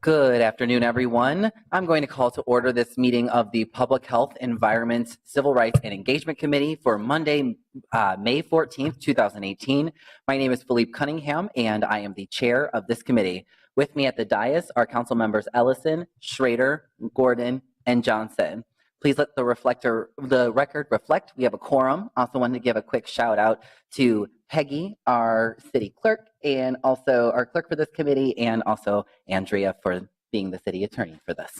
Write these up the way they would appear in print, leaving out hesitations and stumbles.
Good afternoon, everyone. I'm going to call to order this meeting of the Public Health, Environment, Civil Rights, and Engagement Committee for Monday, May 14th, 2018. My name is Philippe Cunningham, and I am the chair of this committee. With me at the dais are council members Ellison, Schrader, Gordon, and Johnson. Please let the record reflect we have a quorum. Also wanted to give a quick shout out to Peggy, our city clerk, and also our clerk for this committee, and also Andrea for being the city attorney for this.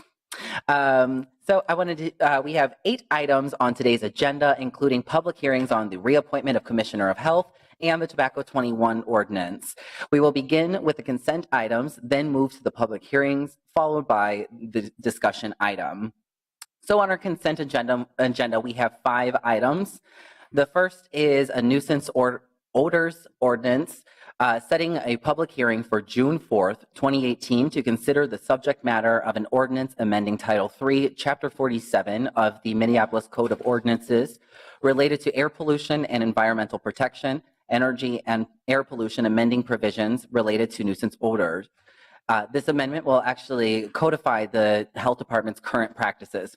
So I wanted to, we have 8 items on today's agenda, including public hearings on the reappointment of Commissioner of Health and the Tobacco 21 Ordinance. We will begin with the consent items, then move to the public hearings, followed by the discussion item. So on our consent agenda, we have 5 items. The first is a nuisance odors ordinance, setting a public hearing for June 4th, 2018 to consider the subject matter of an ordinance amending Title III, Chapter 47 of the Minneapolis Code of Ordinances related to air pollution and environmental protection, energy and air pollution amending provisions related to nuisance odors. This amendment will actually codify the health department's current practices.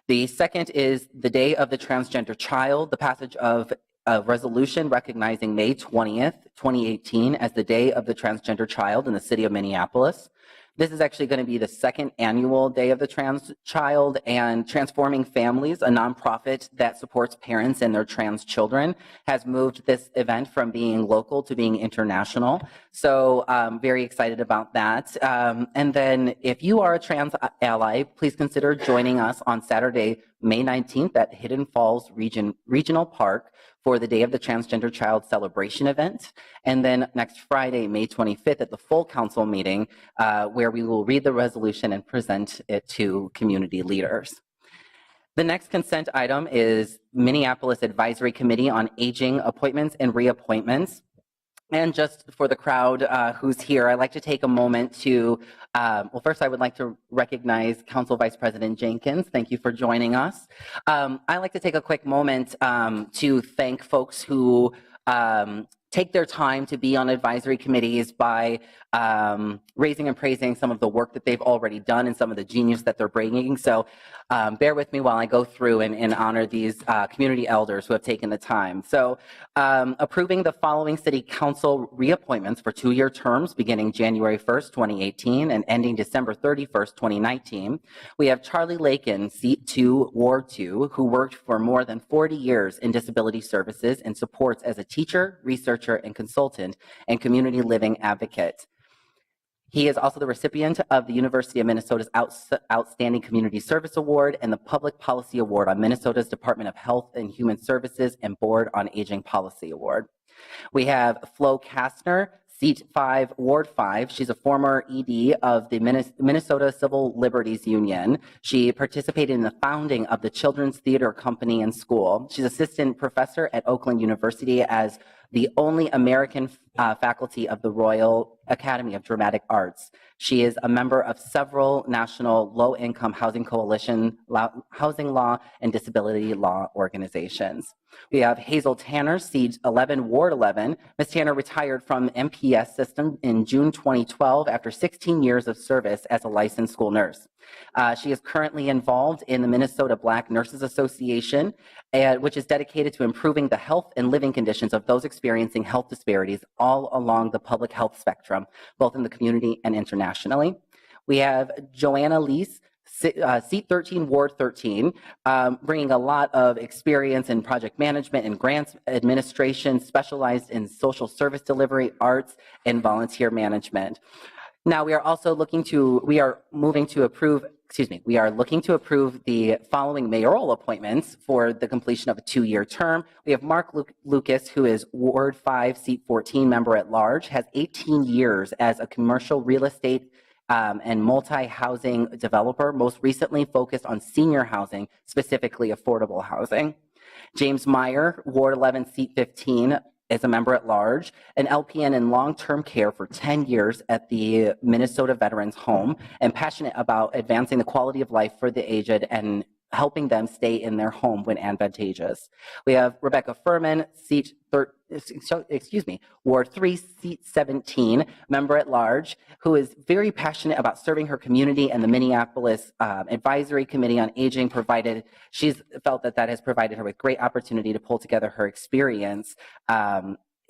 The second is the Day of the Transgender Child, the passage of a resolution recognizing May 20th, 2018 as the Day of the Transgender Child in the city of Minneapolis. This is actually going to be the 2nd annual Day of the Trans Child, and Transforming Families, a nonprofit that supports parents and their trans children, has moved this event from being local to being international. So very excited about that. And then if you are a trans ally, please consider joining us on Saturday, May 19th at Hidden Falls Regional Park for the Day of the Transgender Child celebration event. And then next Friday, May 25th at the full council meeting, where we will read the resolution and present it to community leaders. The next consent item is Minneapolis Advisory Committee on Aging appointments and reappointments. And just for the crowd who's here, I'd like to take a moment to, well, first I would like to recognize Council Vice President Jenkins. Thank you for joining us. I'd like to take a quick moment to thank folks who take their time to be on advisory committees by raising and praising some of the work that they've already done and some of the genius that they're bringing. So bear with me while I go through and honor these community elders who have taken the time. So approving the following city council reappointments for 2-year terms beginning January 1st, 2018 and ending December 31st, 2019. We have Charlie Lakin, Seat 2, Ward 2, who worked for more than 40 years in disability services and supports as a teacher, researcher, and consultant and community living advocate. He is also the recipient of the University of Minnesota's Outstanding Community Service Award and the Public Policy Award on Minnesota's Department of Health and Human Services and Board on Aging Policy Award. We have Flo Kastner, Seat 5, Ward 5. She's a former ED of the Minnesota Civil Liberties Union. She participated in the founding of the Children's Theater Company and School. She's assistant professor at Oakland University as the only American faculty of the Royal Academy of Dramatic Arts. She is a member of several national low-income housing coalition, housing law, and disability law organizations. We have Hazel Tanner, Seat 11, Ward 11. Ms. Tanner retired from MPS system in June 2012 after 16 years of service as a licensed school nurse. She is currently involved in the Minnesota Black Nurses Association, which is dedicated to improving the health and living conditions of those experiencing health disparities all along the public health spectrum, both in the community and internationally. We have Joanna Leese, Seat 13, Ward 13, bringing a lot of experience in project management and grants administration, specialized in social service delivery, arts, and volunteer management. Now we are also looking to approve the following mayoral appointments for the completion of a 2-year term. We have Mark Lucas, who is Ward 5, Seat 14 member at large, has 18 years as a commercial real estate and multi-housing developer, most recently focused on senior housing, specifically affordable housing. James Meyer, Ward 11, Seat 15, is a member at large, an LPN in long-term care for 10 years at the Minnesota Veterans Home, and passionate about advancing the quality of life for the aged and helping them stay in their home when advantageous. We have Rebecca Furman, Ward 3, seat 17, member at large, who is very passionate about serving her community, and the Minneapolis Advisory Committee on Aging she's felt that has provided her with great opportunity to pull together her experience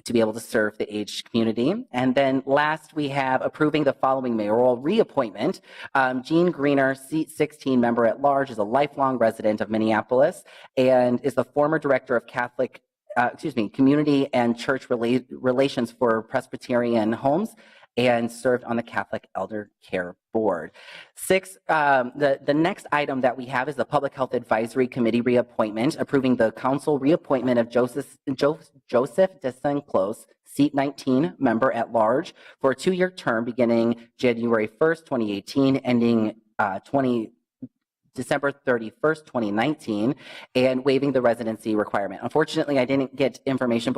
to be able to serve the aged community. And then last, we have approving the following mayoral reappointment. Jean Greener, seat 16, member at large, is a lifelong resident of Minneapolis and is the former director of Community and Church Relations for Presbyterian Homes, and served on the Catholic Elder Care Board. 6, the next item that we have is the Public Health Advisory Committee reappointment, approving the council reappointment of Joseph DeSanclos, seat 19, member at large, for a 2-year term beginning January 1st, 2018, ending December 31st, 2019, and waiving the residency requirement. Unfortunately, I didn't get information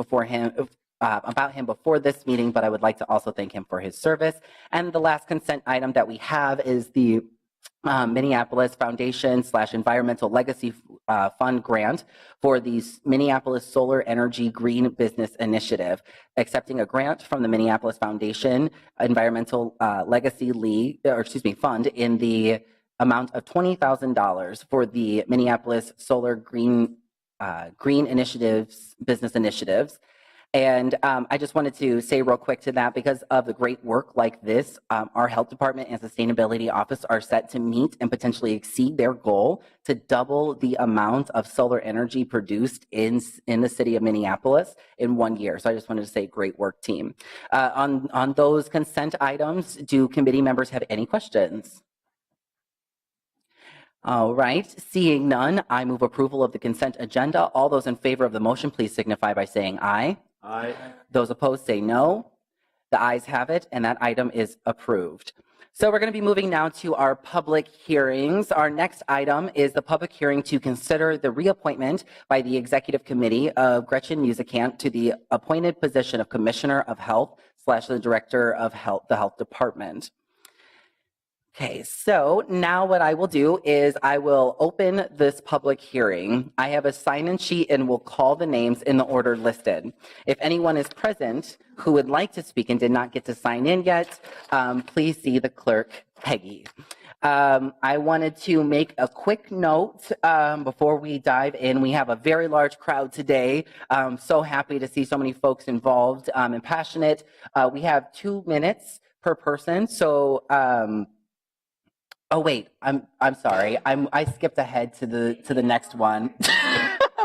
about him before this meeting, but I would like to also thank him for his service. And the last consent item that we have is the Minneapolis Foundation / Environmental Legacy Fund grant for the Minneapolis Solar Energy Green Business Initiative, accepting a grant from the Minneapolis Foundation Environmental Legacy Fund in the amount of $20,000 for the Minneapolis Solar Green Business Initiatives. And I just wanted to say real quick to that, because of the great work like this, our health department and sustainability office are set to meet and potentially exceed their goal to double the amount of solar energy produced in the city of Minneapolis in 1 year. So I just wanted to say great work, team. On those consent items, do committee members have any questions? All right, seeing none, I move approval of the consent agenda. All those in favor of the motion, please signify by saying aye. Aye. Those opposed say no. The ayes have it, and that item is approved. So we're going to be moving now to our public hearings. Our next item is the public hearing to consider the reappointment by the Executive Committee of Gretchen Musicant to the appointed position of Commissioner of Health / the Director of the Health Department. Okay, so now what I will do is I will open this public hearing. I have a sign-in sheet and will call the names in the order listed. If anyone is present who would like to speak and did not get to sign in yet, please see the clerk, Peggy. I wanted to make a quick note before we dive in. We have a very large crowd today. I'm so happy to see so many folks involved and passionate. We have 2 minutes per person, so oh wait, I'm sorry. I skipped ahead to the next one.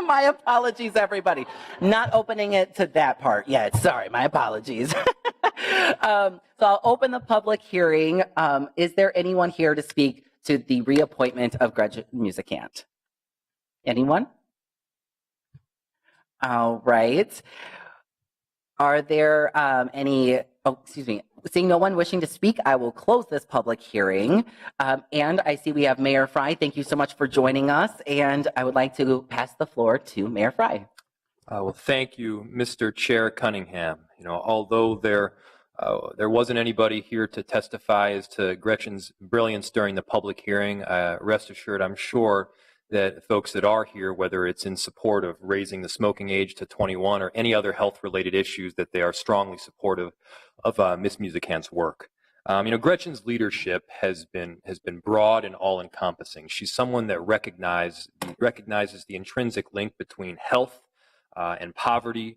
My apologies, everybody. Not opening it to that part yet. Sorry, my apologies. So I'll open the public hearing. Is there anyone here to speak to the reappointment of Gretchen Musicant? Anyone? All right. Are there seeing no one wishing to speak, I will close this public hearing. And I see we have Mayor Fry. Thank you so much for joining us. And I would like to pass the floor to Mayor Fry. Well, thank you, Mr. Chair Cunningham. Although there wasn't anybody here to testify as to Gretchen's brilliance during the public hearing, rest assured, I'm sure that folks that are here, whether it's in support of raising the smoking age to 21 or any other health-related issues, that they are strongly supportive of Ms. Musicant's work. Gretchen's leadership has been broad and all-encompassing. She's someone that recognizes the intrinsic link between health and poverty,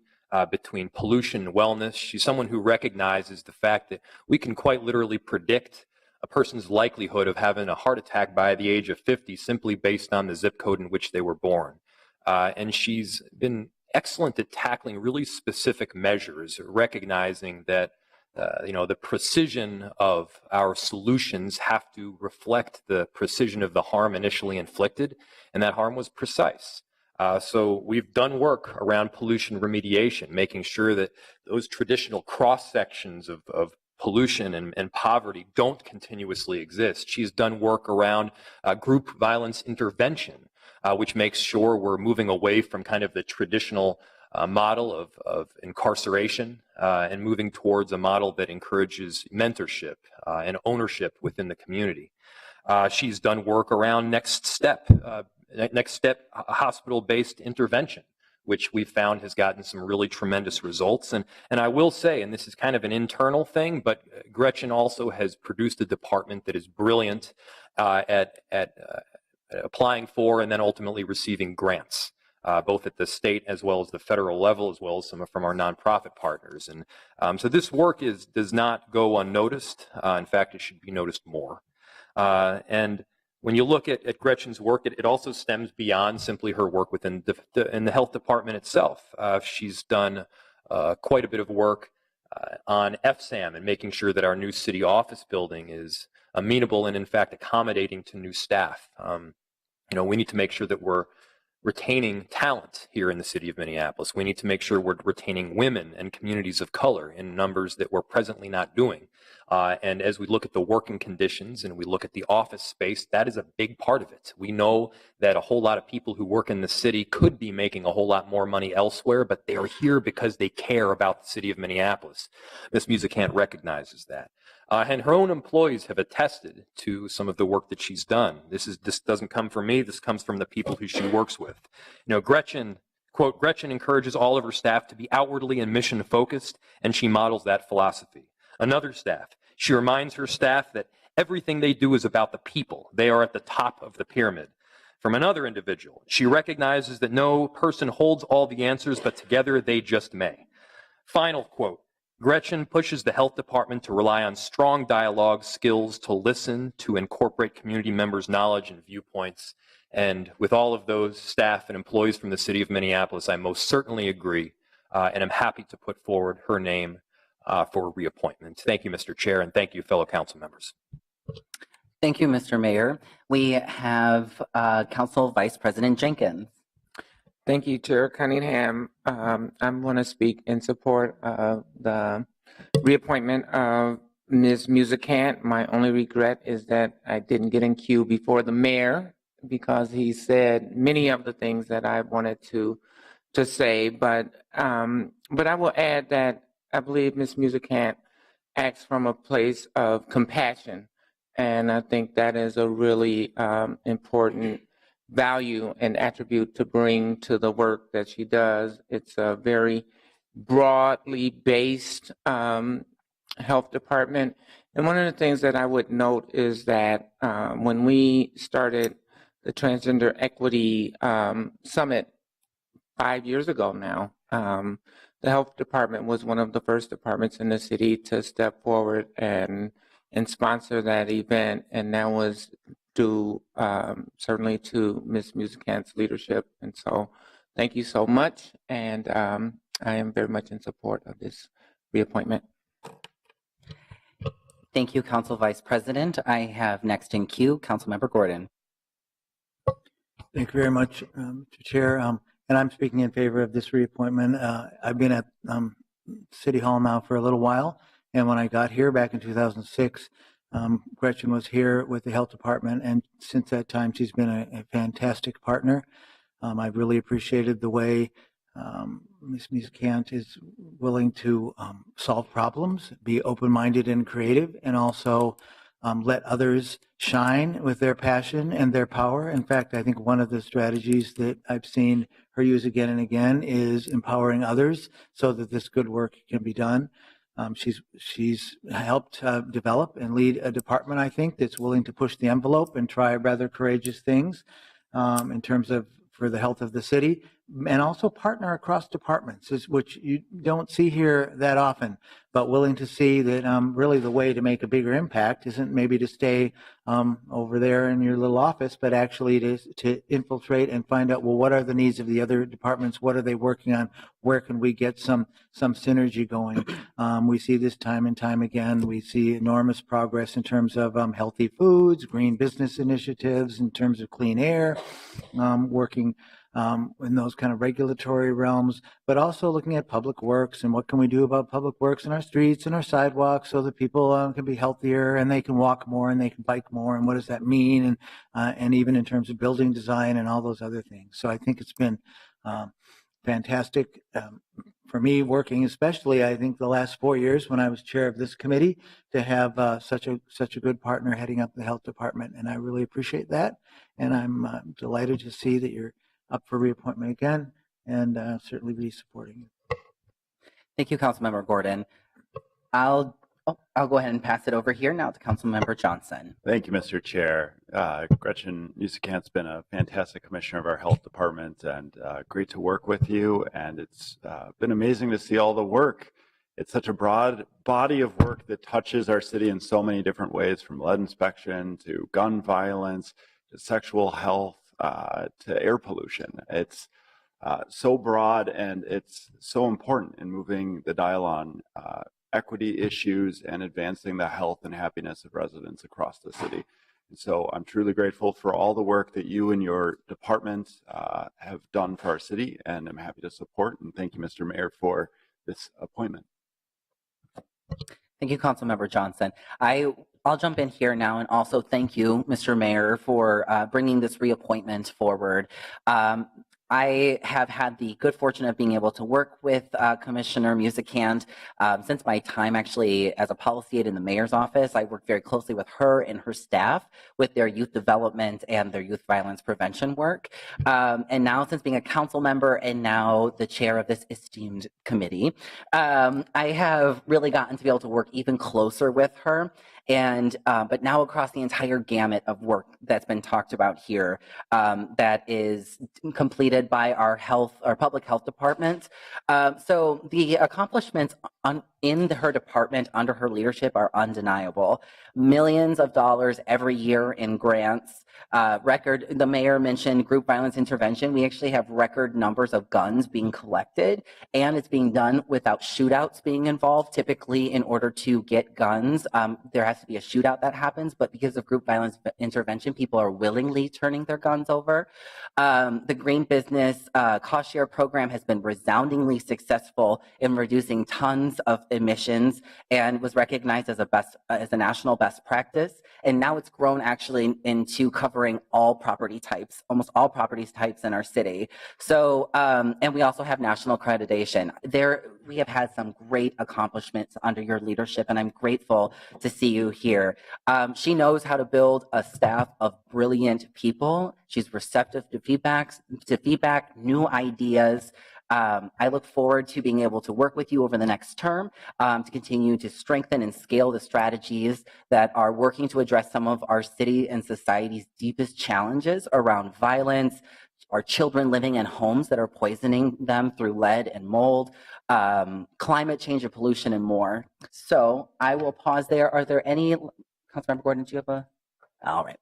between pollution and wellness. She's someone who recognizes the fact that we can quite literally predict a person's likelihood of having a heart attack by the age of 50 simply based on the zip code in which they were born. And she's been excellent at tackling really specific measures, recognizing that the precision of our solutions have to reflect the precision of the harm initially inflicted, and that harm was precise. So we've done work around pollution remediation, making sure that those traditional cross-sections of pollution and poverty don't continuously exist. She's done work around group violence intervention, which makes sure we're moving away from kind of the traditional model of incarceration and moving towards a model that encourages mentorship and ownership within the community. She's done work around Next Step next step, hospital-based intervention, which we found has gotten some really tremendous results. And I will say, and this is kind of an internal thing, but Gretchen also has produced a department that is brilliant at applying for and then ultimately receiving grants, both at the state as well as the federal level, as well as some from our nonprofit partners. And so this work does not go unnoticed. In fact, it should be noticed more. And when you look at Gretchen's work, it also stems beyond simply her work within in the health department itself. She's done quite a bit of work on FSAM and making sure that our new city office building is amenable and, in fact, accommodating to new staff. We need to make sure that we're retaining talent here in the city of Minneapolis. We need to make sure we're retaining women and communities of color in numbers that we're presently not doing. And as we look at the working conditions and we look at the office space, that is a big part of it. We know that a whole lot of people who work in the city could be making a whole lot more money elsewhere, but they are here because they care about the city of Minneapolis. Ms. Musicant recognizes that. And her own employees have attested to some of the work that she's done. This doesn't come from me. This comes from the people who she works with. Gretchen, quote, Gretchen encourages all of her staff to be outwardly and mission focused, and she models that philosophy. Another staff, she reminds her staff that everything they do is about the people. They are at the top of the pyramid. From another individual, she recognizes that no person holds all the answers, but together they just may. Final quote, Gretchen pushes the health department to rely on strong dialogue skills to listen, to incorporate community members' knowledge and viewpoints. And with all of those staff and employees from the city of Minneapolis, I most certainly agree, and I'm happy to put forward her name for reappointment. Thank you, Mr. Chair, and thank you, fellow council members. Thank you, Mr. Mayor. We have Council Vice President Jenkins. Thank you, Chair Cunningham. I'm going to speak in support of the reappointment of Ms. Musicant. My only regret is that I didn't get in queue before the mayor because he said many of the things that I wanted to say. But I will add that I believe Ms. Musicant acts from a place of compassion, and I think that is a really important value and attribute to bring to the work that she does. It's a very broadly based health department. And one of the things that I would note is that when we started the Transgender Equity Summit 5 years ago now, the health department was one of the first departments in the city to step forward and sponsor that event. And that was due certainly to Ms. Musicant's leadership. And so thank you so much. And I am very much in support of this reappointment. Thank you, Council Vice President. I have next in queue, Councilmember Gordon. Thank you very much, Mr. Chair. And I'm speaking in favor of this reappointment. I've been at City Hall now for a little while. And when I got here back in 2006, Gretchen was here with the health department, and since that time, she's been a fantastic partner. I've really appreciated the way Ms. Musicant is willing to solve problems, be open-minded and creative, and also let others shine with their passion and their power. In fact, I think one of the strategies that I've seen her use again and again is empowering others so that this good work can be done. She's helped develop and lead a department, I think, that's willing to push the envelope and try rather courageous things in terms of for the health of the city, and also partner across departments, which you don't see here that often, but willing to see that really the way to make a bigger impact isn't maybe to stay over there in your little office, but actually to infiltrate and find out, well, what are the needs of the other departments? What are they working on? Where can we get some synergy going? We see this time and time again. We see enormous progress in terms of healthy foods, green business initiatives, in terms of clean air, working in those kind of regulatory realms, but also looking at public works and what can we do about public works in our streets and our sidewalks so that people can be healthier and they can walk more and they can bike more, and what does that mean, and even in terms of building design and all those other things. So I think it's been fantastic for me working, especially I think the last 4 years when I was chair of this committee, to have such a good partner heading up the health department, and I really appreciate that. And I'm delighted to see that you're up for reappointment again, and certainly be supporting you. Thank you, Councilmember Gordon. I'll go ahead and pass it over here now to Councilmember Johnson. Thank you, Mr. Chair. Gretchen Musicant's been a fantastic commissioner of our health department, and great to work with you. And it's been amazing to see all the work. It's such a broad body of work that touches our city in so many different ways, from lead inspection to gun violence to sexual health to air pollution. It's so broad, and it's so important in moving the dial on equity issues and advancing the health and happiness of residents across the city. And so I'm truly grateful for all the work that you and your department have done for our city, and I'm happy to support. And thank you, Mr. Mayor, for this appointment. Thank you, Councilmember Johnson. I'll jump in here now and also thank you, Mr. Mayor, for bringing this reappointment forward. I have had the good fortune of being able to work with Commissioner Musicant since my time actually as a policy aide in the mayor's office. I worked very closely with her and her staff with their youth development and their youth violence prevention work. And now, since being a council member and now the chair of this esteemed committee, I have really gotten to be able to work even closer with her. And but now across the entire gamut of work that's been talked about here, that is completed by our public health department. So the accomplishments in her department under her leadership are undeniable. Millions of dollars every year in grants. The mayor mentioned group violence intervention. We actually have record numbers of guns being collected, and it's being done without shootouts being involved. Typically, in order to get guns, there has to be a shootout that happens, but because of group violence intervention, people are willingly turning their guns over. The Green Business Cost Share Program has been resoundingly successful in reducing tons of emissions and was recognized as a national best practice. And now it's grown actually into covering all property types, almost all property types in our city. So, and we also have national accreditation. We have had some great accomplishments under your leadership, and I'm grateful to see you here. She knows how to build a staff of brilliant people. She's receptive to feedback, new ideas. I look forward to being able to work with you over the next term to continue to strengthen and scale the strategies that are working to address some of our city and society's deepest challenges around violence, our children living in homes that are poisoning them through lead and mold, climate change and pollution, and more. So I will pause there. Are there any, Councilmember Gordon, do you have all right.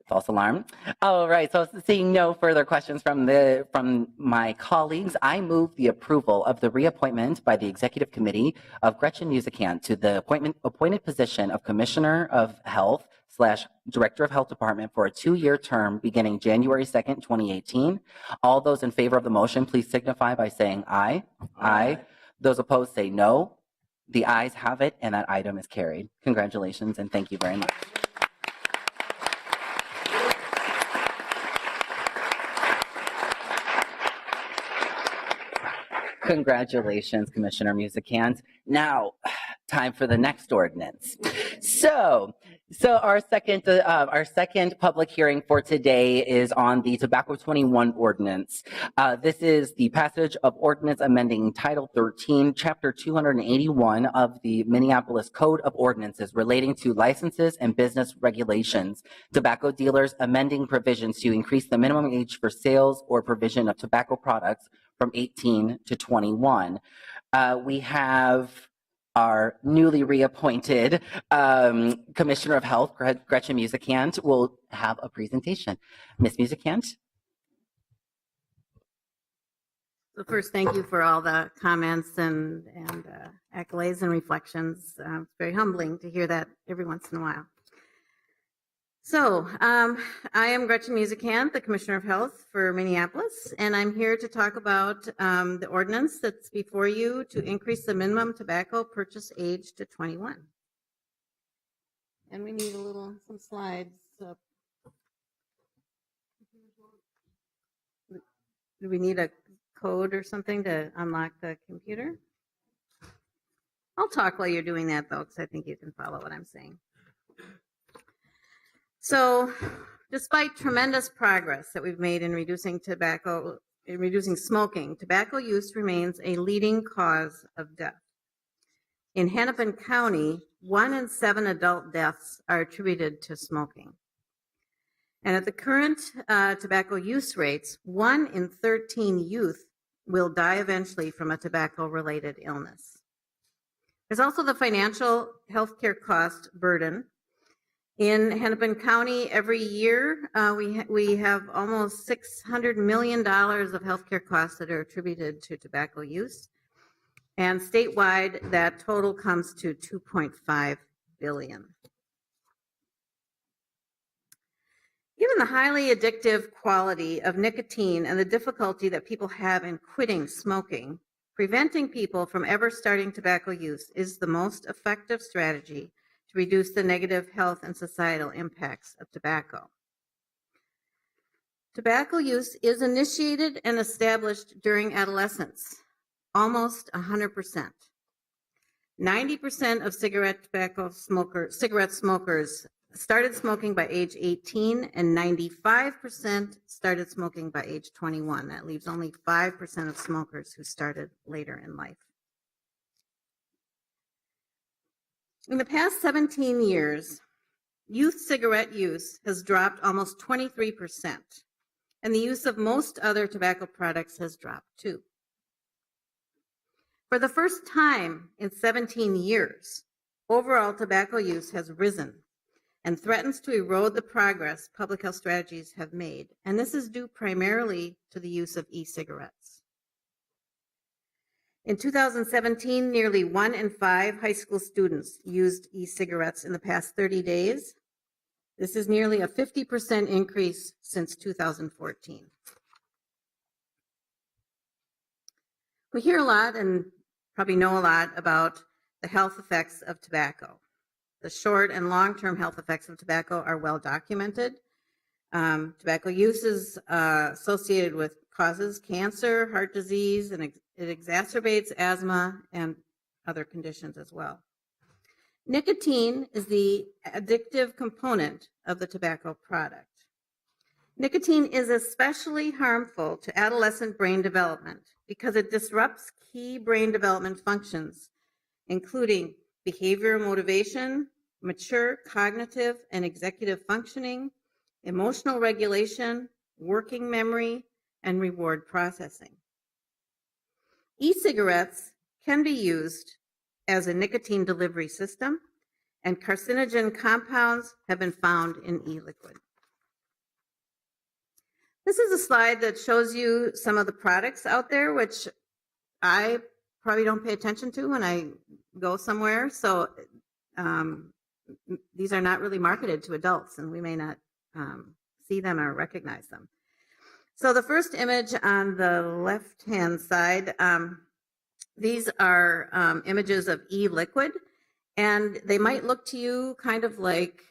False alarm. All right, so seeing no further questions from my colleagues, I move the approval of the reappointment by the Executive Committee of Gretchen Musicant to the appointed position of Commissioner of Health / Director of Health Department for a 2-year term beginning January 2nd, 2018. All those in favor of the motion, please signify by saying aye. Aye. Those opposed say no. The ayes have it, and that item is carried. Congratulations, and thank you very much. Congratulations, Commissioner Musicant. Now, time for the next ordinance. So our second public hearing for today is on the Tobacco 21 ordinance. This is the passage of ordinance amending Title 13, Chapter 281 of the Minneapolis Code of Ordinances relating to licenses and business regulations, tobacco dealers, amending provisions to increase the minimum age for sales or provision of tobacco products from 18 to 21. We have our newly reappointed Commissioner of Health, Gretchen Musicant, will have a presentation. Ms. Musicant. So first, thank you for all the comments and accolades and reflections. It's very humbling to hear that every once in a while. So I am Gretchen Musicant, the Commissioner of Health for Minneapolis, and I'm here to talk about the ordinance that's before you to increase the minimum tobacco purchase age to 21. And we need some slides. Do we need a code or something to unlock the computer? I'll talk while you're doing that, though, because I think you can follow what I'm saying. So, despite tremendous progress that we've made in reducing smoking, tobacco use remains a leading cause of death. In Hennepin County, 1 in 7 adult deaths are attributed to smoking. And at the current tobacco use rates, 1 in 13 youth will die eventually from a tobacco-related illness. There's also the financial healthcare cost burden. In Hennepin County, every year, we have almost $600 million of healthcare costs that are attributed to tobacco use. And statewide, that total comes to $2.5 billion. Given the highly addictive quality of nicotine and the difficulty that people have in quitting smoking, preventing people from ever starting tobacco use is the most effective strategy to reduce the negative health and societal impacts of tobacco. Tobacco use is initiated and established during adolescence, almost 100%. 90% of cigarette smokers started smoking by age 18, and 95% started smoking by age 21. That leaves only 5% of smokers who started later in life. In the past 17 years, youth cigarette use has dropped almost 23%, and the use of most other tobacco products has dropped too. For the first time in 17 years, overall tobacco use has risen and threatens to erode the progress public health strategies have made, and this is due primarily to the use of e-cigarettes. In 2017, nearly 1 in 5 high school students used e-cigarettes in the past 30 days. This is nearly a 50% increase since 2014. We hear a lot and probably know a lot about the health effects of tobacco. The short and long-term health effects of tobacco are well documented. Tobacco use is associated with causes cancer, heart disease, and it exacerbates asthma and other conditions as well. Nicotine is the addictive component of the tobacco product. Nicotine is especially harmful to adolescent brain development because it disrupts key brain development functions, including behavior and motivation, mature cognitive and executive functioning, emotional regulation, working memory, and reward processing. E-cigarettes can be used as a nicotine delivery system, and carcinogen compounds have been found in e-liquid. This is a slide that shows you some of the products out there, which I probably don't pay attention to when I go somewhere. So these are not really marketed to adults, and we may not see them or recognize them. So the first image on the left-hand side, these are images of e-liquid, and they might look to you kind of like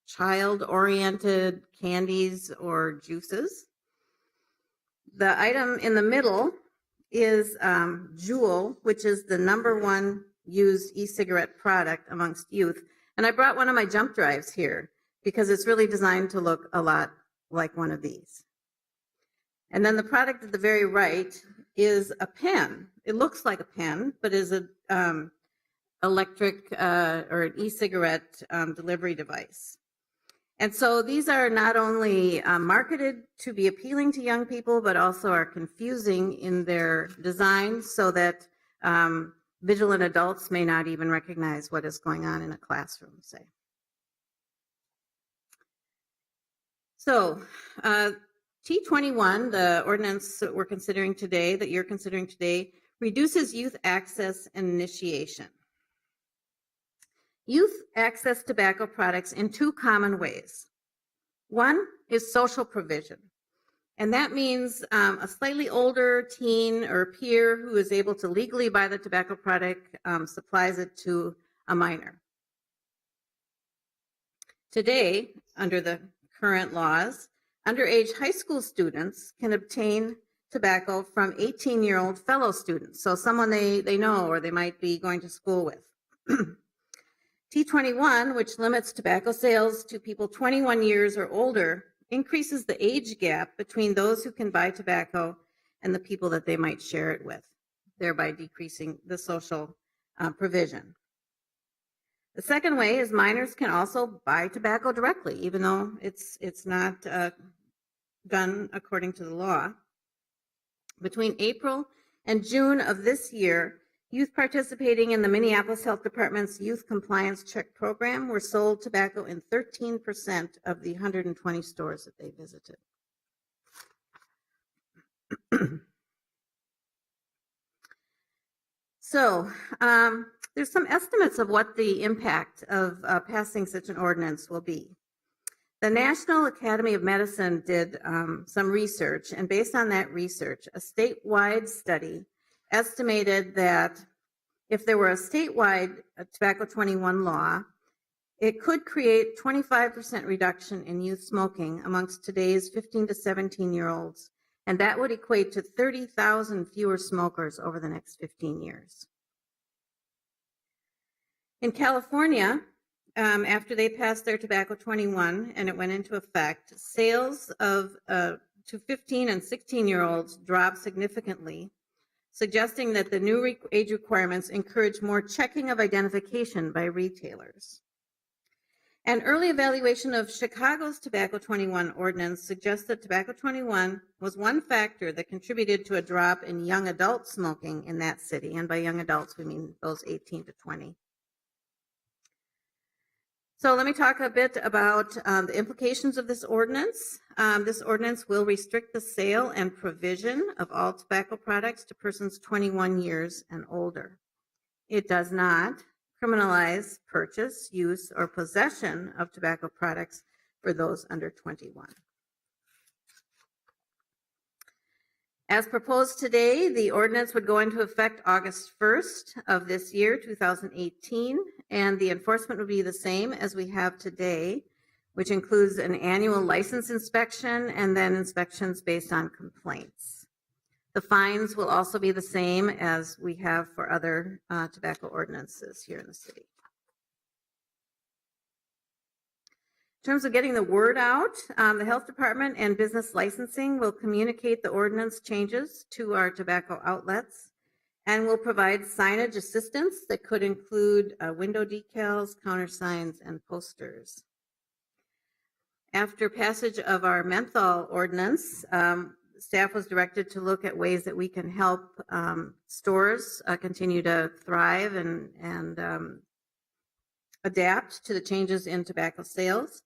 child-oriented candies or juices. The item in the middle is Juul, which is the #1 used e-cigarette product amongst youth. And I brought one of my jump drives here because it's really designed to look a lot like one of these. And then the product at the very right is a pen. It looks like a pen, but is an electric or an e-cigarette delivery device. And so these are not only marketed to be appealing to young people, but also are confusing in their design so that vigilant adults may not even recognize what is going on in a classroom, say. So T21, the ordinance that we're considering today, that you're considering today, reduces youth access and initiation. Youth access tobacco products in 2 common ways. One is social provision, and that means a slightly older teen or peer who is able to legally buy the tobacco product supplies it to a minor. Today, under the current laws, underage high school students can obtain tobacco from 18-year-old fellow students, so someone they know or they might be going to school with. T21, which limits tobacco sales to people 21 years or older, increases the age gap between those who can buy tobacco and the people that they might share it with, thereby decreasing the social provision. The second way is minors can also buy tobacco directly, even though it's not done according to the law. Between April and June of this year, youth participating in the Minneapolis Health Department's Youth Compliance Check program were sold tobacco in 13% of the 120 stores that they visited. So there's some estimates of what the impact of passing such an ordinance will be. The National Academy of Medicine did some research, and based on that research, a statewide study estimated that if there were a statewide Tobacco 21 law, it could create 25% reduction in youth smoking amongst today's 15 to 17-year-olds, and that would equate to 30,000 fewer smokers over the next 15 years. In California, after they passed their Tobacco 21 and it went into effect, sales of to 15 and 16-year-olds dropped significantly, suggesting that the new age requirements encourage more checking of identification by retailers. An early evaluation of Chicago's Tobacco 21 ordinance suggests that Tobacco 21 was one factor that contributed to a drop in young adult smoking in that city, and by young adults we mean those 18 to 20. So let me talk a bit about the implications of this ordinance. This ordinance will restrict the sale and provision of all tobacco products to persons 21 years and older. It does not criminalize purchase, use, or possession of tobacco products for those under 21. As proposed today, the ordinance would go into effect August 1st of this year, 2018, and the enforcement would be the same as we have today, which includes an annual license inspection and then inspections based on complaints. The fines will also be the same as we have for other tobacco ordinances here in the city. In terms of getting the word out, the Health Department and Business Licensing will communicate the ordinance changes to our tobacco outlets and will provide signage assistance that could include window decals, counter signs, and posters. After passage of our menthol ordinance, staff was directed to look at ways that we can help stores continue to thrive and adapt to the changes in tobacco sales.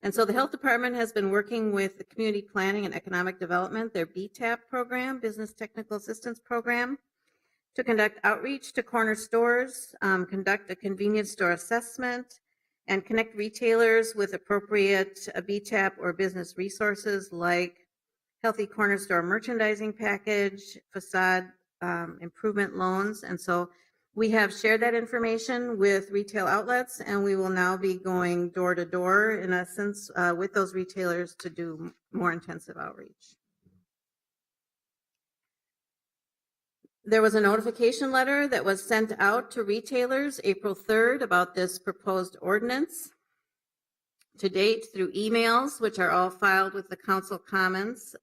And so the Health Department has been working with the Community Planning and Economic Development, their BTAP program, Business Technical Assistance Program, to conduct outreach to corner stores, conduct a convenience store assessment, and connect retailers with appropriate BTAP or business resources like Healthy Corner Store merchandising package, facade improvement loans. And so we have shared that information with retail outlets, and we will now be going door to door, in essence, with those retailers to do more intensive outreach. There was a notification letter that was sent out to retailers April 3rd about this proposed ordinance. To date, through emails, which are all filed with the Council Commons,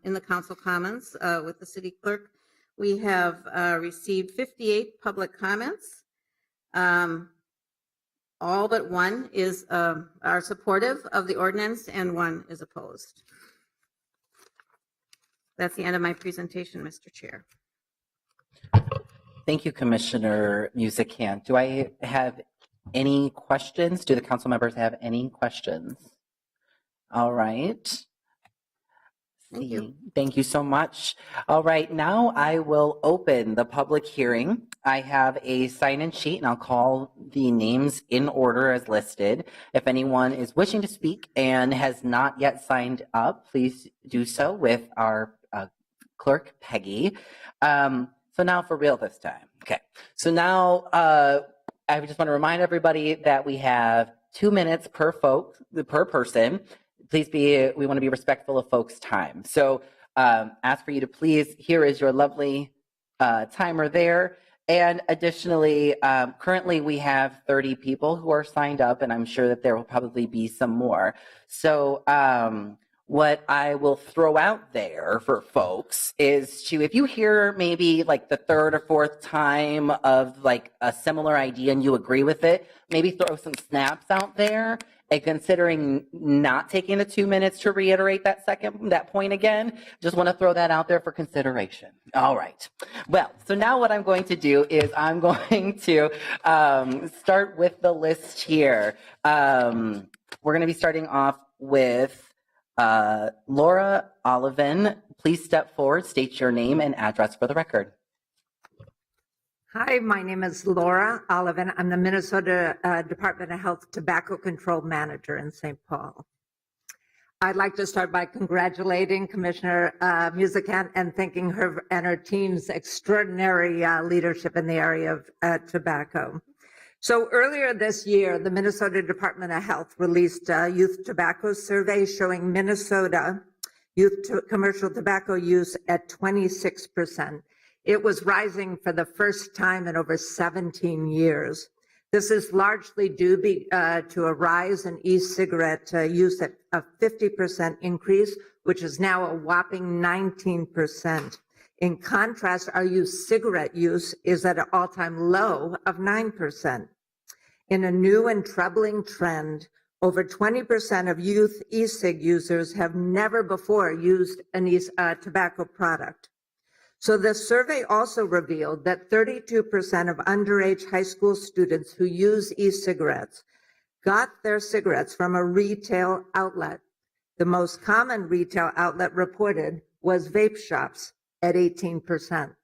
in the Council Commons with the City Clerk, we have received 58 public comments. All but one are supportive of the ordinance and one is opposed. That's the end of my presentation, Mr. Chair. Thank you, Commissioner Musicant. Do I have any questions? Do the council members have any questions? All right. Thank you. Thank you so much. All right, now I will open the public hearing. I have a sign-in sheet, and I'll call the names in order as listed. If anyone is wishing to speak and has not yet signed up, please do so with our clerk, Peggy. So now for real this time. Okay, so now I just want to remind everybody that we have 2 minutes per person. Please we want to be respectful of folks' time. So ask for you to please, here is your lovely timer there. And additionally, currently we have 30 people who are signed up, and I'm sure that there will probably be some more. So what I will throw out there for folks is to, if you hear maybe like the third or fourth time of like a similar idea and you agree with it, maybe throw some snaps out there. And considering not taking the 2 minutes to reiterate that point again, just want to throw that out there for consideration. All right. Well, so now what I'm going to do is I'm going to start with the list here. We're going to be starting off with Laura Olivan. Please step forward, state your name and address for the record. Hi, my name is Laura Olivan. I'm the Minnesota Department of Health Tobacco Control Manager in St. Paul. I'd like to start by congratulating Commissioner Musicant and thanking her and her team's extraordinary leadership in the area of tobacco. So earlier this year, the Minnesota Department of Health released a youth tobacco survey showing Minnesota youth commercial tobacco use at 26%. It was rising for the first time in over 17 years. This is largely due to a rise in e-cigarette use at a 50% increase, which is now a whopping 19%. In contrast, our youth cigarette use is at an all-time low of 9%. In a new and troubling trend, over 20% of youth e-cig users have never before used a tobacco product. So the survey also revealed that 32% of underage high school students who use e-cigarettes got their cigarettes from a retail outlet. The most common retail outlet reported was vape shops at 18%.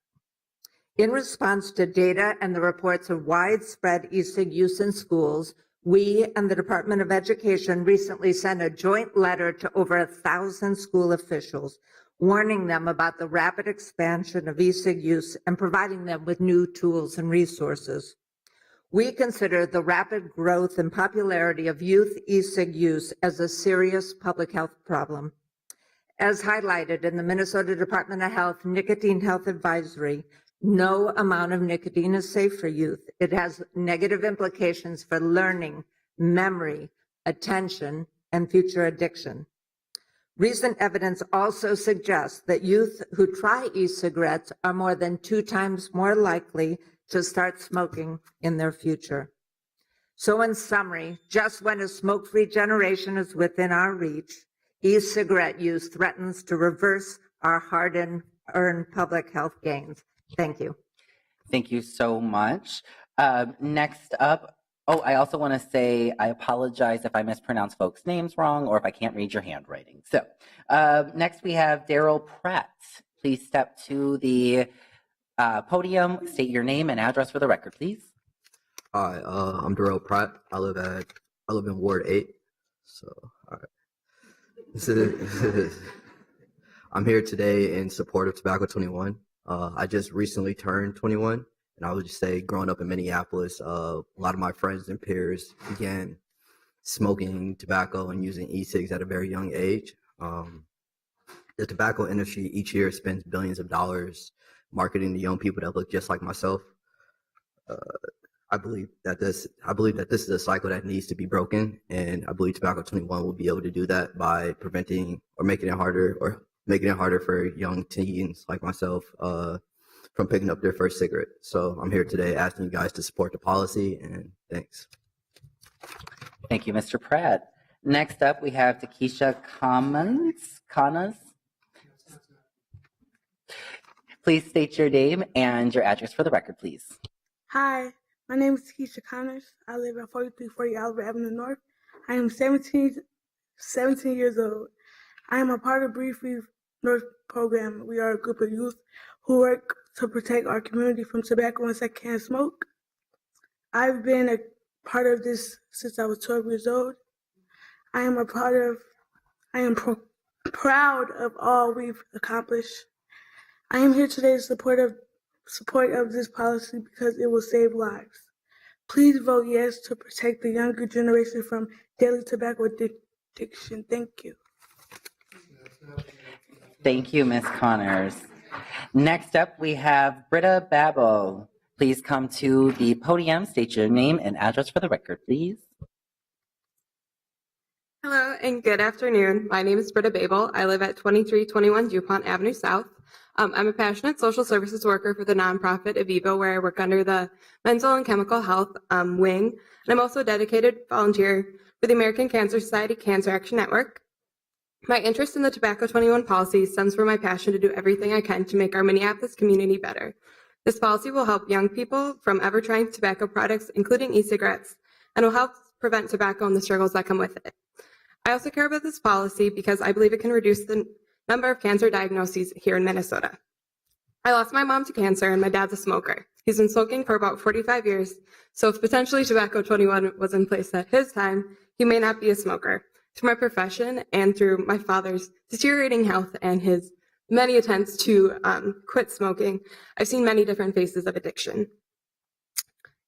In response to data and the reports of widespread e-cig use in schools, we and the Department of Education recently sent a joint letter to over 1,000 school officials, warning them about the rapid expansion of e-cig use and providing them with new tools and resources. We consider the rapid growth and popularity of youth e-cig use as a serious public health problem. As highlighted in the Minnesota Department of Health Nicotine Health Advisory, no amount of nicotine is safe for youth. It has negative implications for learning, memory, attention, and future addiction. Recent evidence also suggests that youth who try e-cigarettes are more than 2 times more likely to start smoking in their future. So in summary, just when a smoke-free generation is within our reach, e-cigarette use threatens to reverse our hard-earned public health gains. Thank you. Thank you so much. Next up, I also want to say I apologize if I mispronounce folks' names wrong or if I can't read your handwriting. So next we have Darrell Pratt. Please step to the podium, state your name and address for the record, please. Hi, I'm Darrell Pratt. I live in Ward 8. So, all right. I'm here today in support of Tobacco 21. I just recently turned 21. And I would just say, growing up in Minneapolis, a lot of my friends and peers began smoking tobacco and using e-cigs at a very young age. The tobacco industry each year spends billions of dollars marketing to young people that look just like myself. I believe that this is a cycle that needs to be broken, and I believe Tobacco 21 will be able to do that by preventing or making it harder for young teens like myself from picking up their first cigarette. So I'm here today asking you guys to support the policy, and thanks. Thank you, Mr. Pratt. Next up, we have Keisha Commons. Please state your name and your address for the record, please. Hi, my name is Keisha Commons. I live at 4340 Albert Avenue North. I am 17 years old. I am a part of Breathe Free North program. We are a group of youth who work to protect our community from tobacco and secondhand smoke. I've been a part of this since I was 12 years old. I am proud of all we've accomplished. I am here today in support of this policy because it will save lives. Please vote yes to protect the younger generation from daily tobacco addiction. Thank you. Thank you, Ms. Connors. Next up, we have Britta Babel. Please come to the podium, state your name and address for the record, please. Hello and good afternoon. My name is Britta Babel. I live at 2321 DuPont Avenue South. I'm a passionate social services worker for the nonprofit Aviva, where I work under the mental and chemical health wing. And I'm also a dedicated volunteer for the American Cancer Society Cancer Action Network. My interest in the Tobacco 21 policy stems from my passion to do everything I can to make our Minneapolis community better. This policy will help young people from ever trying tobacco products, including e-cigarettes, and will help prevent tobacco and the struggles that come with it. I also care about this policy because I believe it can reduce the number of cancer diagnoses here in Minnesota. I lost my mom to cancer and my dad's a smoker. He's been smoking for about 45 years, so if potentially Tobacco 21 was in place at his time, he may not be a smoker. Through my profession and through my father's deteriorating health and his many attempts to quit smoking, I've seen many different faces of addiction.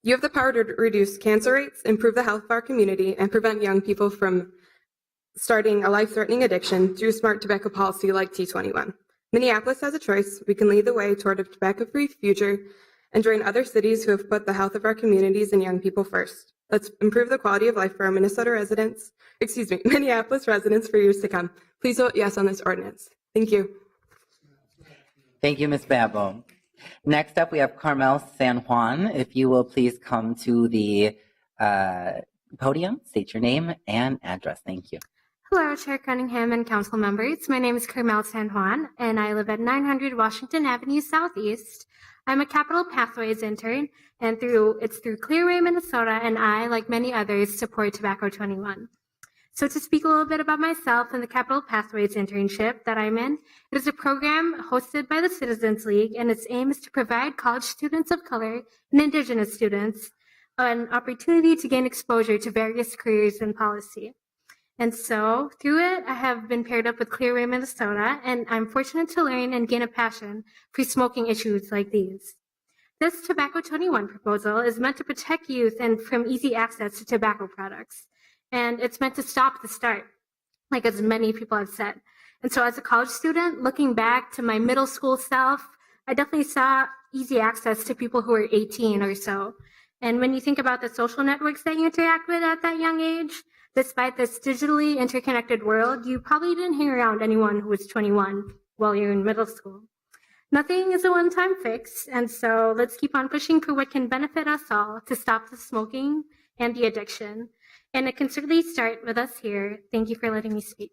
You have the power to reduce cancer rates, improve the health of our community, and prevent young people from starting a life-threatening addiction through smart tobacco policy like T21. Minneapolis has a choice. We can lead the way toward a tobacco-free future and join other cities who have put the health of our communities and young people first. Let's improve the quality of life for our Minneapolis residents for years to come. Please vote yes on this ordinance. Thank you. Thank you, Ms. Babel. Next up, we have Camille San Juan. If you will please come to the podium, state your name and address. Thank you. Hello, Chair Cunningham and council members. My name is Camille San Juan, and I live at 900 Washington Avenue Southeast. I'm a Capital Pathways intern, and it's through Clearway, Minnesota, and I, like many others, support Tobacco 21. So to speak a little bit about myself and the Capital Pathways internship that I'm in, it is a program hosted by the Citizens League, and its aim is to provide college students of color and Indigenous students an opportunity to gain exposure to various careers in policy. And so through it, I have been paired up with Clearway, Minnesota, and I'm fortunate to learn and gain a passion for smoking issues like these. This Tobacco 21 proposal is meant to protect youth and from easy access to tobacco products. And it's meant to stop the start, like as many people have said. And so as a college student, looking back to my middle school self, I definitely saw easy access to people who were 18 or so. And when you think about the social networks that you interact with at that young age, despite this digitally interconnected world, you probably didn't hang around anyone who was 21 while you're in middle school. Nothing is a one-time fix, and so let's keep on pushing for what can benefit us all to stop the smoking and the addiction. And it can certainly start with us here. Thank you for letting me speak.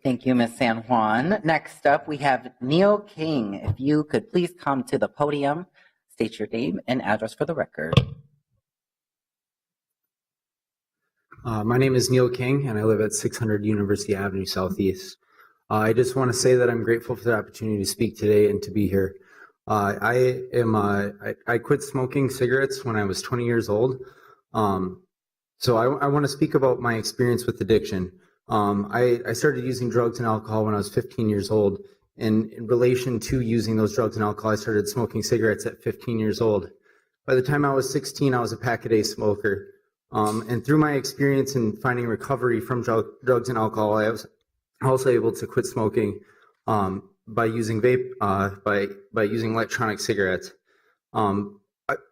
Thank you, Ms. San Juan. Next up, we have Neil King. If you could please come to the podium, state your name and address for the record. My name is Neil King, and I live at 600 University Avenue Southeast. I just want to say that I'm grateful for the opportunity to speak today and to be here. I quit smoking cigarettes when I was 20 years old. So I want to speak about my experience with addiction. I started using drugs and alcohol when I was 15 years old. And in relation to using those drugs and alcohol, I started smoking cigarettes at 15 years old. By the time I was 16, I was a pack-a-day smoker. And through my experience in finding recovery from drugs and alcohol, I was also able to quit smoking by using by using electronic cigarettes.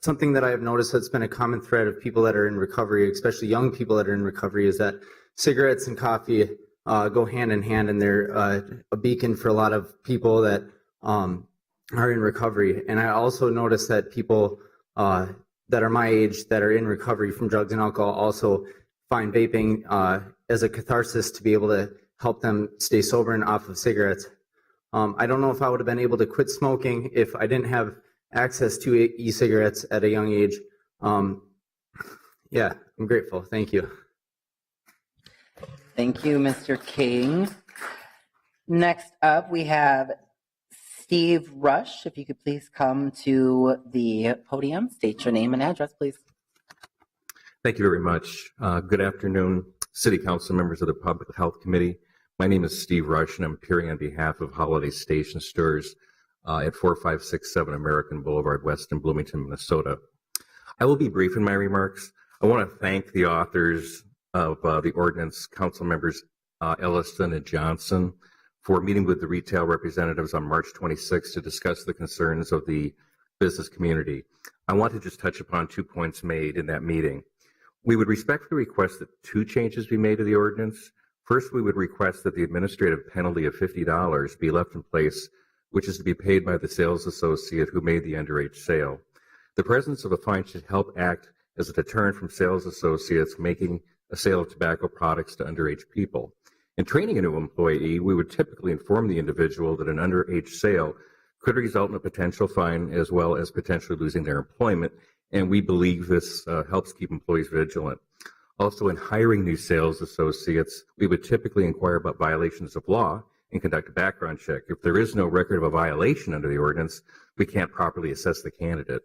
Something that I have noticed that's been a common thread of people that are in recovery, especially young people that are in recovery, is that cigarettes and coffee go hand in hand, and they're a beacon for a lot of people that are in recovery. And I also noticed that people that are my age that are in recovery from drugs and alcohol also find vaping as a catharsis to be able to help them stay sober and off of cigarettes. I don't know if I would have been able to quit smoking if I didn't have access to e-cigarettes at a young age. Yeah, I'm grateful. Thank you. Thank you, Mr. King. Next up, we have Steve Rush. If you could please come to the podium, state your name and address, please. Thank you very much. Good afternoon, City Council members of the Public Health Committee. My name is Steve Rush, and I'm appearing on behalf of Holiday Station Stores at 4567 American Boulevard West in Bloomington, Minnesota. I will be brief in my remarks. I want to thank the authors of the ordinance, Council members Elliston and Johnson. for meeting with the retail representatives on March 26 to discuss the concerns of the business community. I want to just touch upon 2 points made in that meeting. We would respectfully request that 2 changes be made to the ordinance. First, we would request that the administrative penalty of $50 be left in place, which is to be paid by the sales associate who made the underage sale. The presence of a fine should help act as a deterrent from sales associates making a sale of tobacco products to underage people. In training a new employee, we would typically inform the individual that an underage sale could result in a potential fine as well as potentially losing their employment, and we believe this helps keep employees vigilant. Also, in hiring new sales associates, we would typically inquire about violations of law and conduct a background check. If there is no record of a violation under the ordinance, we can't properly assess the candidate.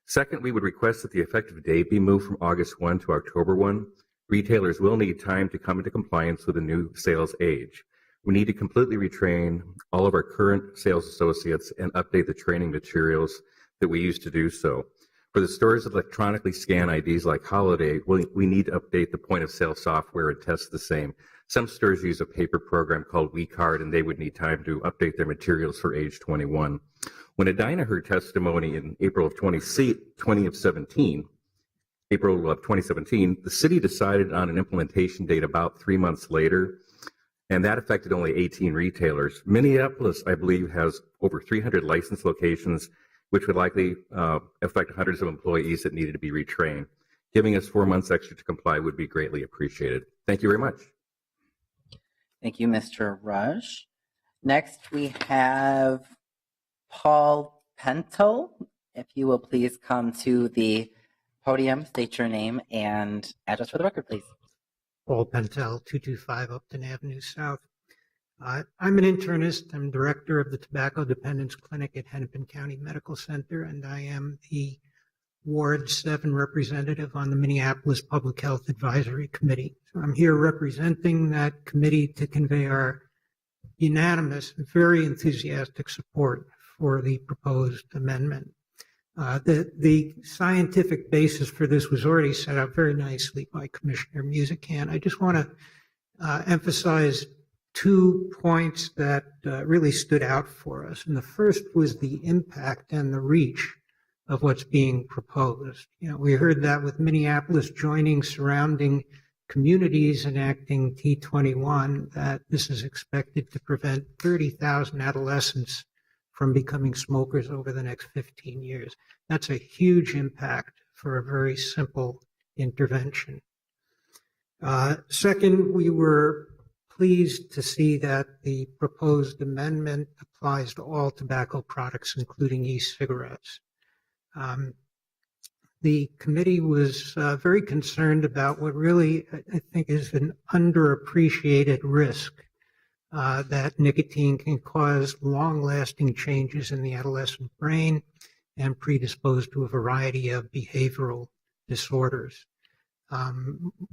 Second, we would request that the effective date be moved from August 1 to October 1. Retailers will need time to come into compliance with the new sales age. We need to completely retrain all of our current sales associates and update the training materials that we use to do so. For the stores that electronically scan IDs like Holiday, we need to update the point of sale software and test the same. Some stores use a paper program called WeCard, and they would need time to update their materials for age 21. When Edina heard testimony in April of 2017, the city decided on an implementation date about 3 months later, and that affected only 18 retailers. Minneapolis, I believe, has over 300 licensed locations, which would likely affect hundreds of employees that needed to be retrained. Giving us 4 months extra to comply would be greatly appreciated. Thank you very much. Thank you, Mr. Rush. Next, we have Paul Pentel. If you will please come to the podium, state your name and address for the record, please. Paul Pentel, 225 Upton Avenue South. I'm an internist. I'm director of the Tobacco Dependence Clinic at Hennepin County Medical Center, and I am the Ward 7 representative on the Minneapolis Public Health Advisory Committee. So I'm here representing that committee to convey our unanimous, very enthusiastic support for the proposed amendment. The scientific basis for this was already set out very nicely by Commissioner Musican. I just want to emphasize 2 points that really stood out for us. And the first was the impact and the reach of what's being proposed. You know, we heard that with Minneapolis joining surrounding communities enacting T21, that this is expected to prevent 30,000 adolescents from becoming smokers over the next 15 years. That's a huge impact for a very simple intervention. Second, we were pleased to see that the proposed amendment applies to all tobacco products, including e-cigarettes. The committee was very concerned about what really, I think, is an underappreciated risk that nicotine can cause long-lasting changes in the adolescent brain and predispose to a variety of behavioral disorders.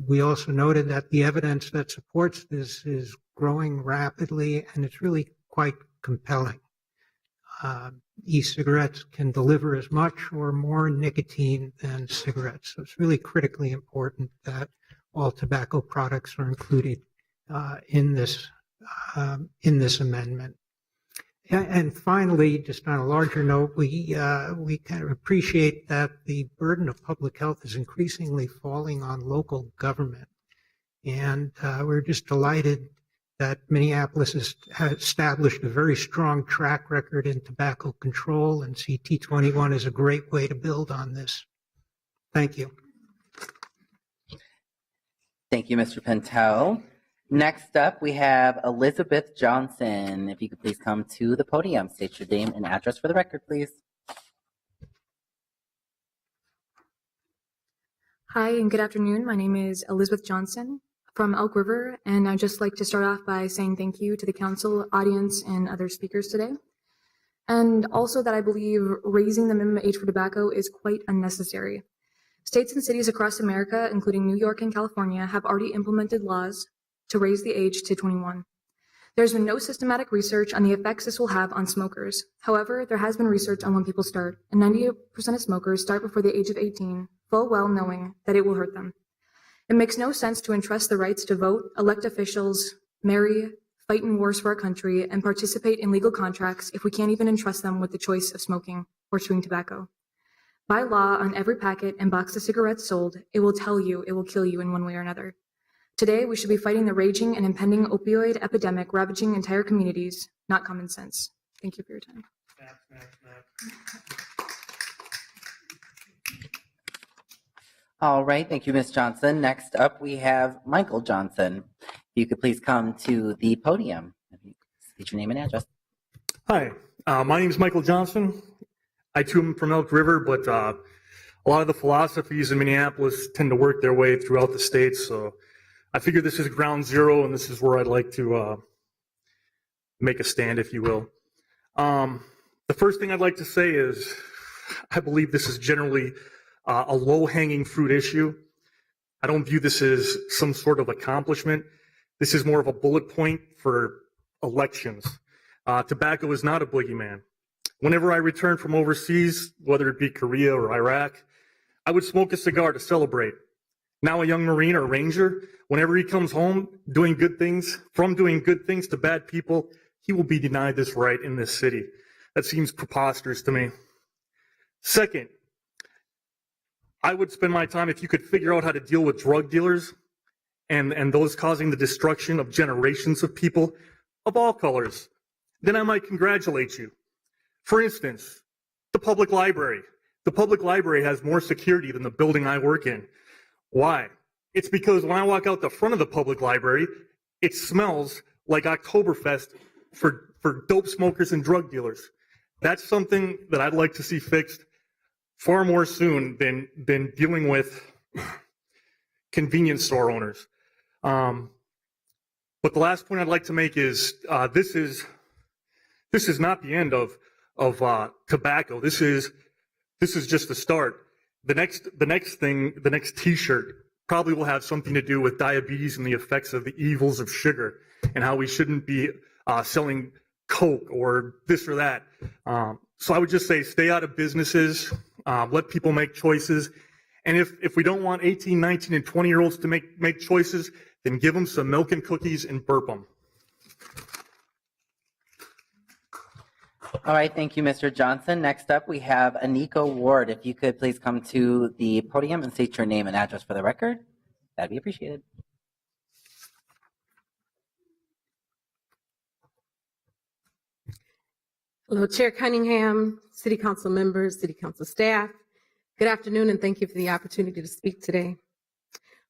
We also noted that the evidence that supports this is growing rapidly, and it's really quite compelling. E-cigarettes can deliver as much or more nicotine than cigarettes, so it's really critically important that all tobacco products are included in this amendment. And finally, just on a larger note, we kind of appreciate that the burden of public health is increasingly falling on local government. And we're just delighted that Minneapolis has established a very strong track record in tobacco control, and T21 is a great way to build on this. Thank you. Thank you, Mr. Pentel. Next up, we have Elizabeth Johnson. If you could please come to the podium, state your name and address for the record, please. Hi, and good afternoon. My name is Elizabeth Johnson from Elk River, and I'd just like to start off by saying thank you to the council, audience, and other speakers today. And also that I believe raising the minimum age for tobacco is quite unnecessary. States and cities across America, including New York and California, have already implemented laws to raise the age to 21. There's been no systematic research on the effects this will have on smokers. However, there has been research on when people start, and 98% of smokers start before the age of 18, full well knowing that it will hurt them. It makes no sense to entrust the rights to vote, elect officials, marry, fight in wars for our country, and participate in legal contracts if we can't even entrust them with the choice of smoking or chewing tobacco. By law, on every packet and box of cigarettes sold, it will tell you it will kill you in one way or another. Today, we should be fighting the raging and impending opioid epidemic ravaging entire communities, not common sense. Thank you for your time. All right, thank you, Ms. Johnson. Next up, we have Michael Johnson. If you could please come to the podium. State your name and address. Hi, my name is Michael Johnson. I too am from Elk River, but a lot of the philosophies in Minneapolis tend to work their way throughout the state. So I figure this is ground zero, and this is where I'd like to make a stand, if you will. The first thing I'd like to say is I believe this is generally a low-hanging fruit issue. I don't view this as some sort of accomplishment. This is more of a bullet point for elections. Tobacco is not a boogeyman. Whenever I returned from overseas, whether it be Korea or Iraq, I would smoke a cigar to celebrate. Now a young Marine or Ranger, whenever he comes home doing good things to bad people, he will be denied this right in this city. That seems preposterous to me. Second, I would spend my time, if you could figure out how to deal with drug dealers and those causing the destruction of generations of people of all colors, then I might congratulate you. For instance, the public library. The public library has more security than the building I work in. Why? It's because when I walk out the front of the public library, it smells like Oktoberfest for dope smokers and drug dealers. That's something that I'd like to see fixed far more soon than dealing with convenience store owners. But the last point I'd like to make is this is not the end of tobacco. This is just the start. The next T-shirt probably will have something to do with diabetes and the effects of the evils of sugar and how we shouldn't be selling Coke or this or that. So I would just say stay out of businesses, let people make choices. And if we don't want 18, 19, and 20-year-olds to make choices, then give them some milk and cookies and burp them. All right, thank you, Mr. Johnson. Next up, we have Onika Ward. If you could please come to the podium and state your name and address for the record, that'd be appreciated. Hello, Chair Cunningham, City Council members, City Council staff. Good afternoon, and thank you for the opportunity to speak today.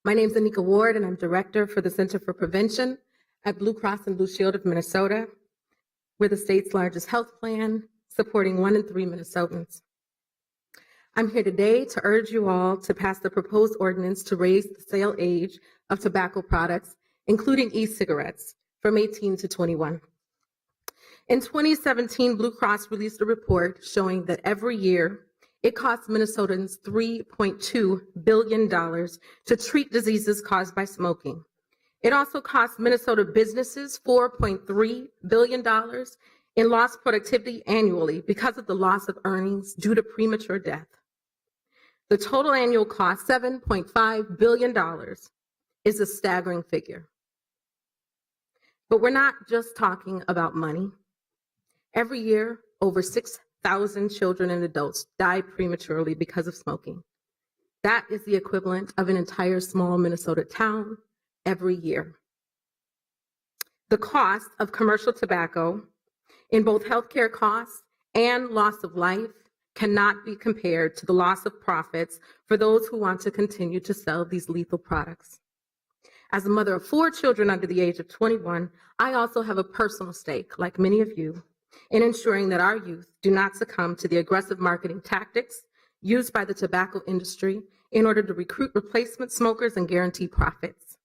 My name is Onika Ward, and I'm Director for the Center for Prevention at Blue Cross and Blue Shield of Minnesota. We're the state's largest health plan, supporting 1 in 3 Minnesotans. I'm here today to urge you all to pass the proposed ordinance to raise the sale age of tobacco products, including e-cigarettes, from 18 to 21. In 2017, Blue Cross released a report showing that every year it costs Minnesotans $3.2 billion to treat diseases caused by smoking. It also costs Minnesota businesses $4.3 billion in lost productivity annually because of the loss of earnings due to premature death. The total annual cost, $7.5 billion, is a staggering figure. But we're not just talking about money. Every year, over 6,000 children and adults die prematurely because of smoking. That is the equivalent of an entire small Minnesota town every year. The cost of commercial tobacco in both healthcare costs and loss of life cannot be compared to the loss of profits for those who want to continue to sell these lethal products. As a mother of 4 children under the age of 21, I also have a personal stake, like many of you, in ensuring that our youth do not succumb to the aggressive marketing tactics used by the tobacco industry in order to recruit replacement smokers and guarantee profits.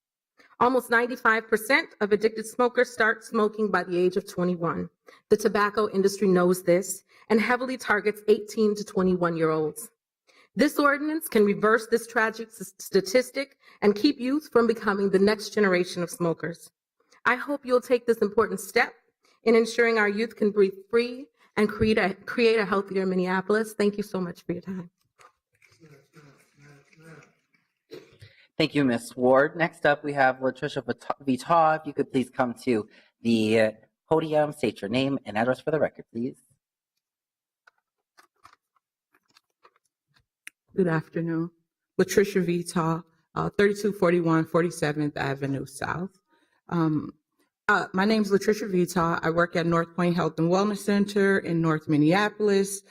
Almost 95% of addicted smokers start smoking by the age of 21. The tobacco industry knows this and heavily targets 18 to 21-year-olds. This ordinance can reverse this tragic statistic and keep youth from becoming the next generation of smokers. I hope you'll take this important step in ensuring our youth can breathe free and create a healthier Minneapolis. Thank you so much for your time. Thank you, Ms. Ward. Next up, we have Latricia Vita. If you could please come to the podium, state your name and address for the record, please. Good afternoon. Latricia Vita, 3241 47th Avenue South. My name is Latricia Vita. I work at North Point Health and Wellness Center in North Minneapolis.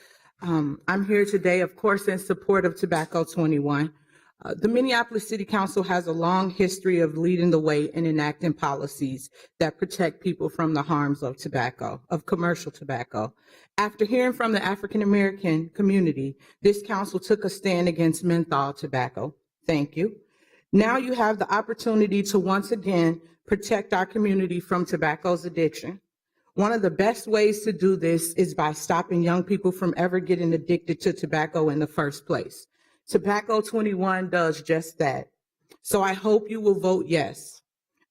I'm here today, of course, in support of Tobacco 21. The Minneapolis City Council has a long history of leading the way in enacting policies that protect people from the harms of tobacco, of commercial tobacco. After hearing from the African American community, this council took a stand against menthol tobacco. Thank you. Now you have the opportunity to once again protect our community from tobacco's addiction. One of the best ways to do this is by stopping young people from ever getting addicted to tobacco in the first place. Tobacco 21 does just that. So I hope you will vote yes.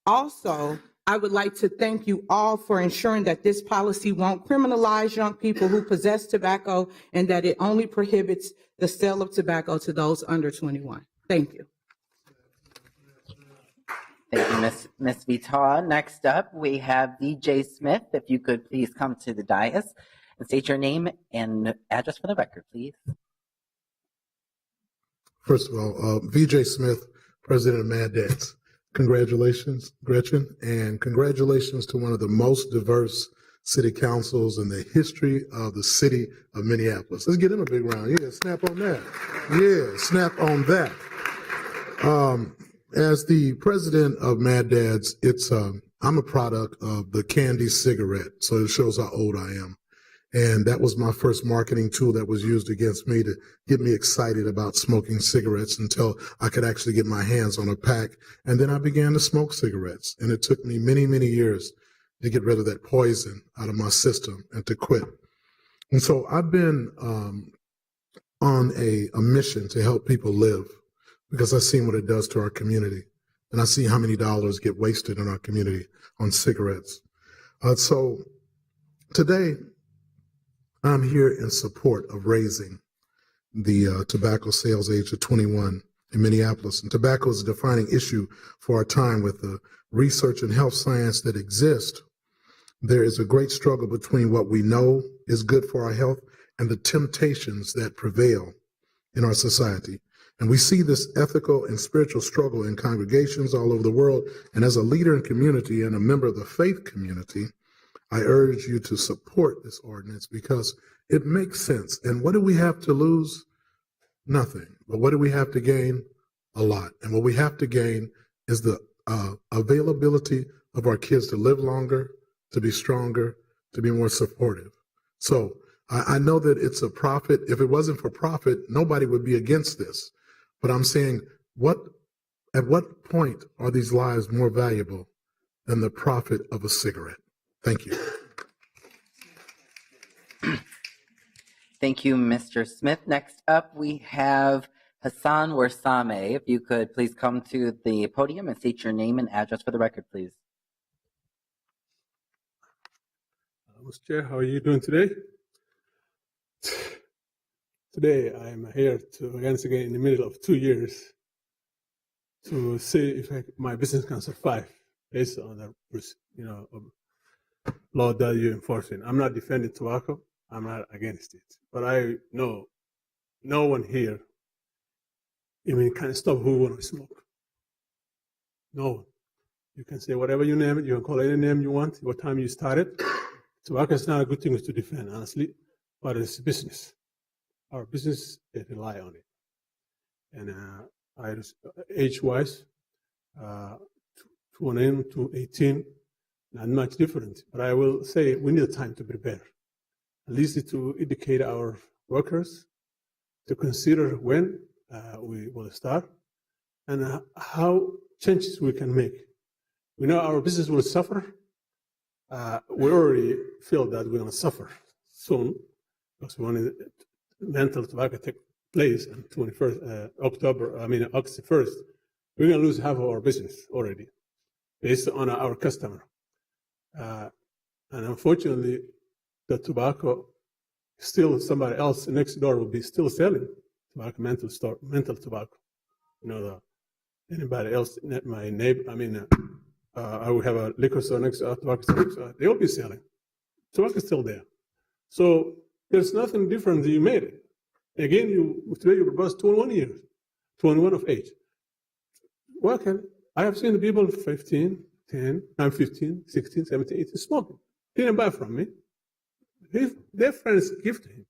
Also, I would like to thank you all for ensuring that this policy won't criminalize young people who possess tobacco and that it only prohibits the sale of tobacco to those under 21. Thank you. Thank you, Ms. Vita. Next up, we have VJ Smith. If you could please come to the dais and state your name and address for the record, please. First of all, VJ Smith, president of Mad Dads. Congratulations, Gretchen, and congratulations to one of the most diverse city councils in the history of the city of Minneapolis. Let's give them a big round. Yeah, snap on that. Yeah, snap on that. As the president of Mad Dads, I'm a product of the candy cigarette, so it shows how old I am. And that was my first marketing tool that was used against me to get me excited about smoking cigarettes until I could actually get my hands on a pack. And then I began to smoke cigarettes. And it took me many, many years to get rid of that poison out of my system and to quit. And so I've been on a mission to help people live because I've seen what it does to our community. And I see how many dollars get wasted in our community on cigarettes. So today, I'm here in support of raising the tobacco sales age to 21 in Minneapolis. And tobacco is a defining issue for our time with the research and health science that exist. There is a great struggle between what we know is good for our health and the temptations that prevail in our society. And we see this ethical and spiritual struggle in congregations all over the world. And as a leader in community and a member of the faith community, I urge you to support this ordinance because it makes sense. And what do we have to lose? Nothing. But what do we have to gain? A lot. And what we have to gain is the availability of our kids to live longer, to be stronger, to be more supportive. So I know that it's a profit. If it wasn't for profit, nobody would be against this. But I'm saying, at what point are these lives more valuable than the profit of a cigarette? Thank you. Thank you, Mr. Smith. Next up, we have Hassan Warsame. If you could please come to the podium and state your name and address for the record, please. Mr. Chair, how are you doing today? Today, I'm here to, once again, in the middle of 2 years, to see if my business can survive based on the, law that you're enforcing. I'm not defending tobacco. I'm not against it. But I know no one here even can stop who want to smoke. No one. You can say whatever you name it. You can call it any name you want, what time you started. Tobacco is not a good thing to defend, honestly, but it's business. Our business, they rely on it. And age-wise, 21 to 18, not much different. But I will say we need time to prepare, at least to educate our workers, to consider when we will start and how changes we can make. We know our business will suffer. We already feel that we're going to suffer soon because when mental tobacco take place on 21st August 1st, we're going to lose half of our business already based on our customer. And unfortunately, the tobacco, still somebody else next door will be still selling tobacco, mental tobacco. anybody else, my neighbor, I would have a liquor store next to tobacco store next to, they'll be selling. Tobacco is still there. So there's nothing different than you made it. Again, today you were 21 years, 21 of age. Well, I have seen the people 15, 10, I'm 15, 16, 17, 18 smoking. Didn't buy from me. Their friends give to him.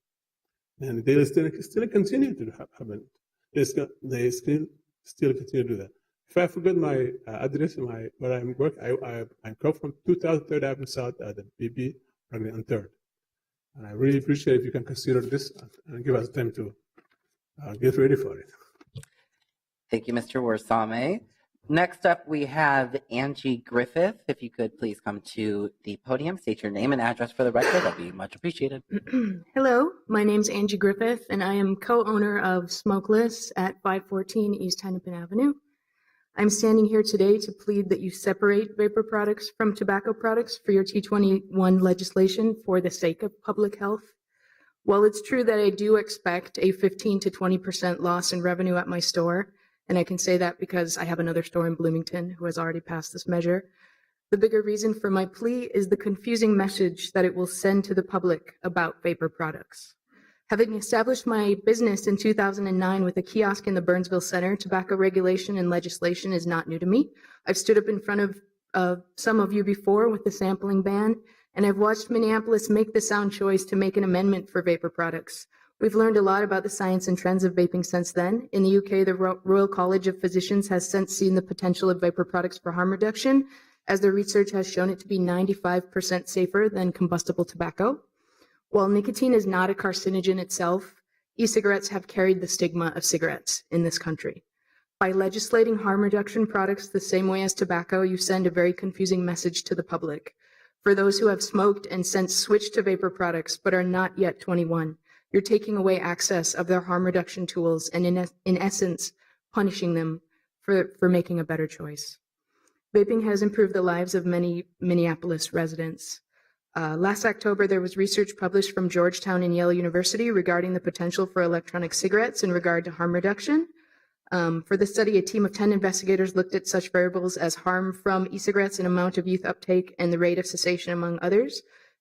And they still continue to happen. They still continue to do that. If I forget my address and where I'm working, I come from 2000 3rd Avenue South at the BB on 3rd. And I really appreciate if you can consider this and give us time to get ready for it. Thank you, Mr. Warsame. Next up, we have Angie Griffith. If you could please come to the podium, state your name and address for the record, that'd be much appreciated. Hello, my name's Angie Griffith, and I am co-owner of Smokeless at 514 East Hennepin Avenue. I'm standing here today to plead that you separate vapor products from tobacco products for your T21 legislation for the sake of public health. While it's true that I do expect a 15 to 20% loss in revenue at my store, and I can say that because I have another store in Bloomington who has already passed this measure, the bigger reason for my plea is the confusing message that it will send to the public about vapor products. Having established my business in 2009 with a kiosk in the Burnsville Center, tobacco regulation and legislation is not new to me. I've stood up in front of some of you before with the sampling ban, and I've watched Minneapolis make the sound choice to make an amendment for vapor products. We've learned a lot about the science and trends of vaping since then. In the UK, the Royal College of Physicians has since seen the potential of vapor products for harm reduction, as their research has shown it to be 95% safer than combustible tobacco. While nicotine is not a carcinogen itself, e-cigarettes have carried the stigma of cigarettes in this country. By legislating harm reduction products the same way as tobacco, you send a very confusing message to the public. For those who have smoked and since switched to vapor products but are not yet 21, you're taking away access of their harm reduction tools and in essence, punishing them for making a better choice. Vaping has improved the lives of many Minneapolis residents. Last October, there was research published from Georgetown and Yale University regarding the potential for electronic cigarettes in regard to harm reduction. For the study, a team of 10 investigators looked at such variables as harm from e-cigarettes and amount of youth uptake and the rate of cessation, among others.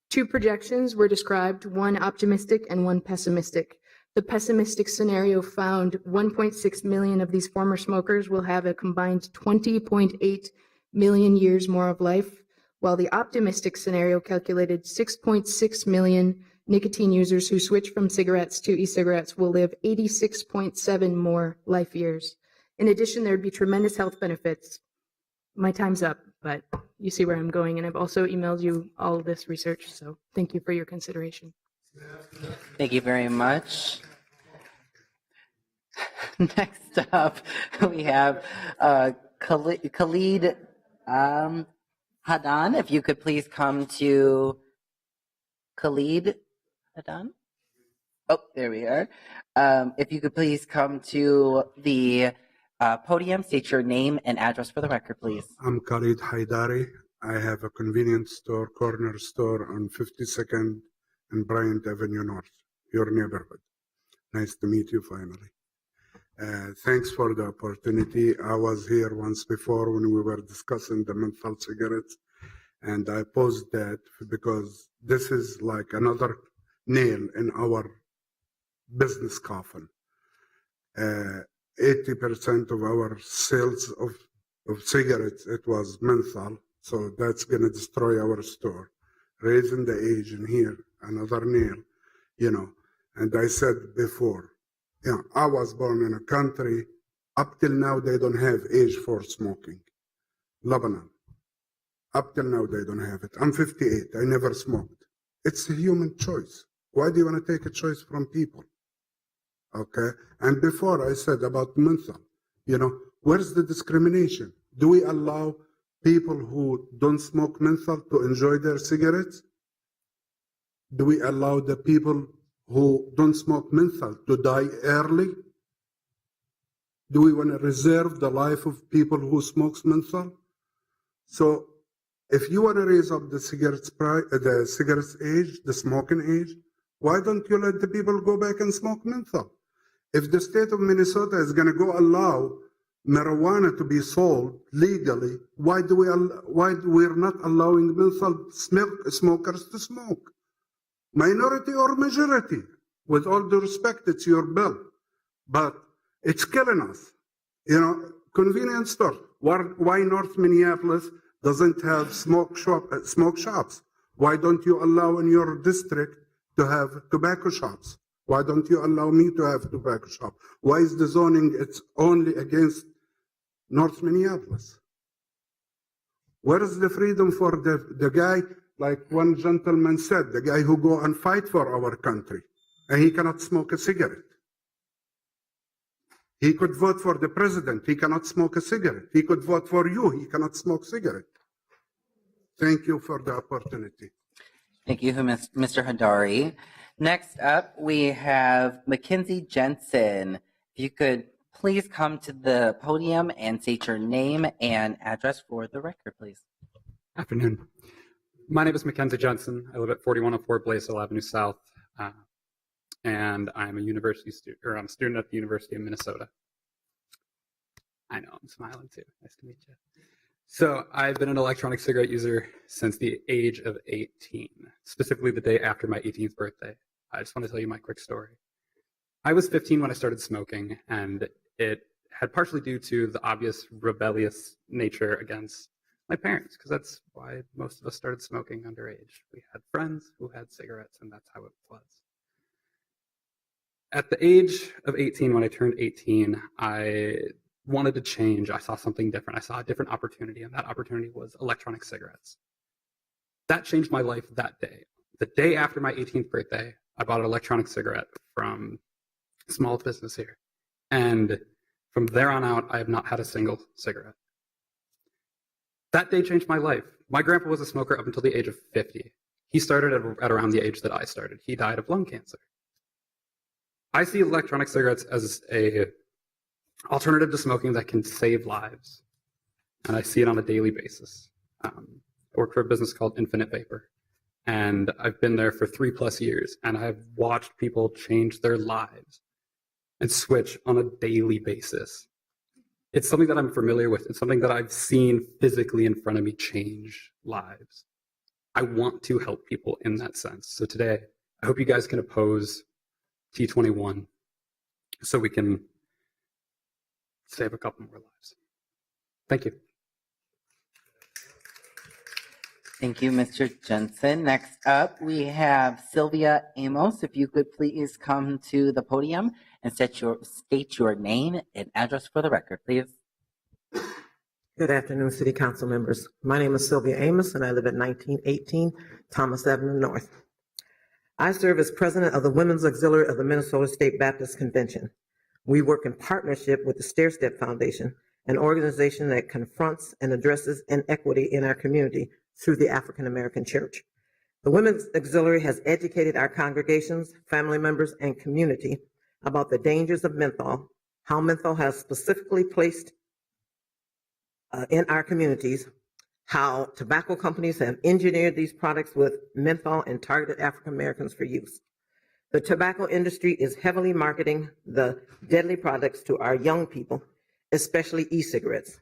2 projections were described, one optimistic and one pessimistic. The pessimistic scenario found 1.6 million of these former smokers will have a combined 20.8 million years more of life, while the optimistic scenario calculated 6.6 million nicotine users who switch from cigarettes to e-cigarettes will live 86.7 more life years. In addition, there'd be tremendous health benefits. My time's up, but you see where I'm going, and I've also emailed you all of this research, so thank you for your consideration. Thank you very much. Next up, we have Khalid Hadan. If you could please come to Khalid Hadan. Oh, there we are. If you could please come to the podium, state your name and address for the record, please. I'm Khalid Haidari. I have a convenience store, corner store on 52nd and Bryant Avenue North, your neighborhood. Nice to meet you finally. Thanks for the opportunity. I was here once before when we were discussing the menthol cigarettes, and I posed that because this is like another nail in our business coffin. 80% of our sales of cigarettes, it was menthol, so that's going to destroy our store. Raising the age in here, another nail, And I said before, I was born in a country, up till now they don't have age for smoking. Lebanon, up till now they don't have it. I'm 58, I never smoked. It's a human choice. Why do you want to take a choice from people? Okay, and before I said about menthol, where's the discrimination? Do we allow people who don't smoke menthol to enjoy their cigarettes? Do we allow the people who don't smoke menthol to die early? Do we want to reserve the life of people who smoke menthol? So if you want to raise up the cigarettes age, the smoking age, why don't you let the people go back and smoke menthol? If the state of Minnesota is going to go allow marijuana to be sold legally, why we're not allowing menthol smokers to smoke? Minority or majority? With all due respect, it's your bill, but it's killing us. You know, convenience store. Why North Minneapolis doesn't have smoke shops? Why don't you allow in your district to have tobacco shops? Why don't you allow me to have tobacco shop? Why is the zoning, it's only against North Minneapolis? Where is the freedom for the guy, like one gentleman said, the guy who go and fight for our country, and he cannot smoke a cigarette? He could vote for the president, he cannot smoke a cigarette. He could vote for you, he cannot smoke cigarette. Thank you for the opportunity. Thank you, Mr. Handari. Next up, we have Mackenzie Jensen. If you could please come to the podium and state your name and address for the record, please. Afternoon. My name is Mackenzie Jensen. I live at 4104 Blaisdell Avenue South, and I'm a university student, or I'm a student at the University of Minnesota. I know, I'm smiling too. Nice to meet you. So I've been an electronic cigarette user since the age of 18, specifically the day after my 18th birthday. I just want to tell you my quick story. I was 15 when I started smoking, and it had partially due to the obvious rebellious nature against my parents, because that's why most of us started smoking underage. We had friends who had cigarettes, and that's how it was. At the age of 18, when I turned 18, I wanted to change. I saw something different. I saw a different opportunity, and that opportunity was electronic cigarettes. That changed my life that day. The day after my 18th birthday, I bought an electronic cigarette from a small business here. And from there on out, I have not had a single cigarette. That day changed my life. My grandpa was a smoker up until the age of 50. He started at around the age that I started. He died of lung cancer. I see electronic cigarettes as a alternative to smoking that can save lives. And I see it on a daily basis. I work for a business called Infinite Vapor. And I've been there for 3+ years. And I've watched people change their lives and switch on a daily basis. It's something that I'm familiar with. It's something that I've seen physically in front of me change lives. I want to help people in that sense. So today, I hope you guys can oppose T21 so we can save a couple more lives. Thank you. Thank you, Mr. Jensen. Next up, we have Sylvia Amos. If you could please come to the podium and state your name and address for the record, please. Good afternoon, City Council members. My name is Sylvia Amos, and I live at 1918 Thomas Avenue North. I serve as president of the Women's Auxiliary of the Minnesota State Baptist Convention. We work in partnership with the Stair Step Foundation, an organization that confronts and addresses inequity in our community through the African American Church. The Women's Auxiliary has educated our congregations, family members, and community about the dangers of menthol, how menthol has specifically placed in our communities, how tobacco companies have engineered these products with menthol and targeted African Americans for use. The tobacco industry is heavily marketing the deadly products to our young people, especially e-cigarettes.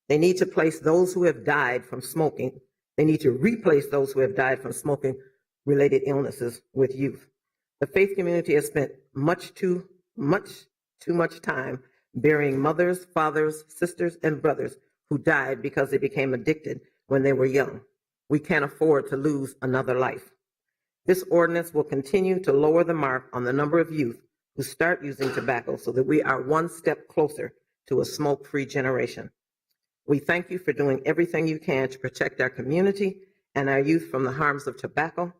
They need to place those who have died from smoking. They need to replace those who have died from smoking-related illnesses with youth. The faith community has spent too much time burying mothers, fathers, sisters, and brothers who died because they became addicted when they were young. We can't afford to lose another life. This ordinance will continue to lower the mark on the number of youth who start using tobacco so that we are one step closer to a smoke-free generation. We thank you for doing everything you can to protect our community and our youth from the harms of tobacco,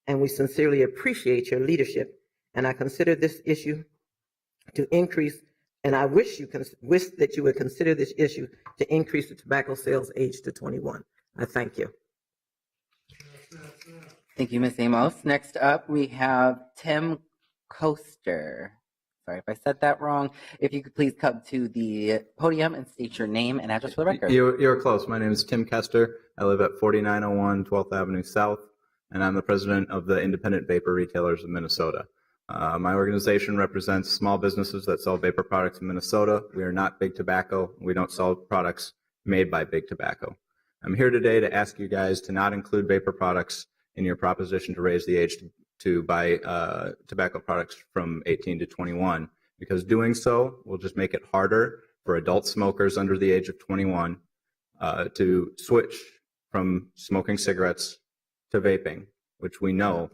and we sincerely appreciate your leadership. And I consider this issue to increase, and I wish that you would consider this issue to increase the tobacco sales age to 21. I thank you. Thank you, Ms. Amos. Next up, we have Tim Coaster. Sorry if I said that wrong. If you could please come to the podium and state your name and address for the record. You're close. My name is Tim Kester. I live at 4901 12th Avenue South, and I'm the president of the Independent Vapor Retailers of Minnesota. My organization represents small businesses that sell vapor products in Minnesota. We are not Big Tobacco. We don't sell products made by Big Tobacco. I'm here today to ask you guys to not include vapor products in your proposition to raise the age to buy tobacco products from 18 to 21, because doing so will just make it harder for adult smokers under the age of 21 to switch from smoking cigarettes to vaping, which we know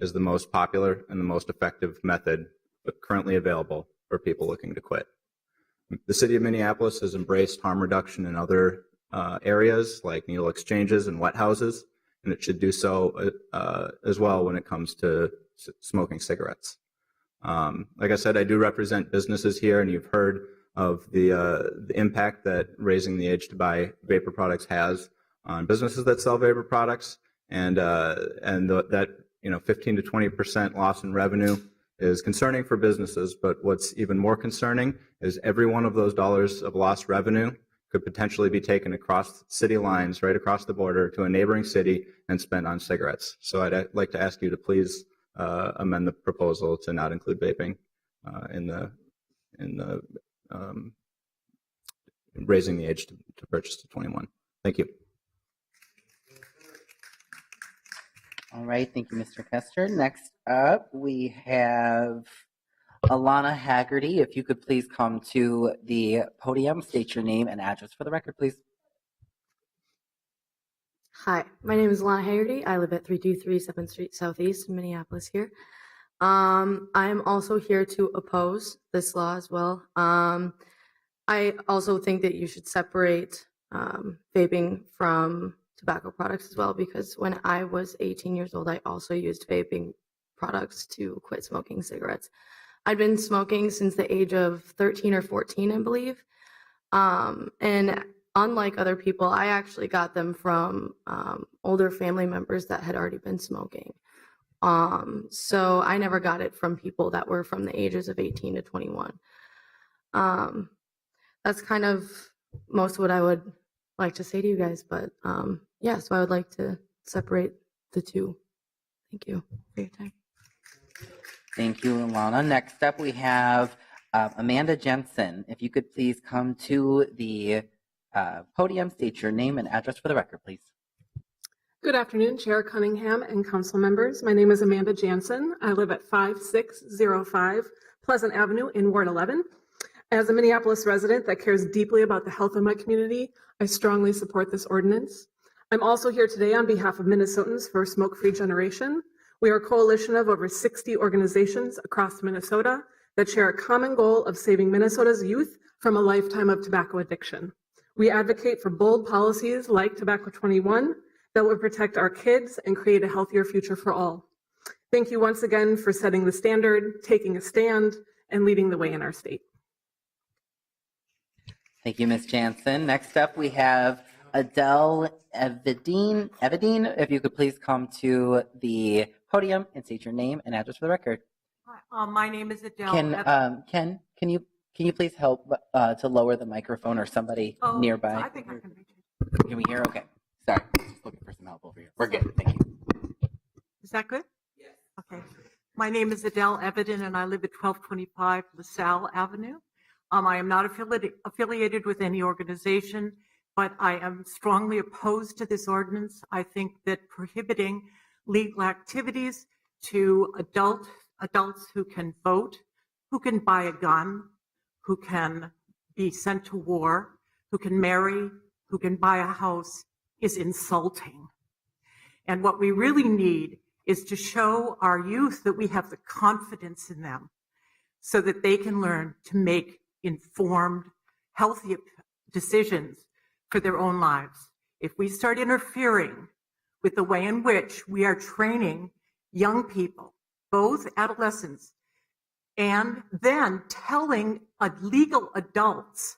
is the most popular and the most effective method currently available for people looking to quit. The city of Minneapolis has embraced harm reduction in other areas like needle exchanges and wet houses, and it should do so as well when it comes to smoking cigarettes. Like I said, I do represent businesses here, and you've heard of the impact that raising the age to buy vapor products has on businesses that sell vapor products, and that 15 to 20% loss in revenue is concerning for businesses. But what's even more concerning is every one of those dollars of lost revenue could potentially be taken across city lines, right across the border to a neighboring city, and spent on cigarettes. So I'd like to ask you to please amend the proposal to not include vaping in the raising the age to purchase to 21. Thank you. All right, thank you, Mr. Kester. Next up, we have Alana Haggerty. If you could please come to the podium, state your name and address for the record, please. Hi, my name is Alana Haggerty. I live at 323 7th Street Southeast in Minneapolis here. I am also here to oppose this law as well. I also think that you should separate vaping from tobacco products as well, because when I was 18 years old, I also used vaping products to quit smoking cigarettes. I'd been smoking since the age of 13 or 14, I believe. And unlike other people, I actually got them from older family members that had already been smoking. So I never got it from people that were from the ages of 18 to 21. That's kind of most of what I would like to say to you guys, but yeah, so I would like to separate the two. Thank you for your time. Thank you, Alana. Next up, we have Amanda Jensen. If you could please come to the podium, state your name and address for the record, please. Good afternoon, Chair Cunningham and council members. My name is Amanda Jansen. I live at 5605 Pleasant Avenue in Ward 11. As a Minneapolis resident that cares deeply about the health of my community, I strongly support this ordinance. I'm also here today on behalf of Minnesotans for a Smoke-Free Generation. We are a coalition of over 60 organizations across Minnesota that share a common goal of saving Minnesota's youth from a lifetime of tobacco addiction. We advocate for bold policies like Tobacco 21 that will protect our kids and create a healthier future for all. Thank you once again for setting the standard, taking a stand, and leading the way in our state. Thank you, Ms. Jansen. Next up, we have Adele Evedine. If you could please come to the podium and state your name and address for the record. My name is Adele. Ken, can you please help to lower the microphone or somebody nearby? I think I can reach it. Can we hear? Okay. Sorry, just looking for some help over here. We're good. Thank you. Is that good? Yes. Okay. My name is Adele Evedin, and I live at 1225 LaSalle Avenue. I am not affiliated with any organization, but I am strongly opposed to this ordinance. I think that prohibiting legal activities to adults who can vote, who can buy a gun, who can be sent to war, who can marry, who can buy a house, is insulting. And what we really need is to show our youth that we have the confidence in them so that they can learn to make informed, healthy decisions for their own lives. If we start interfering with the way in which we are training young people, both adolescents, and then telling legal adults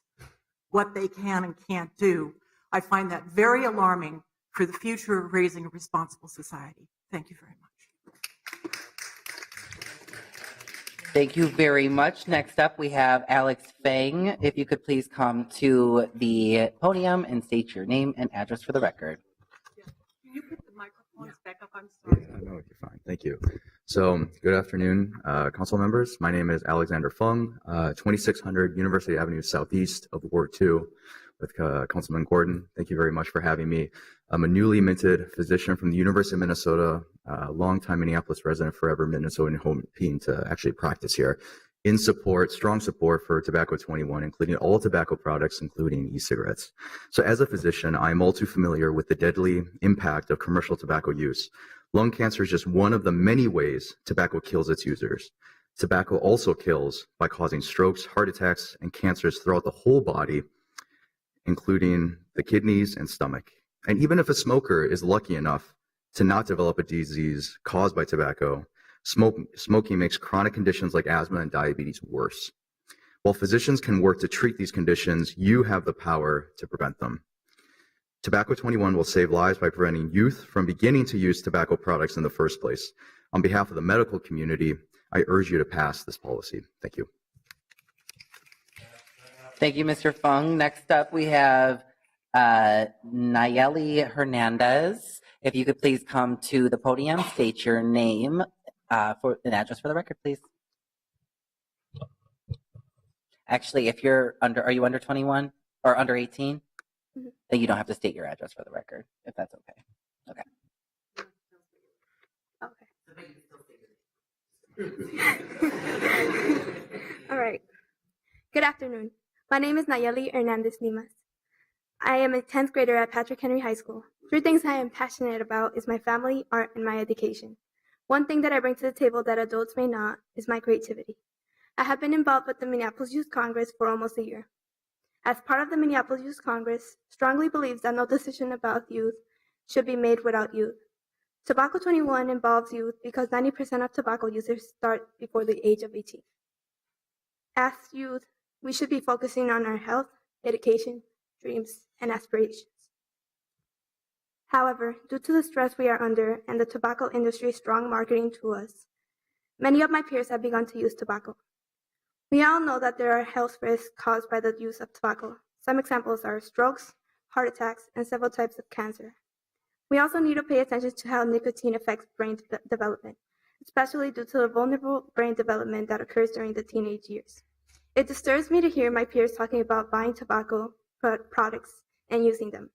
what they can and can't do, I find that very alarming for the future of raising a responsible society. Thank you very much. Thank you very much. Next up, we have Alex Fang. If you could please come to the podium and state your name and address for the record. Can you put the microphones back up? I'm sorry. I know, you're fine. Thank you. So, good afternoon, council members. My name is Alexander Fung, 2600 University Avenue Southeast of Ward 2 with Councilman Gordon. Thank you very much for having me. I'm a newly minted physician from the University of Minnesota, longtime Minneapolis resident, forever Minnesotan, hoping to actually practice here in support, strong support for Tobacco 21, including all tobacco products, including e-cigarettes. So as a physician, I'm all too familiar with the deadly impact of commercial tobacco use. Lung cancer is just one of the many ways tobacco kills its users. Tobacco also kills by causing strokes, heart attacks, and cancers throughout the whole body, including the kidneys and stomach. And even if a smoker is lucky enough to not develop a disease caused by tobacco, smoking makes chronic conditions like asthma and diabetes worse. While physicians can work to treat these conditions, you have the power to prevent them. Tobacco 21 will save lives by preventing youth from beginning to use tobacco products in the first place. On behalf of the medical community, I urge you to pass this policy. Thank you. Thank you, Mr. Fung. Next up, we have Nayeli Hernandez. If you could please come to the podium, state your name for an address for the record, please. Actually, if you're under, are you under 21 or under 18? Then you don't have to state your address for the record, if that's okay. Okay. All right. Good afternoon. My name is Nayeli Hernandez Limas. I am a 10th grader at Patrick Henry High School. 3 things I am passionate about is my family, art, and my education. One thing that I bring to the table that adults may not is my creativity. I have been involved with the Minneapolis Youth Congress for almost a year. As part of the Minneapolis Youth Congress, strongly believes that no decision about youth should be made without youth. Tobacco 21 involves youth because 90% of tobacco users start before the age of 18. As youth, we should be focusing on our health, education, dreams, and aspirations. However, due to the stress we are under and the tobacco industry's strong marketing to us, many of my peers have begun to use tobacco. We all know that there are health risks caused by the use of tobacco. Some examples are strokes, heart attacks, and several types of cancer. We also need to pay attention to how nicotine affects brain development, especially due to the vulnerable brain development that occurs during the teenage years. It disturbs me to hear my peers talking about buying tobacco products and using them.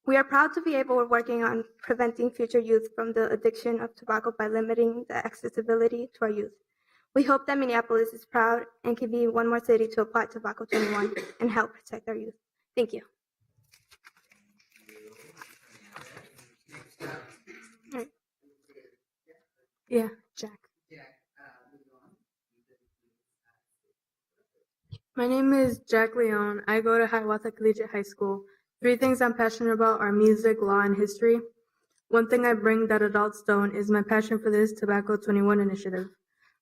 We are proud to be able to working on preventing future youth from the addiction of tobacco by limiting the accessibility to our youth. We hope that Minneapolis is proud and can be one more city to apply Tobacco 21 and help protect our youth. Thank you. Right. Yeah, Jack. My name is Jack Leon. I go to Hiawatha Collegiate High School. 3 things I'm passionate about are music, law, and history. One thing I bring that adults don't is my passion for this Tobacco 21 initiative.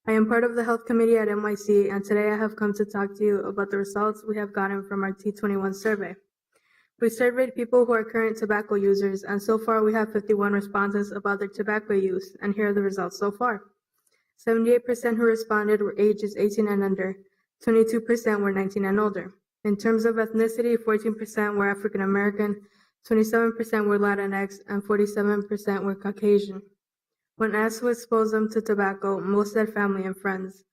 I am part of the health committee at NYC, and today I have come to talk to you about the results we have gotten from our T21 survey. We surveyed people who are current tobacco users, and so far we have 51 responses about their tobacco use, and here are the results so far. 78% who responded were ages 18 and under, 22% were 19 and older. In terms of ethnicity, 14% were African American, 27% were Latinx, and 47% were Caucasian. When asked who exposed them to tobacco, most said family and friends.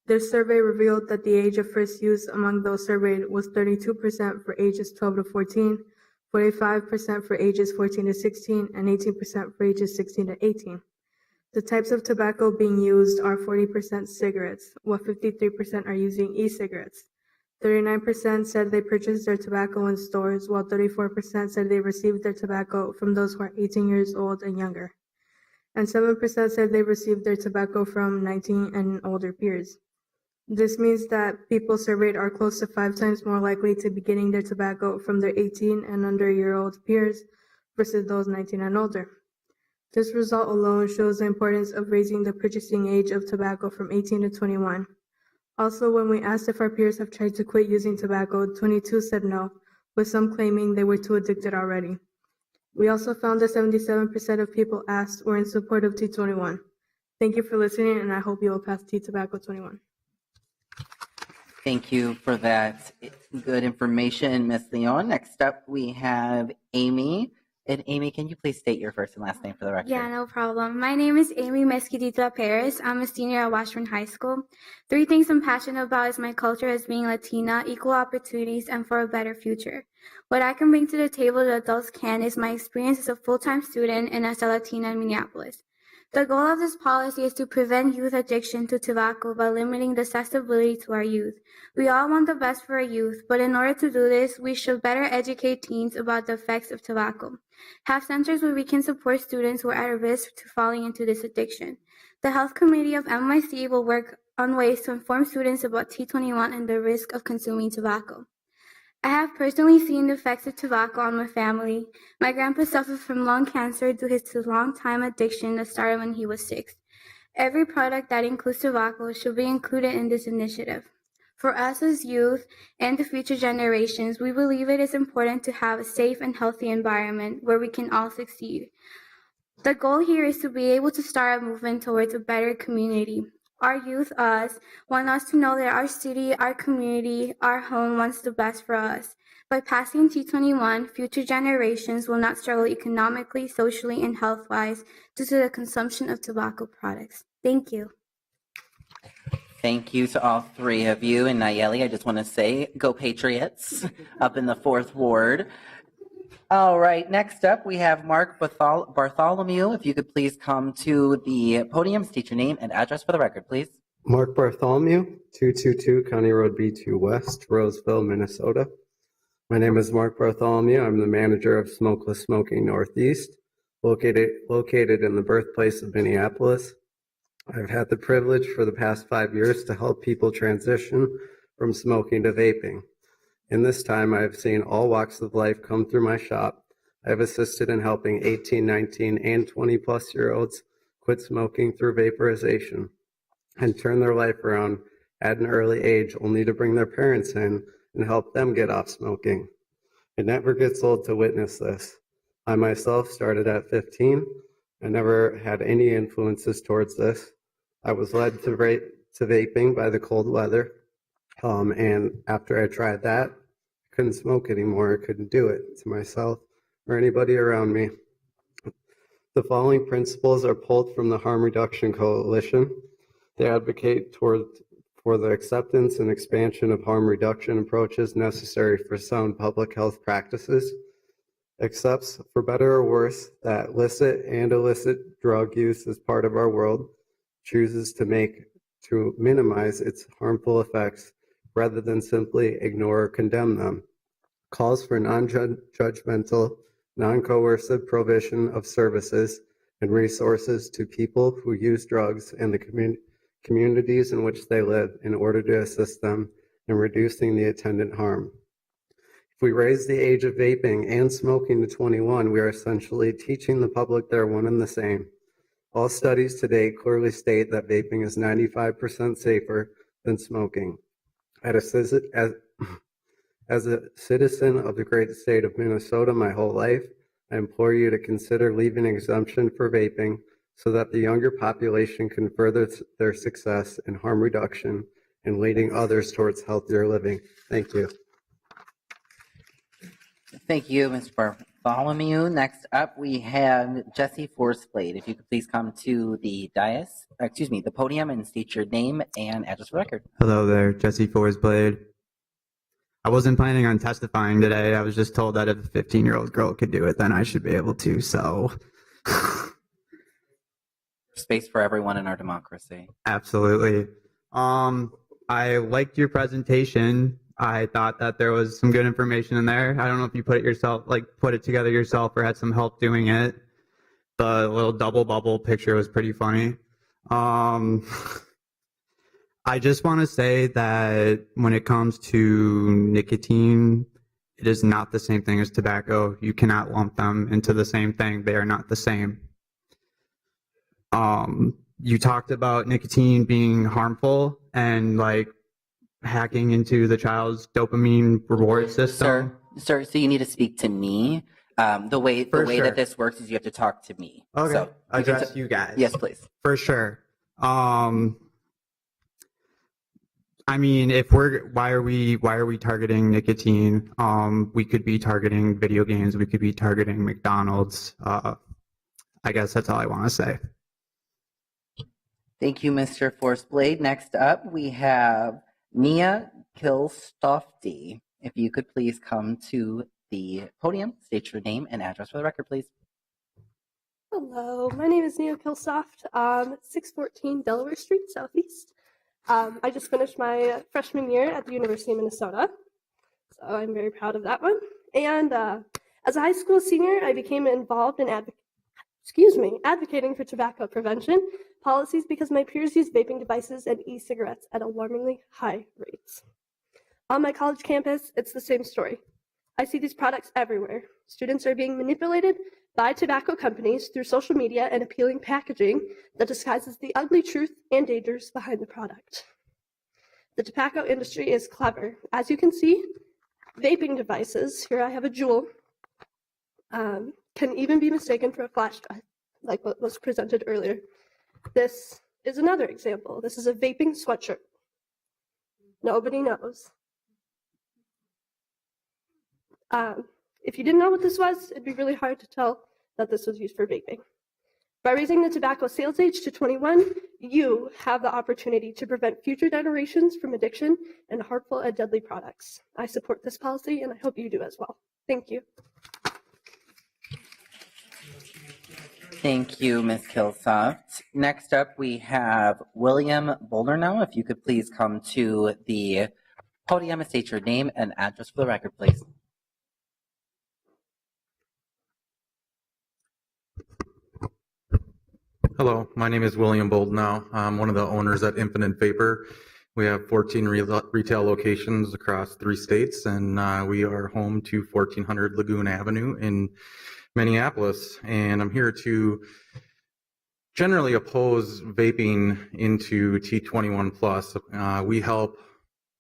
This survey revealed that the age of first use among those surveyed was 32% for ages 12 to 14, 45% for ages 14 to 16, and 18% for ages 16 to 18. The types of tobacco being used are 40% cigarettes, while 53% are using e-cigarettes. 39% said they purchased their tobacco in stores, while 34% said they received their tobacco from those who are 18 years old and younger. And 7% said they received their tobacco from 19 and older peers. This means that people surveyed are close to 5 times more likely to be getting their tobacco from their 18 and under-year-old peers versus those 19 and older. This result alone shows the importance of raising the purchasing age of tobacco from 18 to 21. Also, when we asked if our peers have tried to quit using tobacco, 22 said no, with some claiming they were too addicted already. We also found that 77% of people asked were in support of T21. Thank you for listening, and I hope you will pass T-Tobacco 21. Thank you for that good information, Ms. Leon. Next up, we have Amy. And Amy, can you please state your first and last name for the record? Yeah, no problem. My name is Amy Mesquidita Perez. I'm a senior at Washburn High School. 3 things I'm passionate about is my culture as being Latina, equal opportunities, and for a better future. What I can bring to the table that adults can is my experience as a full-time student and as a Latina in Minneapolis. The goal of this policy is to prevent youth addiction to tobacco by limiting the accessibility to our youth. We all want the best for our youth, but in order to do this, we should better educate teens about the effects of tobacco. Have centers where we can support students who are at risk to falling into this addiction. The Health Committee of NYC will work on ways to inform students about T21 and the risk of consuming tobacco. I have personally seen the effects of tobacco on my family. My grandpa suffered from lung cancer due to his long-time addiction that started when he was 6. Every product that includes tobacco should be included in this initiative. For us as youth and the future generations, we believe it is important to have a safe and healthy environment where we can all succeed. The goal here is to be able to start a movement towards a better community. Our youth, us, want us to know that our city, our community, our home wants the best for us. By passing T21, future generations will not struggle economically, socially, and health-wise due to the consumption of tobacco products. Thank you. Thank you to all 3 of you. And Nayeli, I just want to say, go Patriots up in the 4th Ward. All right, next up, we have Mark Bartholomew. If you could please come to the podium, state your name and address for the record, please. Mark Bartholomew, 222 County Road B2 West, Roseville, Minnesota. My name is Mark Bartholomew. I'm the manager of Smokeless Smoking Northeast, located in the birthplace of Minneapolis. I've had the privilege for the past 5 years to help people transition from smoking to vaping. In this time, I have seen all walks of life come through my shop. I have assisted in helping 18, 19, and 20-plus-year-olds quit smoking through vaporization and turn their life around at an early age, only to bring their parents in and help them get off smoking. It never gets old to witness this. I myself started at 15. I never had any influences towards this. I was led to vaping by the cold weather. And after I tried that, I couldn't smoke anymore. I couldn't do it to myself or anybody around me. The following principles are pulled from the Harm Reduction Coalition. They advocate for the acceptance and expansion of harm reduction approaches necessary for sound public health practices, accepts, for better or worse, that licit and illicit drug use is part of our world, chooses to minimize its harmful effects rather than simply ignore or condemn them, calls for non-judgmental, non-coercive provision of services and resources to people who use drugs and the communities in which they live in order to assist them in reducing the attendant harm. If we raise the age of vaping and smoking to 21, we are essentially teaching the public they're one and the same. All studies to date clearly state that vaping is 95% safer than smoking. As a citizen of the great state of Minnesota my whole life, I implore you to consider leaving exemption for vaping so that the younger population can further their success in harm reduction and leading others towards healthier living. Thank you. Thank you, Mr. Bartholomew. Next up, we have Jesse Forsblade. If you could please come to the the podium and state your name and address for the record. Hello there, Jesse Forsblade. I wasn't planning on testifying today. I was just told that if a 15-year-old girl could do it, then I should be able to, so. Space for everyone in our democracy. Absolutely. I liked your presentation. I thought that there was some good information in there. I don't know if you put it together yourself or had some help doing it. The little double bubble picture was pretty funny. I just want to say that when it comes to nicotine, it is not the same thing as tobacco. You cannot lump them into the same thing. They are not the same. You talked about nicotine being harmful and like hacking into the child's dopamine reward system. Sir, so you need to speak to me. The way that this works is you have to talk to me. Okay, so address you guys. Yes, please. For sure. I mean, why are we targeting nicotine? We could be targeting video games. We could be targeting McDonald's. I guess that's all I want to say. Thank you, Mr. Forceblade. Next up, we have Nia Kilstofty. If you could please come to the podium, state your name and address for the record, please. Hello, my name is Nia Kilsoft, 614 Delaware Street, Southeast. I just finished my freshman year at the University of Minnesota, so I'm very proud of that one. And as a high school senior, I became involved in advocating for tobacco prevention policies because my peers use vaping devices and e-cigarettes at alarmingly high rates. On my college campus, it's the same story. I see these products everywhere. Students are being manipulated by tobacco companies through social media and appealing packaging that disguises the ugly truth and dangers behind the product. The tobacco industry is clever. As you can see, vaping devices, here I have a Juul, can even be mistaken for a flash drive, like what was presented earlier. This is another example. This is a vaping sweatshirt. Nobody knows. If you didn't know what this was, it'd be really hard to tell that this was used for vaping. By raising the tobacco sales age to 21, you have the opportunity to prevent future generations from addiction and harmful and deadly products. I support this policy, and I hope you do as well. Thank you. Thank you, Ms. Kilsoft. Next up, we have William Bouldernow. If you could please come to the podium and state your name and address for the record, please. Hello, my name is William Boldnow. I'm one of the owners at Infinite Vapor. We have 14 retail locations across 3 states, and we are home to 1400 Lagoon Avenue in Minneapolis. And I'm here to generally oppose vaping into T21 plus. We help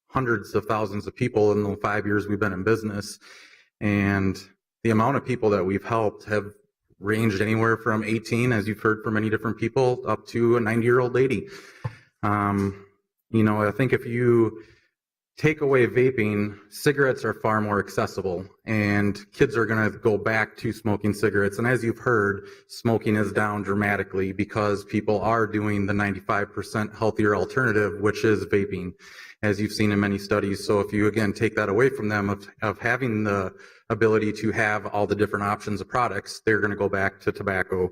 hundreds of thousands of people in the 5 years we've been in business, and the amount of people that we've helped have ranged anywhere from 18, as you've heard from many different people, up to a 90-year-old lady. I think if you take away vaping, cigarettes are far more accessible, and kids are going to go back to smoking cigarettes. And as you've heard, smoking is down dramatically because people are doing the 95% healthier alternative, which is vaping, as you've seen in many studies. So if you, again, take that away from them of having the ability to have all the different options of products, they're going to go back to tobacco.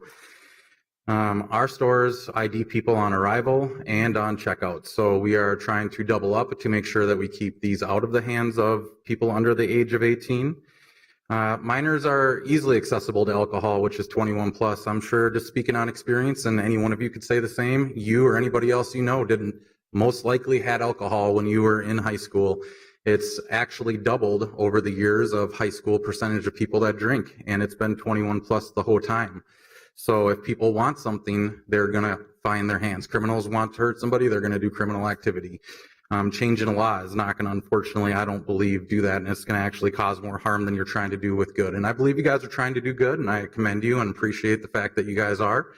Our stores ID people on arrival and on checkout. So we are trying to double up to make sure that we keep these out of the hands of people under the age of 18. Minors are easily accessible to alcohol, which is 21 plus. I'm sure, just speaking on experience, and any one of you could say the same, you or anybody else you know didn't most likely had alcohol when you were in high school. It's actually doubled over the years of high school percentage of people that drink, and it's been 21 plus the whole time. So if people want something, they're going to find their hands. Criminals want to hurt somebody, they're going to do criminal activity. Changing a law is not going to, unfortunately, I don't believe, do that, and it's going to actually cause more harm than you're trying to do with good. And I believe you guys are trying to do good, and I commend you and appreciate the fact that you guys are.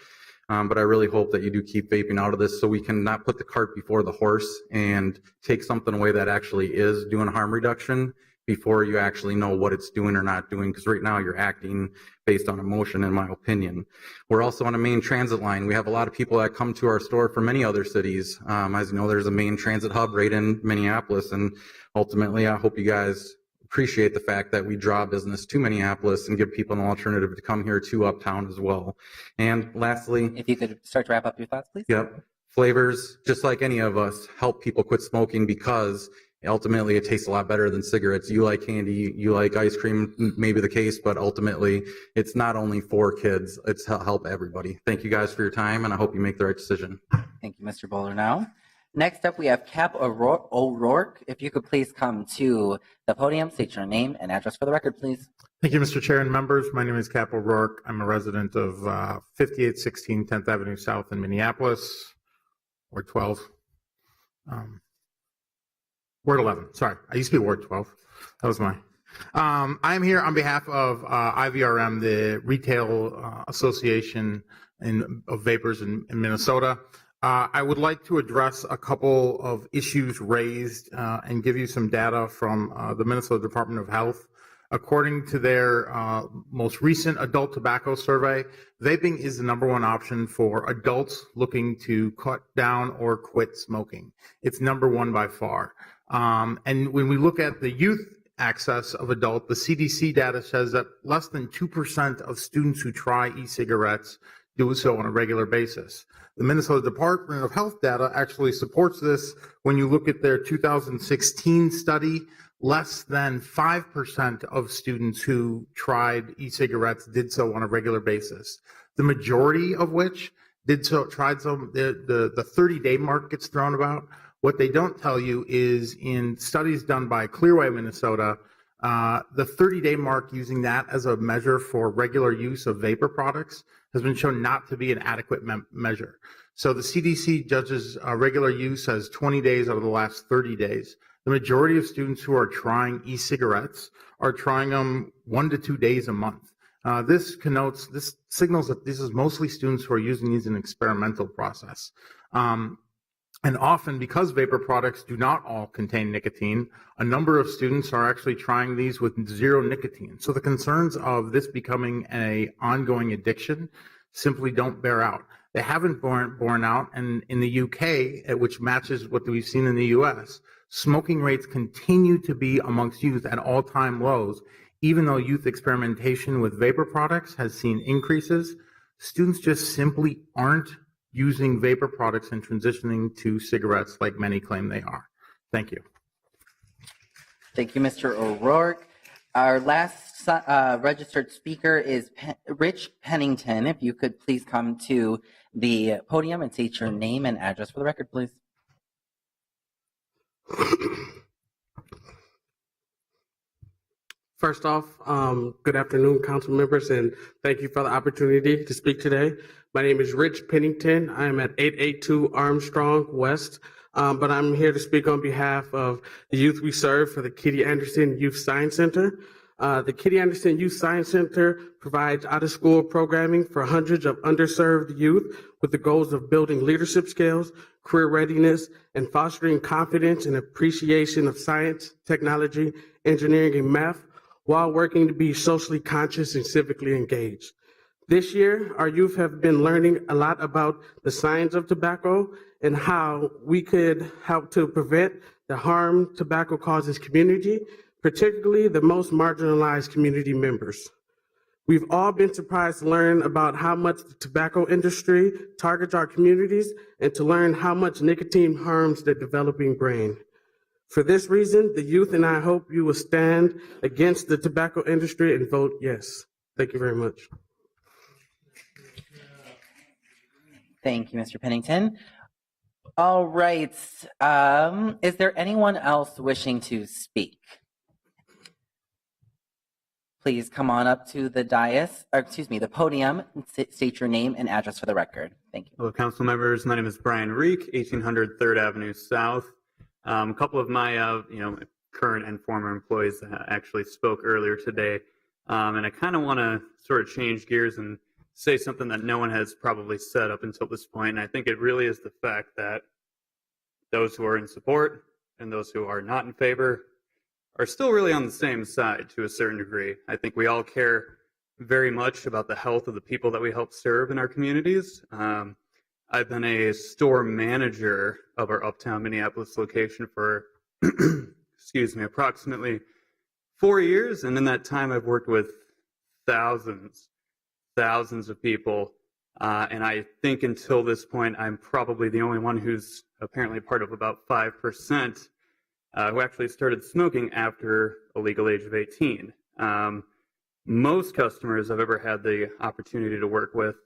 But I really hope that you do keep vaping out of this so we can not put the cart before the horse and take something away that actually is doing harm reduction before you actually know what it's doing or not doing, because right now you're acting based on emotion, in my opinion. We're also on a main transit line. We have a lot of people that come to our store from many other cities. As you know, there's a main transit hub right in Minneapolis, and ultimately I hope you guys appreciate the fact that we draw business to Minneapolis and give people an alternative to come here to Uptown as well. And lastly, if you could start to wrap up your thoughts, please. Yep. Flavors, just like any of us, help people quit smoking because ultimately it tastes a lot better than cigarettes. You like candy, you like ice cream, maybe the case, but ultimately it's not only for kids, it's to help everybody. Thank you guys for your time, and I hope you make the right decision. Thank you, Mr. Bowler. Now, next up we have Cap O'Rourke. If you could please come to the podium, state your name and address for the record, please. Thank you, Mr. Chair and members. My name is Cap O'Rourke. I'm a resident of 5816 10th Avenue South in Minneapolis, Ward 12. Ward 11, sorry. I used to be Ward 12. That was mine. I'm here on behalf of IVRM, the Retail Association of Vapors in Minnesota. I would like to address a couple of issues raised and give you some data from the Minnesota Department of Health. According to their most recent adult tobacco survey, vaping is the #1 option for adults looking to cut down or quit smoking. It's #1 by far. And when we look at the youth access of adult, the CDC data says that less than 2% of students who try e-cigarettes do so on a regular basis. The Minnesota Department of Health data actually supports this. When you look at their 2016 study, less than 5% of students who tried e-cigarettes did so on a regular basis. The majority of which tried some. The 30-day mark gets thrown about. What they don't tell you is in studies done by Clearway, Minnesota, the 30-day mark, using that as a measure for regular use of vapor products, has been shown not to be an adequate measure. So the CDC judges regular use as 20 days out of the last 30 days. The majority of students who are trying e-cigarettes are trying them 1 to 2 days a month. This signals that this is mostly students who are using these in an experimental process. And often, because vapor products do not all contain nicotine, a number of students are actually trying these with 0 nicotine. So the concerns of this becoming an ongoing addiction simply don't bear out. They haven't borne out, and in the UK, which matches what we've seen in the US, smoking rates continue to be amongst youth at all-time lows. Even though youth experimentation with vapor products has seen increases, students just simply aren't using vapor products and transitioning to cigarettes like many claim they are. Thank you. Thank you, Mr. O'Rourke. Our last registered speaker is Rich Pennington. If you could please come to the podium and state your name and address for the record, please. First off, good afternoon, council members, and thank you for the opportunity to speak today. My name is Rich Pennington. I am at 882 Armstrong West, but I'm here to speak on behalf of the youth we serve for the Kitty Anderson Youth Science Center. The Kitty Anderson Youth Science Center provides out-of-school programming for hundreds of underserved youth with the goals of building leadership skills, career readiness, and fostering confidence and appreciation of science, technology, engineering, and math, while working to be socially conscious and civically engaged. This year, our youth have been learning a lot about the science of tobacco and how we could help to prevent the harm tobacco causes community, particularly the most marginalized community members. We've all been surprised to learn about how much the tobacco industry targets our communities and to learn how much nicotine harms the developing brain. For this reason, the youth and I hope you will stand against the tobacco industry and vote yes. Thank you very much. Thank you, Mr. Pennington. All right. Is there anyone else wishing to speak? Please come on up to the dais, or excuse me, the podium, and state your name and address for the record. Thank you. Hello, council members. My name is Brian Reek, 1800 3rd Avenue South. A couple of my, current and former employees actually spoke earlier today, and I kind of want to sort of change gears and say something that no one has probably said up until this point. And I think it really is the fact that those who are in support and those who are not in favor are still really on the same side to a certain degree. I think we all care very much about the health of the people that we help serve in our communities. I've been a store manager of our Uptown Minneapolis location for, approximately 4 years. And in that time, I've worked with thousands of people. And I think until this point, I'm probably the only one who's apparently part of about 5% who actually started smoking after a legal age of 18. Most customers I've ever had the opportunity to work with,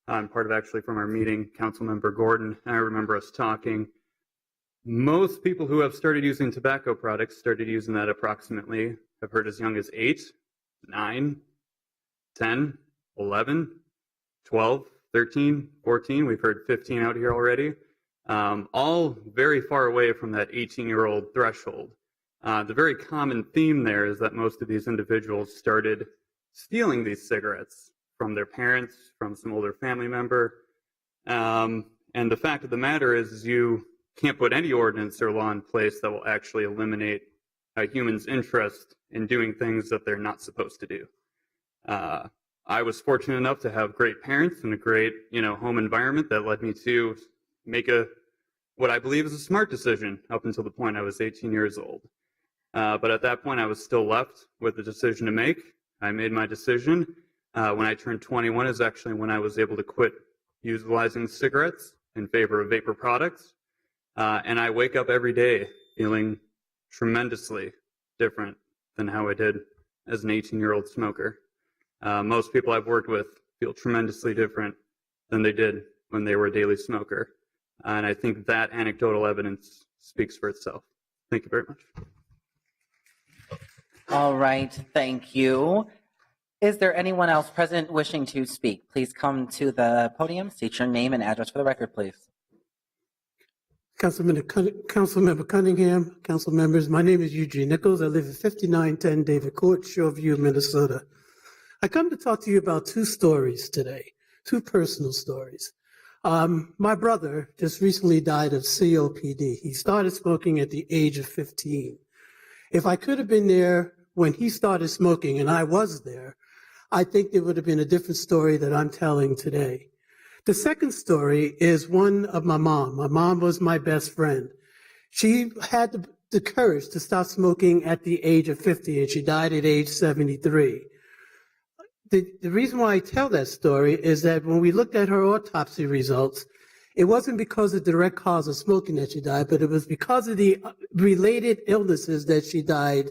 part of actually from our meeting, Councilmember Gordon, I remember us talking. Most people who have started using tobacco products started using that approximately, I've heard as young as 8, 9, 10, 11, 12, 13, 14. We've heard 15 out here already. All very far away from that 18-year-old threshold. The very common theme there is that most of these individuals started stealing these cigarettes from their parents, from some older family member. And And the fact of the matter is you can't put any ordinance or law in place that will actually eliminate a human's interest in doing things that they're not supposed to do. I was fortunate enough to have great parents and a great, home environment that led me to make what I believe is a smart decision up until the point I was 18 years old. But at that point, I was still left with a decision to make. I made my decision. When I turned 21 is actually when I was able to quit utilizing cigarettes in favor of vapor products. And I wake up every day feeling tremendously different than how I did as an 18-year-old smoker. Most people I've worked with feel tremendously different than they did when they were a daily smoker. And I think that anecdotal evidence speaks for itself. Thank you very much. All right, thank you. Is there anyone else present wishing to speak? Please come to the podium, state your name and address for the record, please. Councilmember Cunningham, council members, my name is Eugene Nichols. I live at 5910 David Court, Shoreview, Minnesota. I come to talk to you about two stories today, two personal stories. My brother just recently died of COPD. He started smoking at the age of 15. If I could have been there when he started smoking, and I was there, I think there would have been a different story that I'm telling today. The second story is one of my mom. My mom was my best friend. She had the courage to stop smoking at the age of 50, and she died at age 73. The reason why I tell that story is that when we looked at her autopsy results, it wasn't because of the direct cause of smoking that she died, but it was because of the related illnesses that she died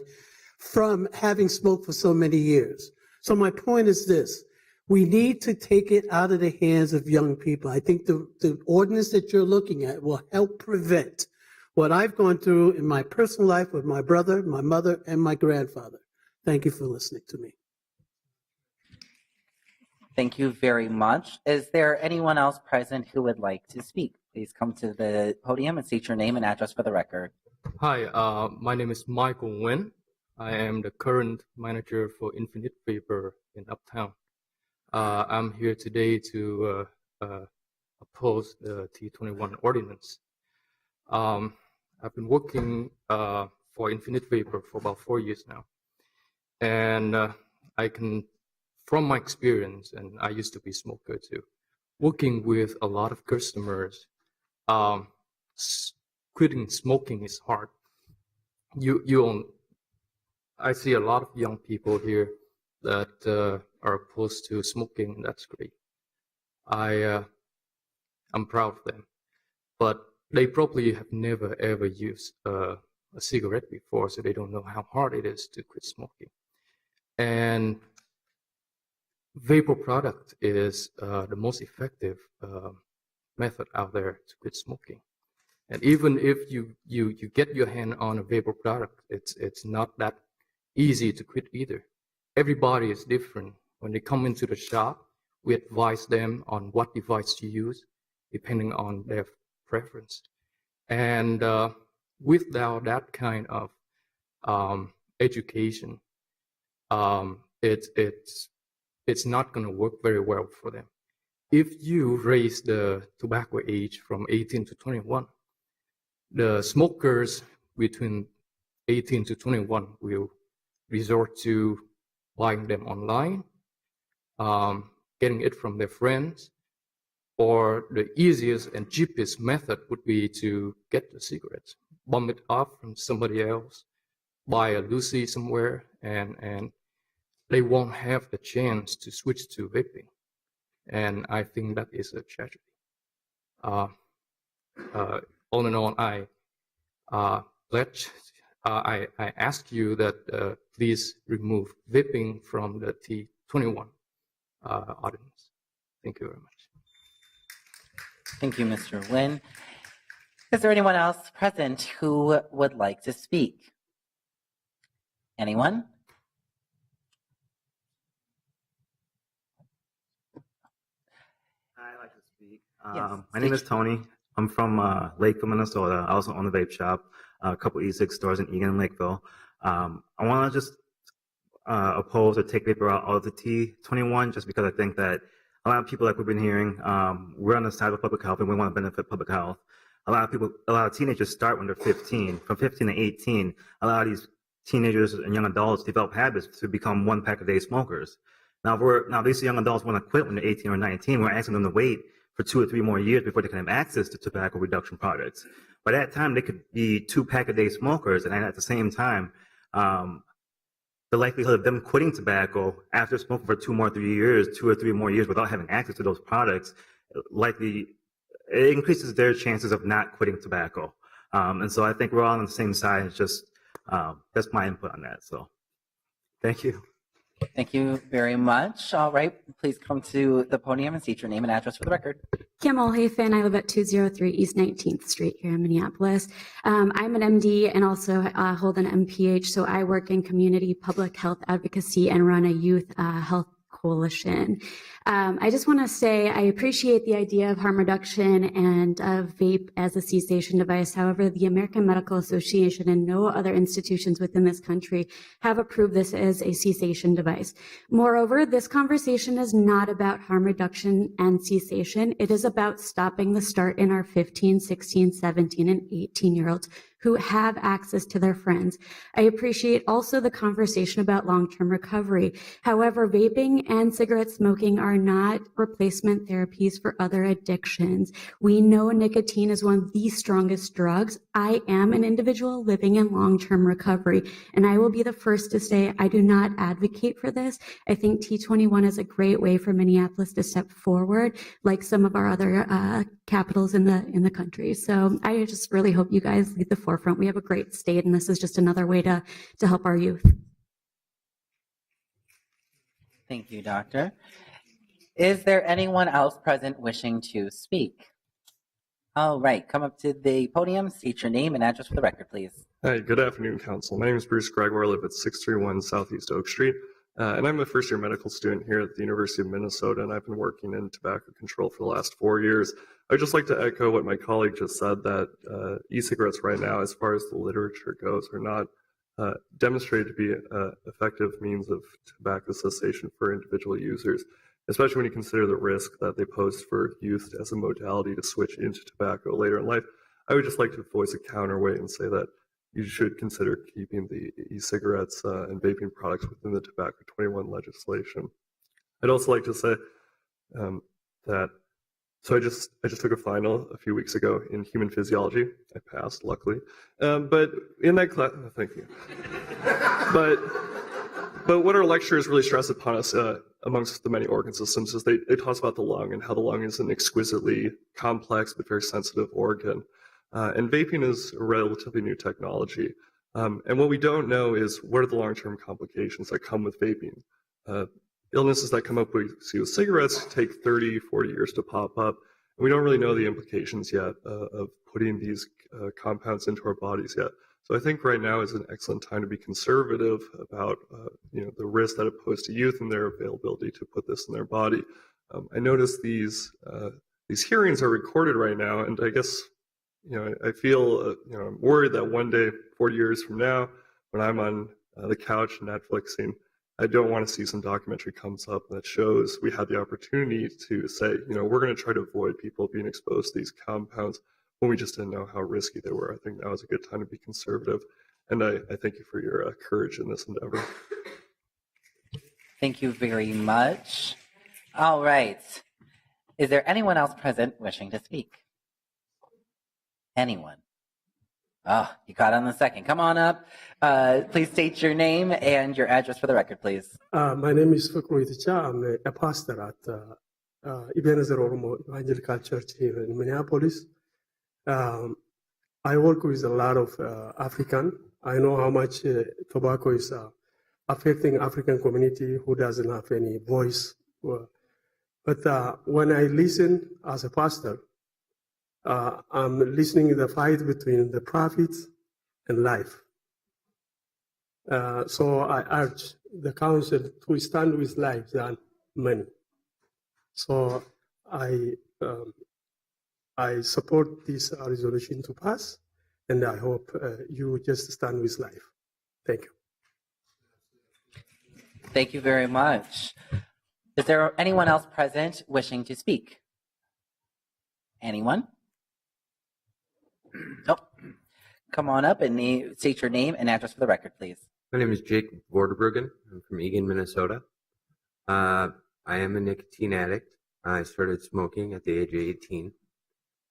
from having smoked for so many years. So my point is this. We need to take it out of the hands of young people. I think the ordinance that you're looking at will help prevent what I've gone through in my personal life with my brother, my mother, and my grandfather. Thank you for listening to me. Thank you very much. Is there anyone else present who would like to speak? Please come to the podium and state your name and address for the record. Hi, my name is Michael Nguyen. I am the current manager for Infinite Vapor in Uptown. I'm here today to oppose the T21 ordinance. I've been working for Infinite Vapor for about 4 years now. And I can, from my experience, and I used to be a smoker too, working with a lot of customers, quitting smoking is hard. I see a lot of young people here that are opposed to smoking, and that's great. I'm proud of them, but they probably have never ever used a cigarette before, so they don't know how hard it is to quit smoking. And vapor product is the most effective method out there to quit smoking. And even if you get your hand on a vapor product, it's not that easy to quit either. Everybody is different. When they come into the shop, we advise them on what device to use, depending on their preference. And without that kind of education, it's not going to work very well for them. If you raise the tobacco age from 18 to 21, the smokers between 18 to 21 will resort to buying them online, getting it from their friends, or the easiest and cheapest method would be to get the cigarettes, bum it off from somebody else, buy a Lucy somewhere, and they won't have the chance to switch to vaping. And I think that is a tragedy. All in all, I ask you that please remove vaping from the T21 ordinance. Thank you very much. Thank you, Mr. Nguyen. Is there anyone else present who would like to speak? Anyone? I'd like to speak. My name is Tony. I'm from Lakeville, Minnesota. I also own a vape shop, a couple E6 stores in Eagan and Lakeville. I want to just oppose or take vapor out of the T21 just because I think that a lot of people, like we've been hearing, we're on the side of public health and we want to benefit public health. A lot of teenagers start when they're 15. From 15 to 18, a lot of these teenagers and young adults develop habits to become one pack a day smokers. Now these young adults want to quit when they're 18 or 19. We're asking them to wait for 2 or 3 more years before they can have access to tobacco reduction products. By that time, they could be 2 pack a day smokers, and at the same time, the likelihood of them quitting tobacco after smoking for 2 or 3 more years without having access to those products, likely it increases their chances of not quitting tobacco. And so I think we're all on the same side. It's just that's my input on that. So thank you. Thank you very much. All right, please come to the podium and state your name and address for the record. Camille Hayfin. I live at 203 East 19th Street here in Minneapolis. I'm an MD and also hold an MPH, so I work in community public health advocacy and run a youth health coalition. I just want to say I appreciate the idea of harm reduction and of vape as a cessation device. However, the American Medical Association and no other institutions within this country have approved this as a cessation device. Moreover, this conversation is not about harm reduction and cessation. It is about stopping the start in our 15, 16, 17, and 18-year-olds who have access to their friends. I appreciate also the conversation about long-term recovery. However, vaping and cigarette smoking are not replacement therapies for other addictions. We know nicotine is one of the strongest drugs. I am an individual living in long-term recovery, and I will be the first to say I do not advocate for this. I think T21 is a great way for Minneapolis to step forward, like some of our other capitals in the country. So I just really hope you guys lead the forefront. We have a great state, and this is just another way to help our youth. Thank you, Doctor. Is there anyone else present wishing to speak? All right, come up to the podium, state your name and address for the record, please. Hi, good afternoon, Council. My name is Bruce Gregoire. I live at 631 Southeast Oak Street, and I'm a first-year medical student here at the University of Minnesota, and I've been working in tobacco control for the last 4 years. I'd just like to echo what my colleague just said, that e-cigarettes right now, as far as the literature goes, are not demonstrated to be an effective means of tobacco cessation for individual users, especially when you consider the risk that they pose for youth as a modality to switch into tobacco later in life. I would just like to voice a counterweight and say that you should consider keeping the e-cigarettes and vaping products within the Tobacco 21 legislation. I'd also like to say that I just took a final a few weeks ago in human physiology. I passed, luckily. But in that class, thank you. But what our lecturers really stress upon us amongst the many organ systems is they taught us about the lung and how the lung is an exquisitely complex but very sensitive organ. And vaping is a relatively new technology. And what we don't know is what are the long-term complications that come with vaping. Illnesses that come up with cigarettes take 30, 40 years to pop up. And we don't really know the implications yet of putting these compounds into our bodies yet. So I think right now is an excellent time to be conservative about the risk that it poses to youth and their availability to put this in their body. I noticed these hearings are recorded right now, and I guess I feel I'm worried that one day, 40 years from now, when I'm on the couch Netflixing, I don't want to see some documentary comes up that shows we had the opportunity to say, we're going to try to avoid people being exposed to these compounds when we just didn't know how risky they were. I think now is a good time to be conservative. And I thank you for your courage in this endeavor. Thank you very much. All right. Is there anyone else present wishing to speak? Anyone? Oh, you caught on the second. Come on up. Please state your name and your address for the record, please. My name is Fukuiticha. I'm a pastor at Ebenezer Oromo Evangelical Church here in Minneapolis. I work with a lot of African. I know how much tobacco is affecting African community who doesn't have any voice. But when I listen as a pastor, I'm listening to the fight between the profits and life. So I urge the council to stand with life than money. So I support this resolution to pass, and I hope you just stand with life. Thank you. Thank you very much. Is there anyone else present wishing to speak? Anyone? Nope. Come on up and state your name and address for the record, please. My name is Jake Vorderbruggen. I'm from Eagan, Minnesota. I am a nicotine addict. I started smoking at the age of 18.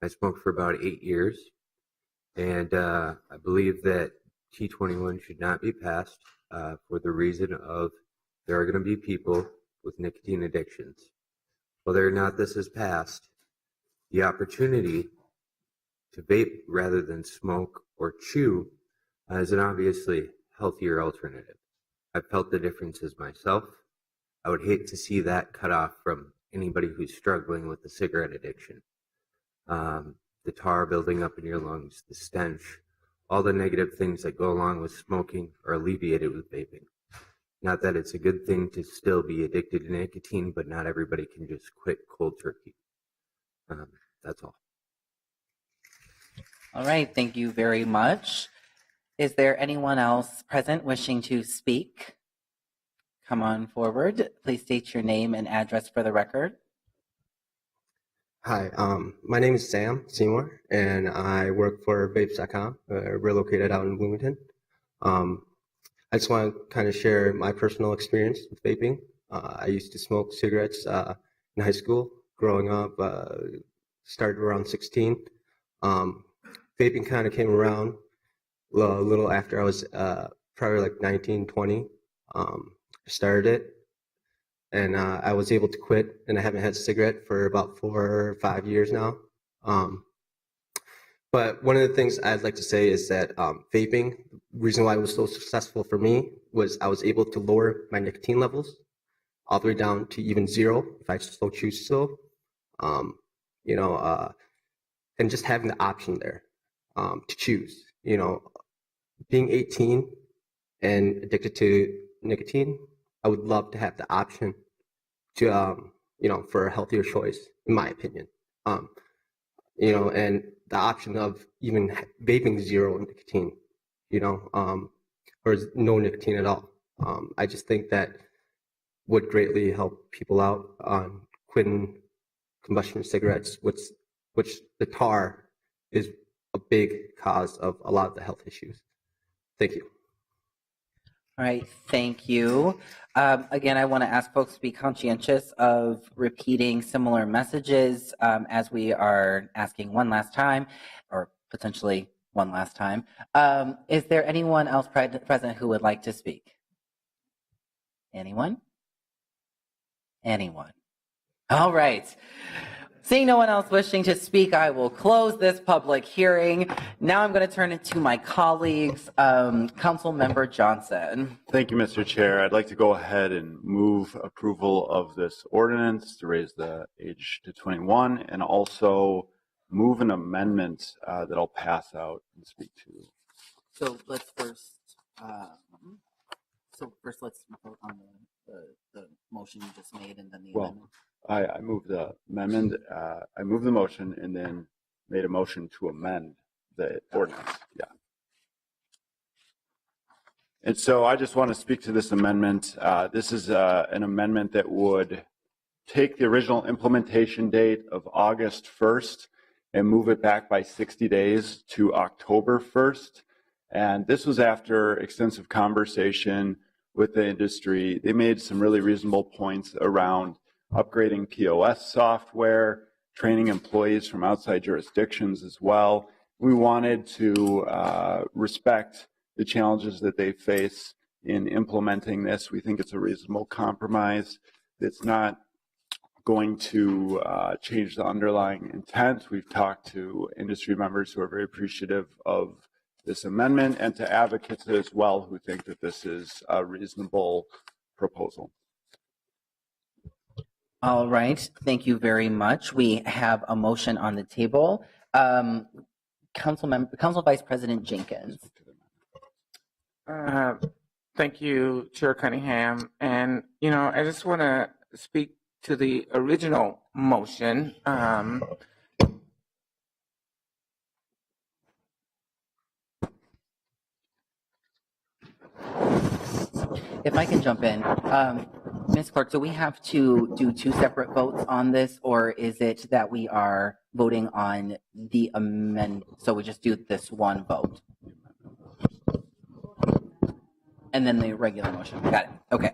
I smoked for about 8 years, and I believe that T21 should not be passed for the reason of there are going to be people with nicotine addictions. Whether or not this is passed, the opportunity to vape rather than smoke or chew is an obviously healthier alternative. I've felt the differences myself. I would hate to see that cut off from anybody who's struggling with the cigarette addiction. The tar building up in your lungs, the stench, all the negative things that go along with smoking are alleviated with vaping. Not that it's a good thing to still be addicted to nicotine, but not everybody can just quit cold turkey. That's all. All right, thank you very much. Is there anyone else present wishing to speak? Come on forward. Please state your name and address for the record. Hi, my name is Sam Seymour, and I work for Vapes.com. We're located out in Bloomington. I just want to kind of share my personal experience with vaping. I used to smoke cigarettes in high school, growing up, started around 16. Vaping kind of came around a little after I was probably like 19, 20. I started it, and I was able to quit, and I haven't had a cigarette for about 4 or 5 years now. But one of the things I'd like to say is that vaping, the reason why it was so successful for me was I was able to lower my nicotine levels all the way down to even 0 if I so choose so. And just having the option there to choose. Being 18 and addicted to nicotine, I would love to have the option to, for a healthier choice, in my opinion. And the option of even vaping 0 nicotine, or no nicotine at all. I just think that would greatly help people out on quitting combustion cigarettes, which the tar is a big cause of a lot of the health issues. Thank you. All right, thank you. Again, I want to ask folks to be conscientious of repeating similar messages as we are asking one last time, or potentially one last time. Is there anyone else present who would like to speak? Anyone? Anyone? All right. Seeing no one else wishing to speak, I will close this public hearing. Now I'm going to turn it to my colleagues. Councilmember Johnson. Thank you, Mr. Chair. I'd like to go ahead and move approval of this ordinance to raise the age to 21, and also move an amendment that I'll pass out and speak to. So let's first let's vote on the motion you just made and then the amendment. I moved the amendment. I moved the motion and then made a motion to amend the ordinance. Yeah. And so I just want to speak to this amendment. This is an amendment that would take the original implementation date of August 1st and move it back by 60 days to October 1st. And this was after extensive conversation with the industry. They made some really reasonable points around upgrading POS software, training employees from outside jurisdictions as well. We wanted to respect the challenges that they face in implementing this. We think it's a reasonable compromise. It's not going to change the underlying intent. We've talked to industry members who are very appreciative of this amendment, and to advocates as well who think that this is a reasonable proposal. All right, thank you very much. We have a motion on the table. Council Vice President Jenkins. Thank you, Chair Cunningham. And, I just want to speak to the original motion. If I can jump in. Ms. Clerk, do we have to do two separate votes on this, or is it that we are voting on the amend? So we just do this one vote, and then the regular motion. Got it. Okay.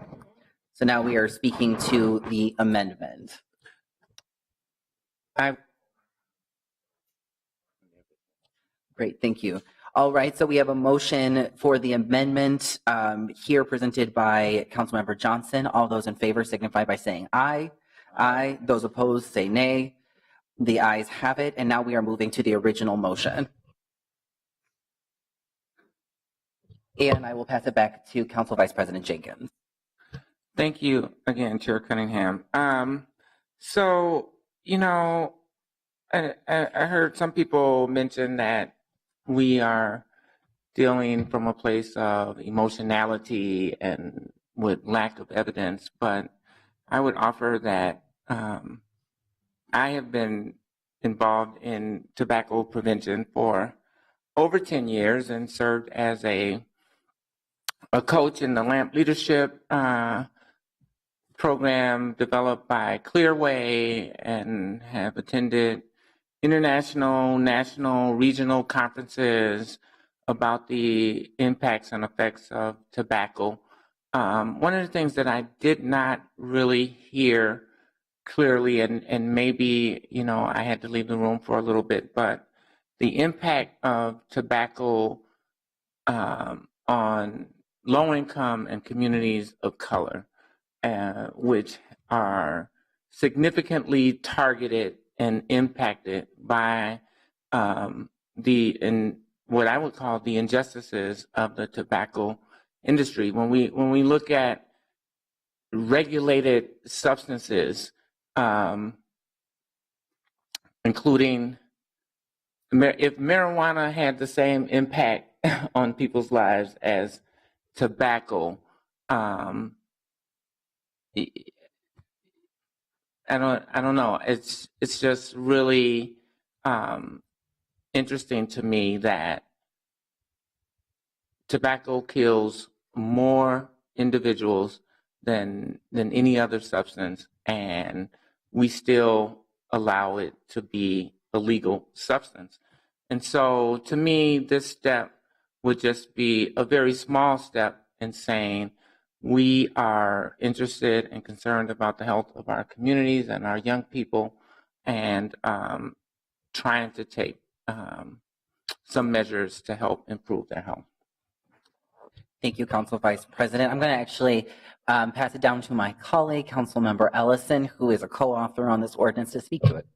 So now we are speaking to the amendment. Great, thank you. All right, so we have a motion for the amendment here presented by Councilmember Johnson. All those in favor signify by saying aye. Aye. Those opposed say nay. The ayes have it, and now we are moving to the original motion. And I will pass it back to Council Vice President Jenkins. Thank you again, Chair Cunningham. So, you know, I heard some people mention that we are dealing from a place of emotionality and with lack of evidence, but I would offer that I have been involved in tobacco prevention for over 10 years and served as a coach in the LAMP leadership program developed by Clearway, and have attended international, national, regional conferences about the impacts and effects of tobacco. One of the things that I did not really hear clearly, and maybe, you know, I had to leave the room for a little bit, but the impact of tobacco on low income and communities of color, which are significantly targeted and impacted by what I would call the injustices of the tobacco industry. When we look at regulated substances, including if marijuana had the same impact on people's lives as tobacco, I don't know. It's just really interesting to me that tobacco kills more individuals than any other substance, and we still allow it to be a legal substance. And so, to me, this step would just be a very small step in saying, we are interested and concerned about the health of our communities and our young people, and trying to take some measures to help improve their health. Thank you, Council Vice President. I'm going to actually pass it down to my colleague, Councilmember Ellison, who is a co-author on this ordinance, to speak to it.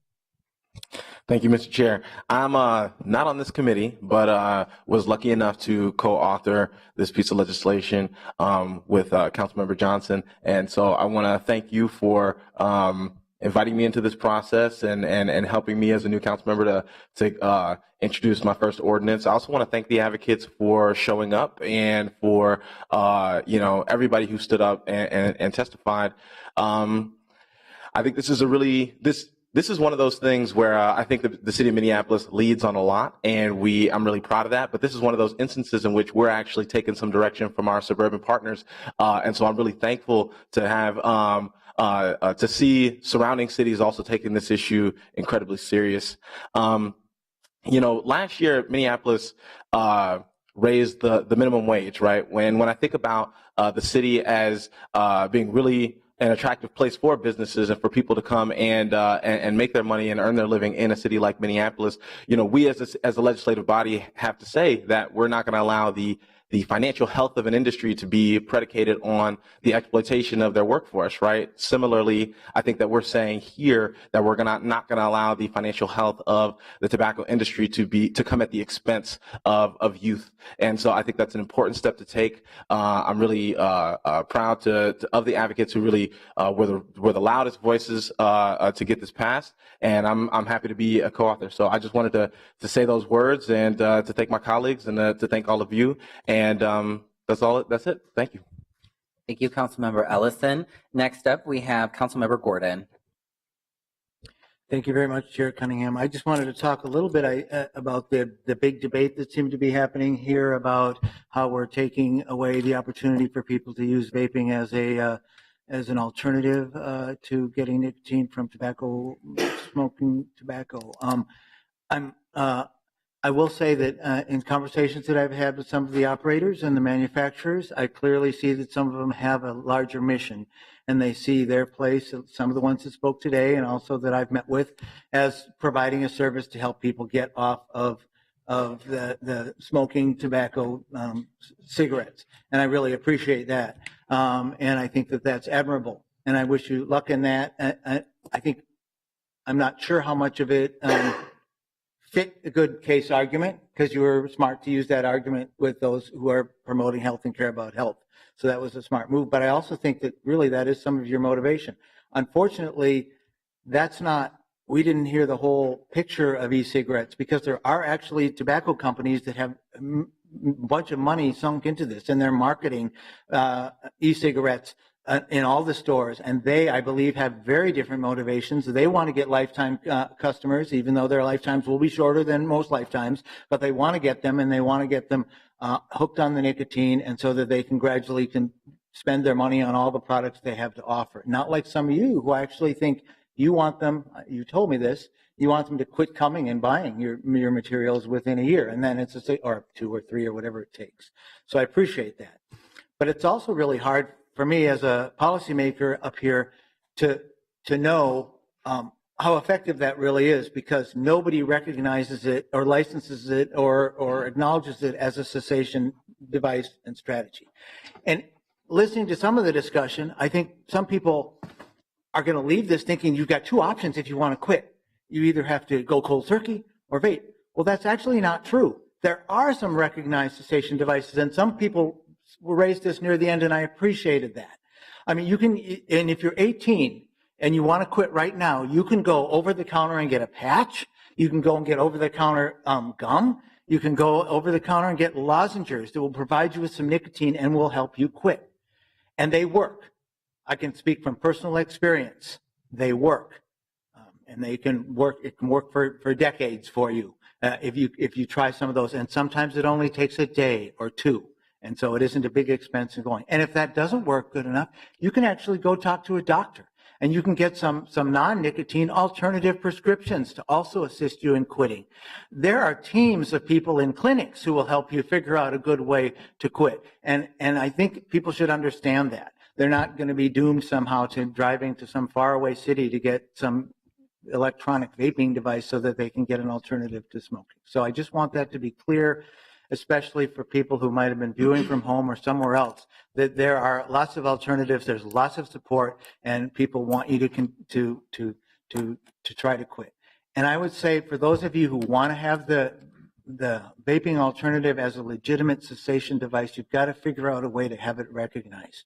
Thank you, Mr. Chair. I'm not on this committee, but was lucky enough to co-author this piece of legislation with Councilmember Johnson. And so I want to thank you for inviting me into this process and helping me as a new council member to introduce my first ordinance. I also want to thank the advocates for showing up and for everybody who stood up and testified. I think this is This is one of those things where I think the city of Minneapolis leads on a lot, and I'm really proud of that. But this is one of those instances in which we're actually taking some direction from our suburban partners, and so I'm really thankful to have to see surrounding cities also taking this issue incredibly serious. Last year Minneapolis raised the minimum wage, right? When I think about the city as being really an attractive place for businesses and for people to come and make their money and earn their living in a city like Minneapolis, we as a legislative body have to say that we're not going to allow the financial health of an industry to be predicated on the exploitation of their workforce, right? Similarly, I think that we're saying here that we're not going to allow the financial health of the tobacco industry to come at the expense of youth. And so I think that's an important step to take. I'm really proud of the advocates who really were the loudest voices to get this passed, and I'm happy to be a co-author. So I just wanted to say those words and to thank my colleagues and to thank all of you. And that's it. Thank you. Thank you, Councilmember Ellison. Next up, we have Councilmember Gordon. Thank you very much, Chair Cunningham. I just wanted to talk a little bit about the big debate that seemed to be happening here about how we're taking away the opportunity for people to use vaping as as an alternative to getting nicotine from smoking tobacco. I will say that in conversations that I've had with some of the operators and the manufacturers, I clearly see that some of them have a larger mission, and they see their place, some of the ones that spoke today and also that I've met with, as providing a service to help people get off of the smoking tobacco cigarettes. And I really appreciate that. And I think that that's admirable. And I wish you luck in that. I think I'm not sure how much of it fit a good case argument, because you were smart to use that argument with those who are promoting health and care about health. So that was a smart move. But I also think that really that is some of your motivation. Unfortunately, we didn't hear the whole picture of e-cigarettes, because there are actually tobacco companies that have a bunch of money sunk into this, and they're marketing e-cigarettes in all the stores, and they, I believe, have very different motivations. They want to get lifetime customers, even though their lifetimes will be shorter than most lifetimes, but they want to get them, and they want to get them hooked on the nicotine, and so that they can gradually spend their money on all the products they have to offer. Not like some of you who actually think you want them, you told me this, you want them to quit coming and buying your materials within a year, and then it's or 2 or 3 or whatever it takes. So I appreciate that. But it's also really hard for me as a policymaker up here to know how effective that really is, because nobody recognizes it or licenses it or acknowledges it as a cessation device and strategy. And listening to some of the discussion, I think some people are going to leave this thinking you've got 2 options if you want to quit. You either have to go cold turkey or vape. Well, that's actually not true. There are some recognized cessation devices, and some people raised this near the end, and I appreciated that. I mean, and if you're 18 and you want to quit right now, you can go over the counter and get a patch. You can go and get over the counter gum. You can go over the counter and get lozenges that will provide you with some nicotine and will help you quit. And they work. I can speak from personal experience. They work. And they can work. It can work for decades for you if you try some of those. And sometimes it only takes a day or 2. And so it isn't a big expense in going. And if that doesn't work good enough, you can actually go talk to a doctor, and you can get some non-nicotine alternative prescriptions to also assist you in quitting. There are teams of people in clinics who will help you figure out a good way to quit. And I think people should understand that. They're not going to be doomed somehow to driving to some faraway city to get some electronic vaping device so that they can get an alternative to smoking. So I just want that to be clear, especially for people who might have been viewing from home or somewhere else, that there are lots of alternatives, there's lots of support, and people want you to try to quit. And I would say for those of you who want to have the vaping alternative as a legitimate cessation device, you've got to figure out a way to have it recognized.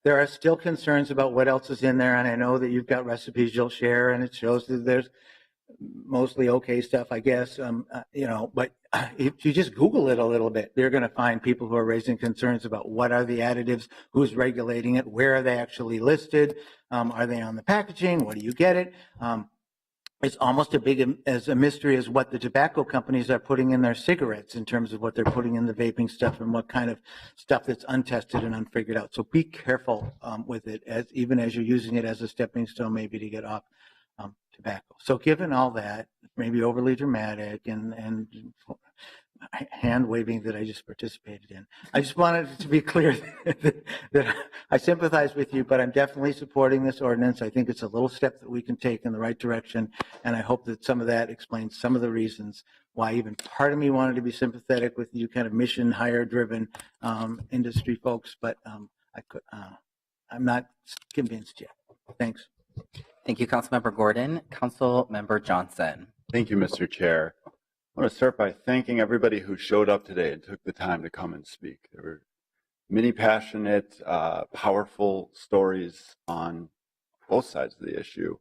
There are still concerns about what else is in there, and I know that you've got recipes you'll share, and it shows that there's mostly okay stuff, I guess, but if you just Google it a little bit, you're going to find people who are raising concerns about what are the additives, who's regulating it, where are they actually listed, are they on the packaging, what do you get it? It's almost as a mystery as what the tobacco companies are putting in their cigarettes in terms of what they're putting in the vaping stuff and what kind of stuff that's untested and unfigured out. So be careful with it, even as you're using it as a stepping stone maybe to get off tobacco. So given all that, maybe overly dramatic and hand waving that I just participated in, I just wanted it to be clear that I sympathize with you, but I'm definitely supporting this ordinance. I think it's a little step that we can take in the right direction, and I hope that some of that explains some of the reasons why even part of me wanted to be sympathetic with you kind of mission hire driven industry folks, but I'm not convinced yet. Thanks. Thank you, Councilmember Gordon. Councilmember Johnson. Thank you, Mr. Chair. I want to start by thanking everybody who showed up today and took the time to come and speak. There were many passionate, powerful stories on both sides of the issue,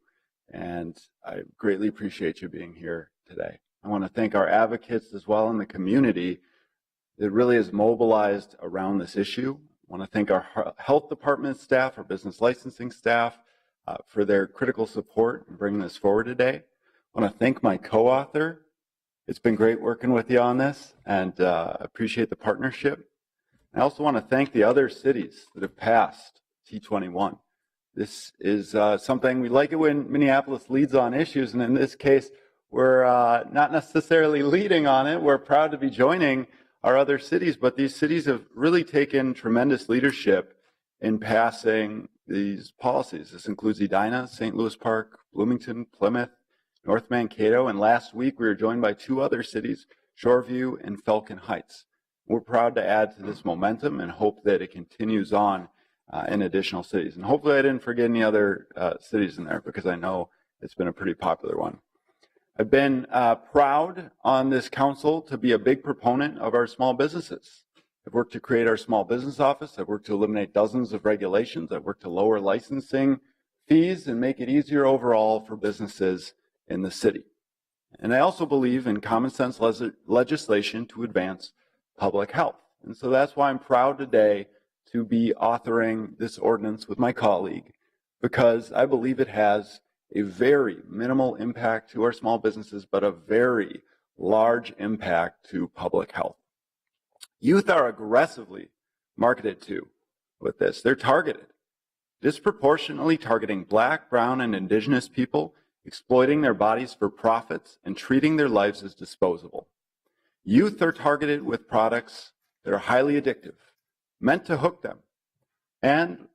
and I greatly appreciate you being here today. I want to thank our advocates as well in the community that really is mobilized around this issue. I want to thank our health department staff, our business licensing staff, for their critical support in bringing this forward today. I want to thank my co-author. It's been great working with you on this, and appreciate the partnership. I also want to thank the other cities that have passed T21. This is something we like it when Minneapolis leads on issues, and in this case, we're not necessarily leading on it. We're proud to be joining our other cities, but these cities have really taken tremendous leadership in passing these policies. This includes Edina, St. Louis Park, Bloomington, Plymouth, North Mankato, and last week we were joined by 2 other cities, Shoreview and Falcon Heights. We're proud to add to this momentum and hope that it continues on in additional cities. And hopefully I didn't forget any other cities in there, because I know it's been a pretty popular one. I've been proud on this council to be a big proponent of our small businesses. I've worked to create our small business office. I've worked to eliminate dozens of regulations. I've worked to lower licensing fees and make it easier overall for businesses in the city. And I also believe in common sense legislation to advance public health. And so that's why I'm proud today to be authoring this ordinance with my colleague, because I believe it has a very minimal impact to our small businesses, but a very large impact to public health. Youth are aggressively marketed to with this. They're targeted, disproportionately targeting Black, brown, and indigenous people, exploiting their bodies for profits and treating their lives as disposable. Youth are targeted with products that are highly addictive, meant to hook them. And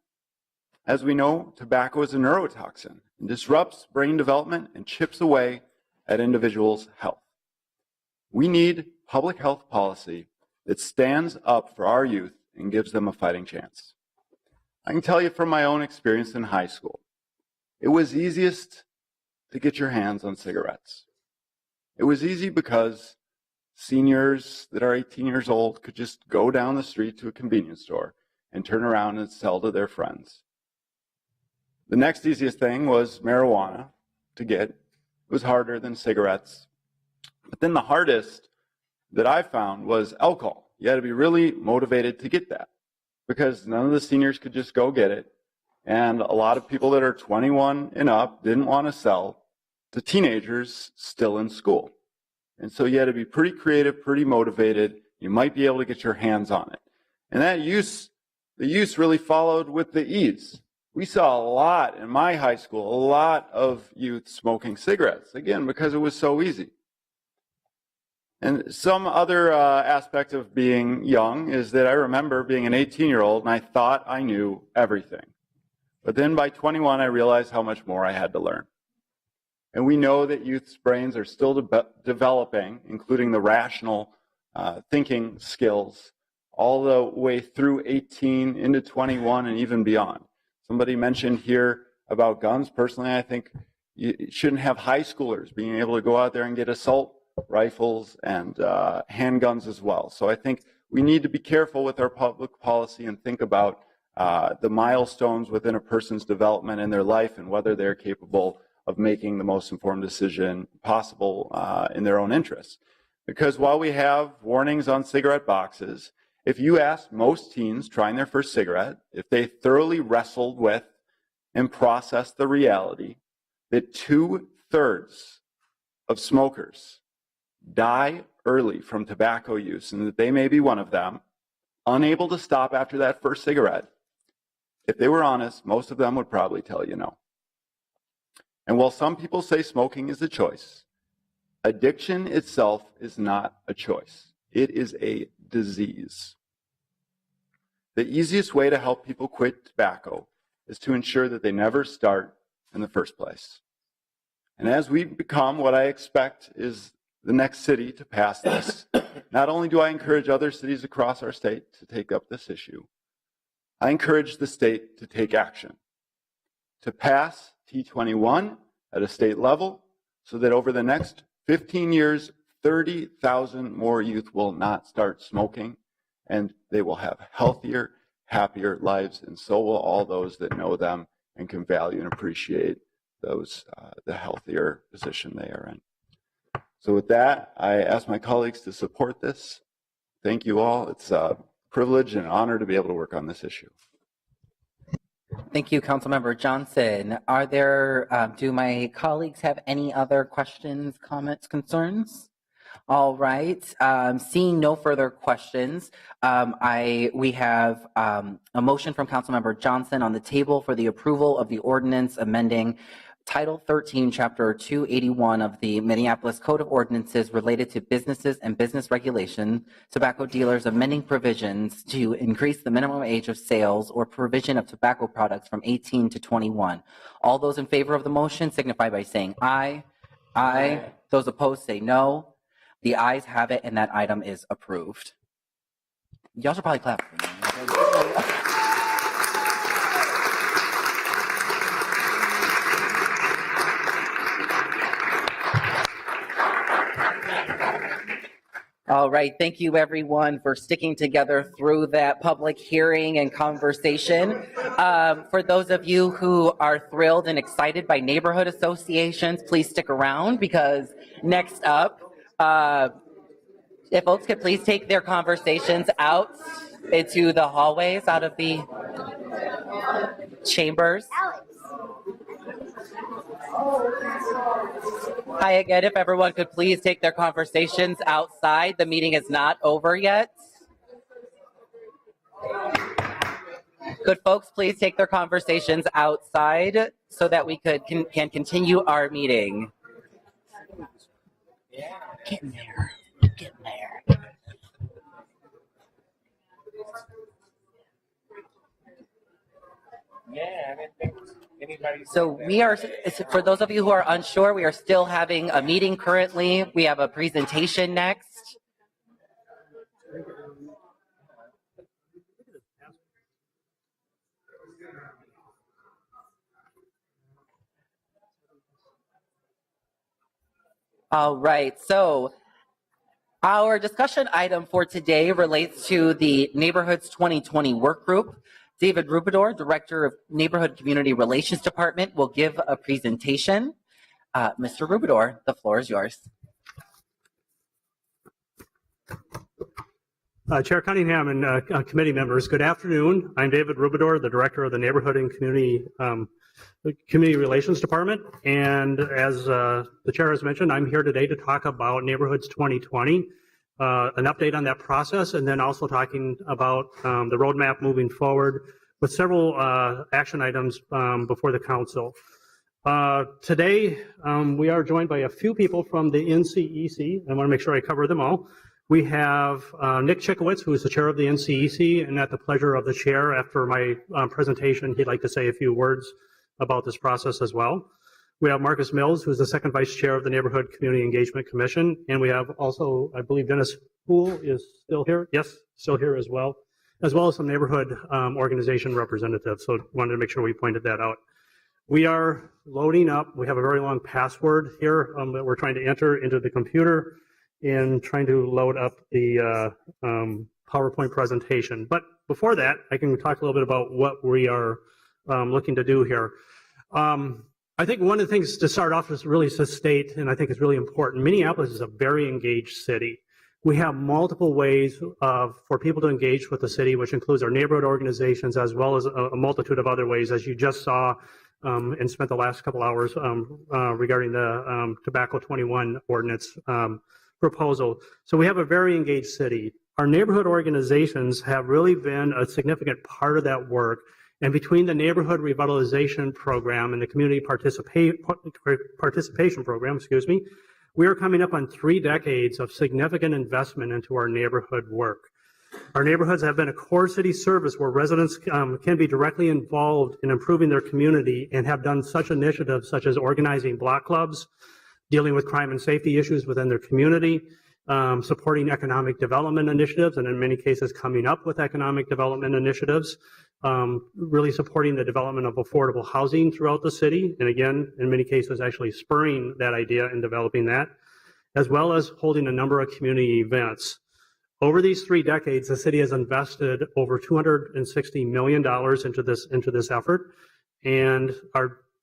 as we know, tobacco is a neurotoxin and disrupts brain development and chips away at individuals' health. We need public health policy that stands up for our youth and gives them a fighting chance. I can tell you from my own experience in high school, it was easiest to get your hands on cigarettes. It was easy because seniors that are 18 years old could just go down the street to a convenience store and turn around and sell to their friends. The next easiest thing was marijuana to get. It was harder than cigarettes. But then the hardest that I found was alcohol. You had to be really motivated to get that, because none of the seniors could just go get it. And a lot of people that are 21 and up didn't want to sell to teenagers still in school. And so you had to be pretty creative, pretty motivated. You might be able to get your hands on it. And that use, the use really followed with the ease. We saw a lot in my high school, a lot of youth smoking cigarettes, again, because it was so easy. And some other aspect of being young is that I remember being an 18-year-old and I thought I knew everything. But then by 21, I realized how much more I had to learn. And we know that youth's brains are still developing, including the rational thinking skills, all the way through 18 into 21 and even beyond. Somebody mentioned here about guns. Personally, I think you shouldn't have high schoolers being able to go out there and get assault rifles and handguns as well. So I think we need to be careful with our public policy and think about the milestones within a person's development in their life and whether they're capable of making the most informed decision possible in their own interests. Because while we have warnings on cigarette boxes, if you ask most teens trying their first cigarette, if they thoroughly wrestled with and processed the reality that 2/3 of smokers die early from tobacco use and that they may be one of them, unable to stop after that first cigarette, if they were honest, most of them would probably tell you no. And while some people say smoking is a choice, addiction itself is not a choice. It is a disease. The easiest way to help people quit tobacco is to ensure that they never start in the first place. And as we become what I expect is the next city to pass this, not only do I encourage other cities across our state to take up this issue, I encourage the state to take action, to pass T21 at a state level so that over the next 15 years, 30,000 more youth will not start smoking and they will have healthier, happier lives, and so will all those that know them and can value and appreciate those the healthier position they are in. So with that, I ask my colleagues to support this. Thank you all. It's a privilege and an honor to be able to work on this issue. Thank you, Councilmember Johnson. Are there, do my colleagues have any other questions, comments, concerns? All right. Seeing no further questions, we have a motion from Councilmember Johnson on the table for the approval of the ordinance amending Title 13, Chapter 281 of the Minneapolis Code of Ordinances related to businesses and business regulation, tobacco dealers amending provisions to increase the minimum age of sales or provision of tobacco products from 18 to 21. All those in favor of the motion signify by saying aye. Aye. Those opposed say no. The ayes have it, and that item is approved. Y'all should probably clap for me. All right, thank you everyone for sticking together through that public hearing and conversation. For those of you who are thrilled and excited by neighborhood associations, please stick around because next up, if folks could please take their conversations out into the hallways, out of the chambers. Hi again, if everyone could please take their conversations outside. The meeting is not over yet. Could folks please take their conversations outside so that we can continue our meeting? Get in there. Get in there. Yeah, I didn't think anybody. So we are, for those of you who are unsure, we are still having a meeting currently. We have a presentation next. All right, so our discussion item for today relates to the Neighborhoods 2020 Work Group. David Rubidor, Director of Neighborhood Community Relations Department, will give a presentation. Mr. Rubidor, the floor is yours. Chair Cunningham and committee members, good afternoon. I'm David Rubidor, the Director of the Neighborhood and Community Relations Department. And as the chair has mentioned, I'm here today to talk about Neighborhoods 2020, an update on that process, and then also talking about the roadmap moving forward with several action items before the council. Today, we are joined by a few people from the NCEC. I want to make sure I cover them all. We have Nick Chickowitz, who is the chair of the NCEC, and at the pleasure of the chair, after my presentation, he'd like to say a few words about this process as well. We have Marcus Mills, who's the second vice chair of the Neighborhood Community Engagement Commission, and we have also, I believe, Dennis Poole is still here. Yes, still here as well as some neighborhood organization representatives. So wanted to make sure we pointed that out. We are loading up. We have a very long password here that we're trying to enter into the computer and trying to load up the PowerPoint presentation. But before that, I can talk a little bit about what we are looking to do here. I think one of the things to start off is really to state, and I think it's really important, Minneapolis is a very engaged city. We have multiple ways for people to engage with the city, which includes our neighborhood organizations, as well as a multitude of other ways, as you just saw and spent the last couple hours regarding the Tobacco 21 ordinance proposal. So we have a very engaged city. Our neighborhood organizations have really been a significant part of that work. And between the neighborhood revitalization program and the community participation program, we are coming up on 3 decades of significant investment into our neighborhood work. Our neighborhoods have been a core city service where residents can be directly involved in improving their community and have done such initiatives such as organizing block clubs, dealing with crime and safety issues within their community, supporting economic development initiatives, and in many cases coming up with economic development initiatives, really supporting the development of affordable housing throughout the city, and again, in many cases, actually spurring that idea and developing that, as well as holding a number of community events. Over these 3 decades, the city has invested over $260 million into this effort, and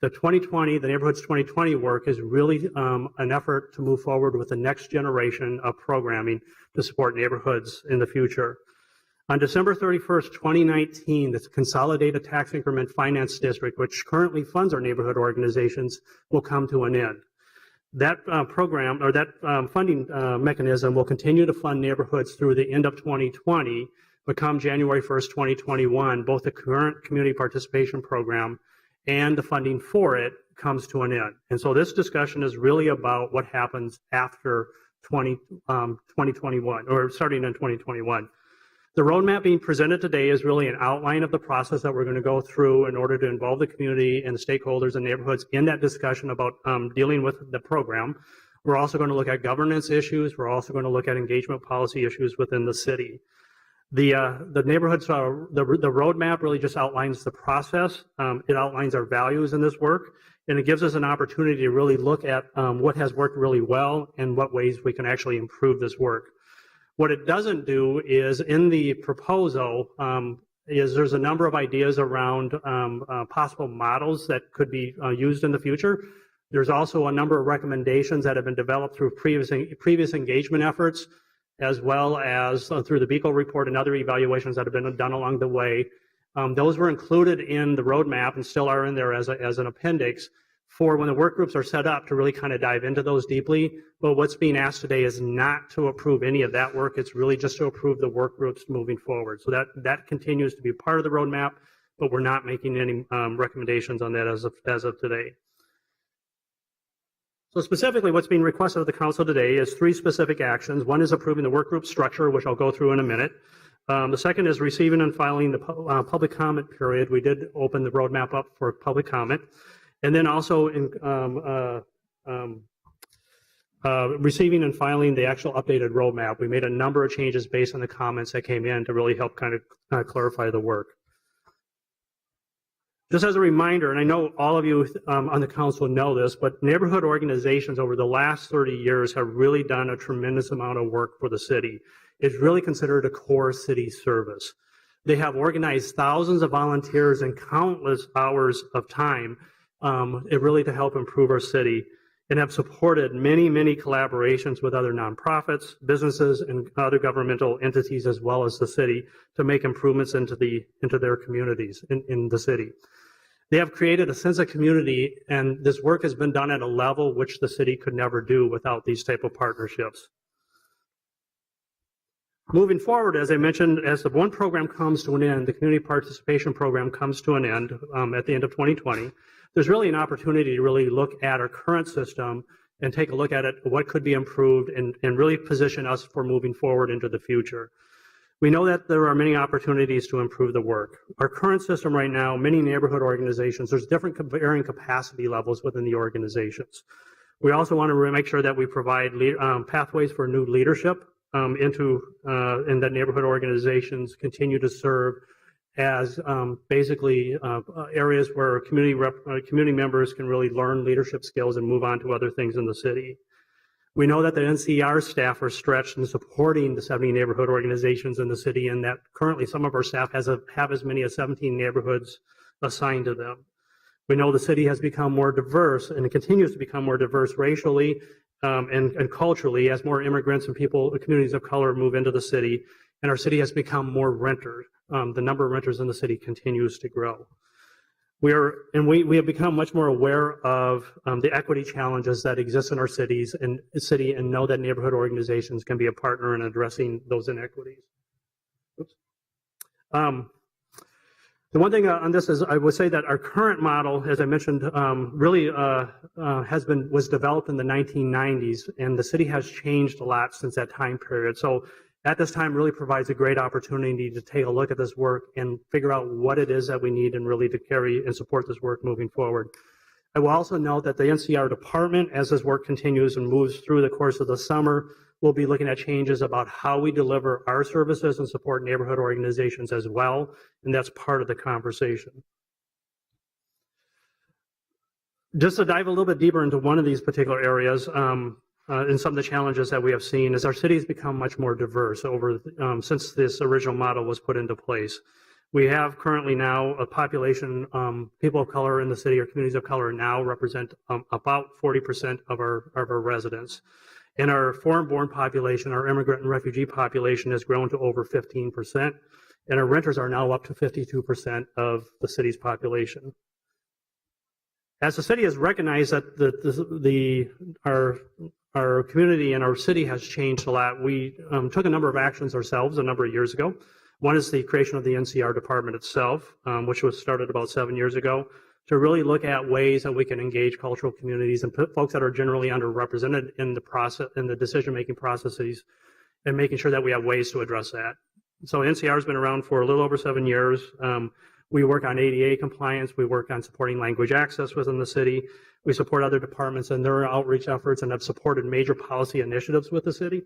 the Neighborhoods 2020 work is really an effort to move forward with the next generation of programming to support neighborhoods in the future. On December 31st, 2019, the Consolidated Tax Increment Finance District, which currently funds our neighborhood organizations, will come to an end. That program or that funding mechanism will continue to fund neighborhoods through the end of 2020, but come January 1st, 2021, both the current community participation program and the funding for it comes to an end. And so this discussion is really about what happens after 2021 or starting in 2021. The roadmap being presented today is really an outline of the process that we're going to go through in order to involve the community and the stakeholders and neighborhoods in that discussion about dealing with the program. We're also going to look at governance issues. We're also going to look at engagement policy issues within the city. The neighborhoods, the roadmap really just outlines the process. It outlines our values in this work, and it gives us an opportunity to really look at what has worked really well and what ways we can actually improve this work. What it doesn't do is in the proposal is there's a number of ideas around possible models that could be used in the future. There's also a number of recommendations that have been developed through previous engagement efforts, as well as through the BECO report and other evaluations that have been done along the way. Those were included in the roadmap and still are in there as an appendix for when the work groups are set up to really kind of dive into those deeply. But what's being asked today is not to approve any of that work. It's really just to approve the work groups moving forward. So that continues to be part of the roadmap, but we're not making any recommendations on that as of today. So specifically what's being requested of the council today is 3 specific actions. One is approving the work group structure, which I'll go through in a minute. The second is receiving and filing the public comment period. We did open the roadmap up for public comment. And then also receiving and filing the actual updated roadmap. We made a number of changes based on the comments that came in to really help kind of clarify the work. Just as a reminder, and I know all of you on the council know this, but neighborhood organizations over the last 30 years have really done a tremendous amount of work for the city. It's really considered a core city service. They have organized thousands of volunteers and countless hours of time really to help improve our city, and have supported many, many collaborations with other nonprofits, businesses, and other governmental entities, as well as the city, to make improvements into their communities in the city. They have created a sense of community, and this work has been done at a level which the city could never do without these type of partnerships. Moving forward, as I mentioned, as the one program comes to an end, the community participation program comes to an end at the end of 2020, there's really an opportunity to really look at our current system and take a look at it, what could be improved, and really position us for moving forward into the future. We know that there are many opportunities to improve the work. Our current system right now, many neighborhood organizations, there's different varying capacity levels within the organizations. We also want to make sure that we provide pathways for new leadership and that neighborhood organizations continue to serve as basically areas where community members can really learn leadership skills and move on to other things in the city. We know that the NCR staff are stretched in supporting the 70 neighborhood organizations in the city, and that currently some of our staff have as many as 17 neighborhoods assigned to them. We know the city has become more diverse, and it continues to become more diverse racially and culturally as more immigrants and communities of color move into the city, and our city has become more rented. The number of renters in the city continues to grow. We have become much more aware of the equity challenges that exist in our city and know that neighborhood organizations can be a partner in addressing those inequities. Oops. The one thing on this is I would say that our current model, as I mentioned, really was developed in the 1990s, and the city has changed a lot since that time period. So at this time really provides a great opportunity to take a look at this work and figure out what it is that we need and really to carry and support this work moving forward. I will also note that the NCR department, as this work continues and moves through the course of the summer, will be looking at changes about how we deliver our services and support neighborhood organizations as well, and that's part of the conversation. Just to dive a little bit deeper into one of these particular areas, and some of the challenges that we have seen is our city has become much more diverse since this original model was put into place. We have currently now a population, people of color in the city or communities of color now represent about 40% of our residents. And our foreign-born population, our immigrant and refugee population has grown to over 15%, and our renters are now up to 52% of the city's population. As the city has recognized that our community and our city has changed a lot, we took a number of actions ourselves a number of years ago. One is the creation of the NCR department itself, which was started about 7 years ago, to really look at ways that we can engage cultural communities and folks that are generally underrepresented in the process, in the decision-making processes, and making sure that we have ways to address that. So NCR has been around for a little over 7 years. We work on ADA compliance. We work on supporting language access within the city. We support other departments in their outreach efforts and have supported major policy initiatives with the city.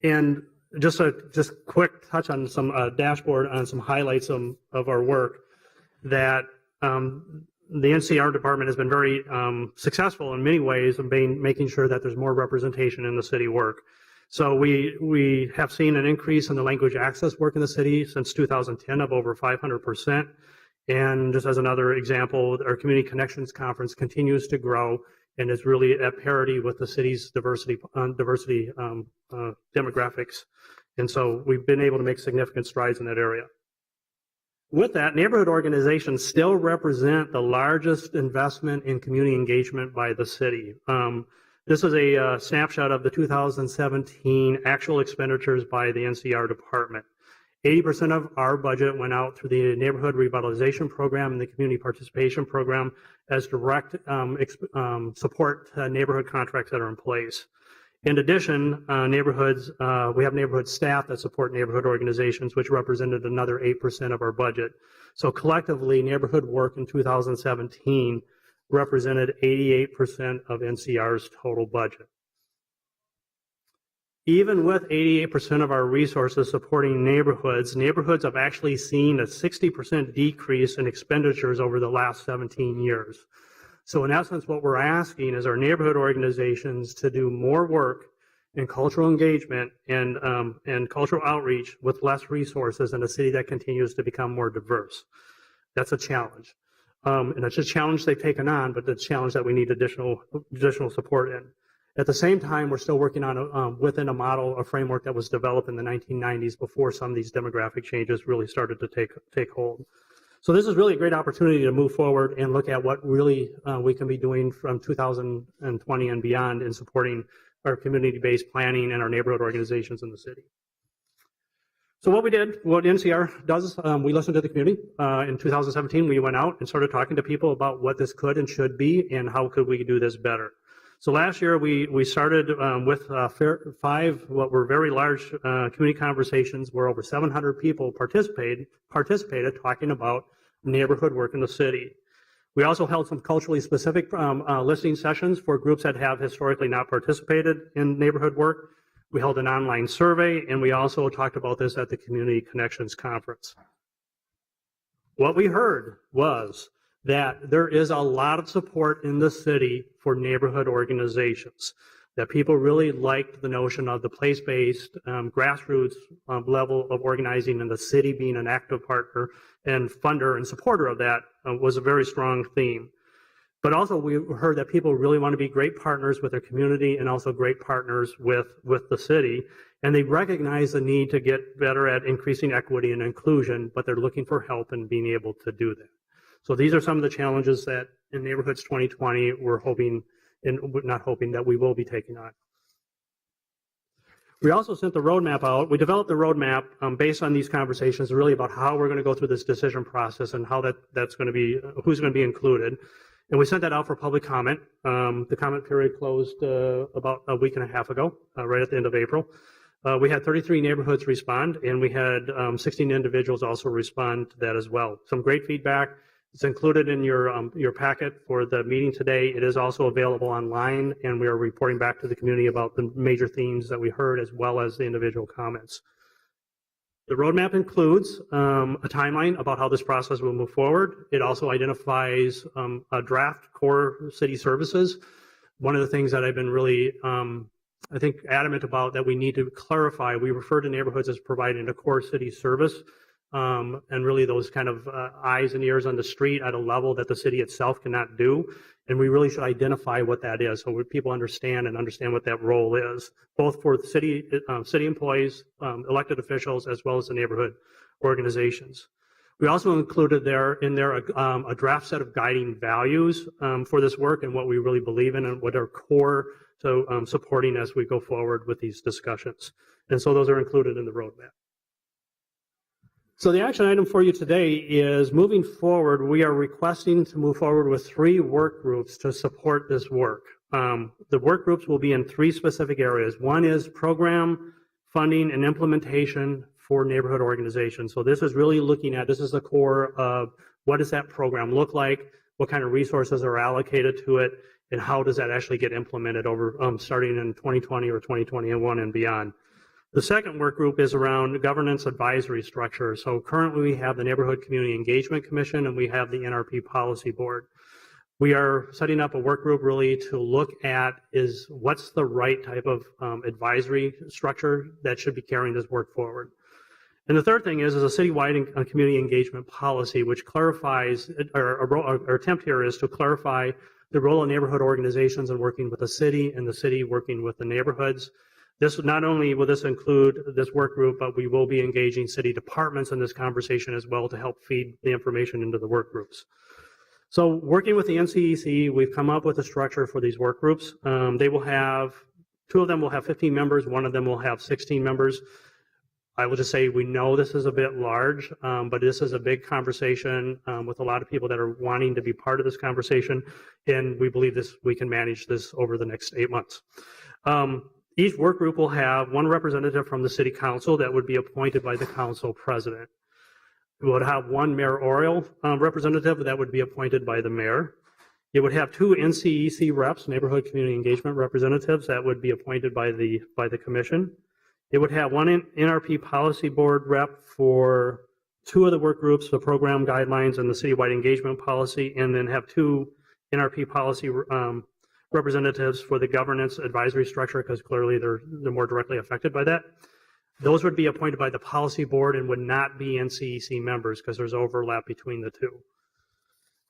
And just quick touch on some dashboard on some highlights of our work, that the NCR department has been very successful in many ways in making sure that there's more representation in the city work. So we have seen an increase in the language access work in the city since 2010 of over 500%. And just as another example, our Community Connections Conference continues to grow and is really at parity with the city's diversity demographics. And so we've been able to make significant strides in that area. With that, neighborhood organizations still represent the largest investment in community engagement by the city. This is a snapshot of the 2017 actual expenditures by the NCR department. 80% of our budget went out through the Neighborhood Revitalization Program and the Community Participation Program as direct support to neighborhood contracts that are in place. In addition, we have neighborhood staff that support neighborhood organizations, which represented another 8% of our budget. So collectively, neighborhood work in 2017 represented 88% of NCR's total budget. Even with 88% of our resources supporting neighborhoods have actually seen a 60% decrease in expenditures over the last 17 years. So in essence, what we're asking is our neighborhood organizations to do more work in cultural engagement and cultural outreach with less resources in a city that continues to become more diverse. That's a challenge. And it's a challenge they've taken on, but it's a challenge that we need additional support in. At the same time, we're still working on within a model, a framework that was developed in the 1990s before some of these demographic changes really started to take hold. So this is really a great opportunity to move forward and look at what really we can be doing from 2020 and beyond in supporting our community-based planning and our neighborhood organizations in the city. So what NCR does, we listened to the community. In 2017, we went out and started talking to people about what this could and should be and how could we do this better. So last year, we started with 5 what were very large community conversations where over 700 people participated talking about neighborhood work in the city. We also held some culturally specific listening sessions for groups that have historically not participated in neighborhood work. We held an online survey, and we also talked about this at the Community Connections Conference. What we heard was that there is a lot of support in the city for neighborhood organizations, that people really liked the notion of the place-based grassroots level of organizing, and the city being an active partner and funder and supporter of that was a very strong theme. But also we heard that people really want to be great partners with their community and also great partners with the city. And they recognize the need to get better at increasing equity and inclusion, but they're looking for help in being able to do that. So these are some of the challenges that in Neighborhoods 2020 we're hoping, and not hoping, that we will be taking on. We also sent the roadmap out. We developed the roadmap based on these conversations, really about how we're going to go through this decision process and how that's going to be, who's going to be included. And we sent that out for public comment. The comment period closed about a week and a half ago, right at the end of April. We had 33 neighborhoods respond, and we had 16 individuals also respond to that as well. Some great feedback. It's included in your packet for the meeting today. It is also available online, and we are reporting back to the community about the major themes that we heard as well as the individual comments. The roadmap includes a timeline about how this process will move forward. It also identifies a draft core city services. One of the things that I've been really, I think, adamant about that we need to clarify, we refer to neighborhoods as providing a core city service, and really those kind of eyes and ears on the street at a level that the city itself cannot do. And we really should identify what that is so people understand what that role is, both for the city employees, elected officials, as well as the neighborhood organizations. We also included in there a draft set of guiding values for this work and what we really believe in and what are core to supporting as we go forward with these discussions. And so those are included in the roadmap. So the action item for you today is moving forward. We are requesting to move forward with 3 work groups to support this work. The work groups will be in 3 specific areas. One is program funding and implementation for neighborhood organizations. So this is really looking at, this is the core of what does that program look like, what kind of resources are allocated to it, and how does that actually get implemented over starting in 2020 or 2021 and beyond. The second work group is around governance advisory structure. So currently we have the Neighborhood Community Engagement Commission and we have the NRP Policy Board. We are setting up a work group really to look at is what's the right type of advisory structure that should be carrying this work forward. And the third thing is a citywide community engagement policy, which clarifies, our attempt here is to clarify the role of neighborhood organizations in working with the city and the city working with the neighborhoods. This not only will this include this work group, but we will be engaging city departments in this conversation as well to help feed the information into the work groups. So working with the NCEC, we've come up with a structure for these work groups. They will have, 2 of them will have 15 members, 1 of them will have 16 members. I will just say we know this is a bit large, but this is a big conversation with a lot of people that are wanting to be part of this conversation, and we believe we can manage this over the next 8 months. Each work group will have 1 representative from the city council that would be appointed by the council president. We would have 1 mayoral representative that would be appointed by the mayor. It would have 2 NCEC reps, neighborhood community engagement representatives, that would be appointed by the commission. It would have 1 NRP policy board rep for 2 of the work groups, the program guidelines and the citywide engagement policy, and then have 2 NRP policy representatives for the governance advisory structure, because clearly they're more directly affected by that. Those would be appointed by the policy board and would not be NCEC members because there's overlap between the 2.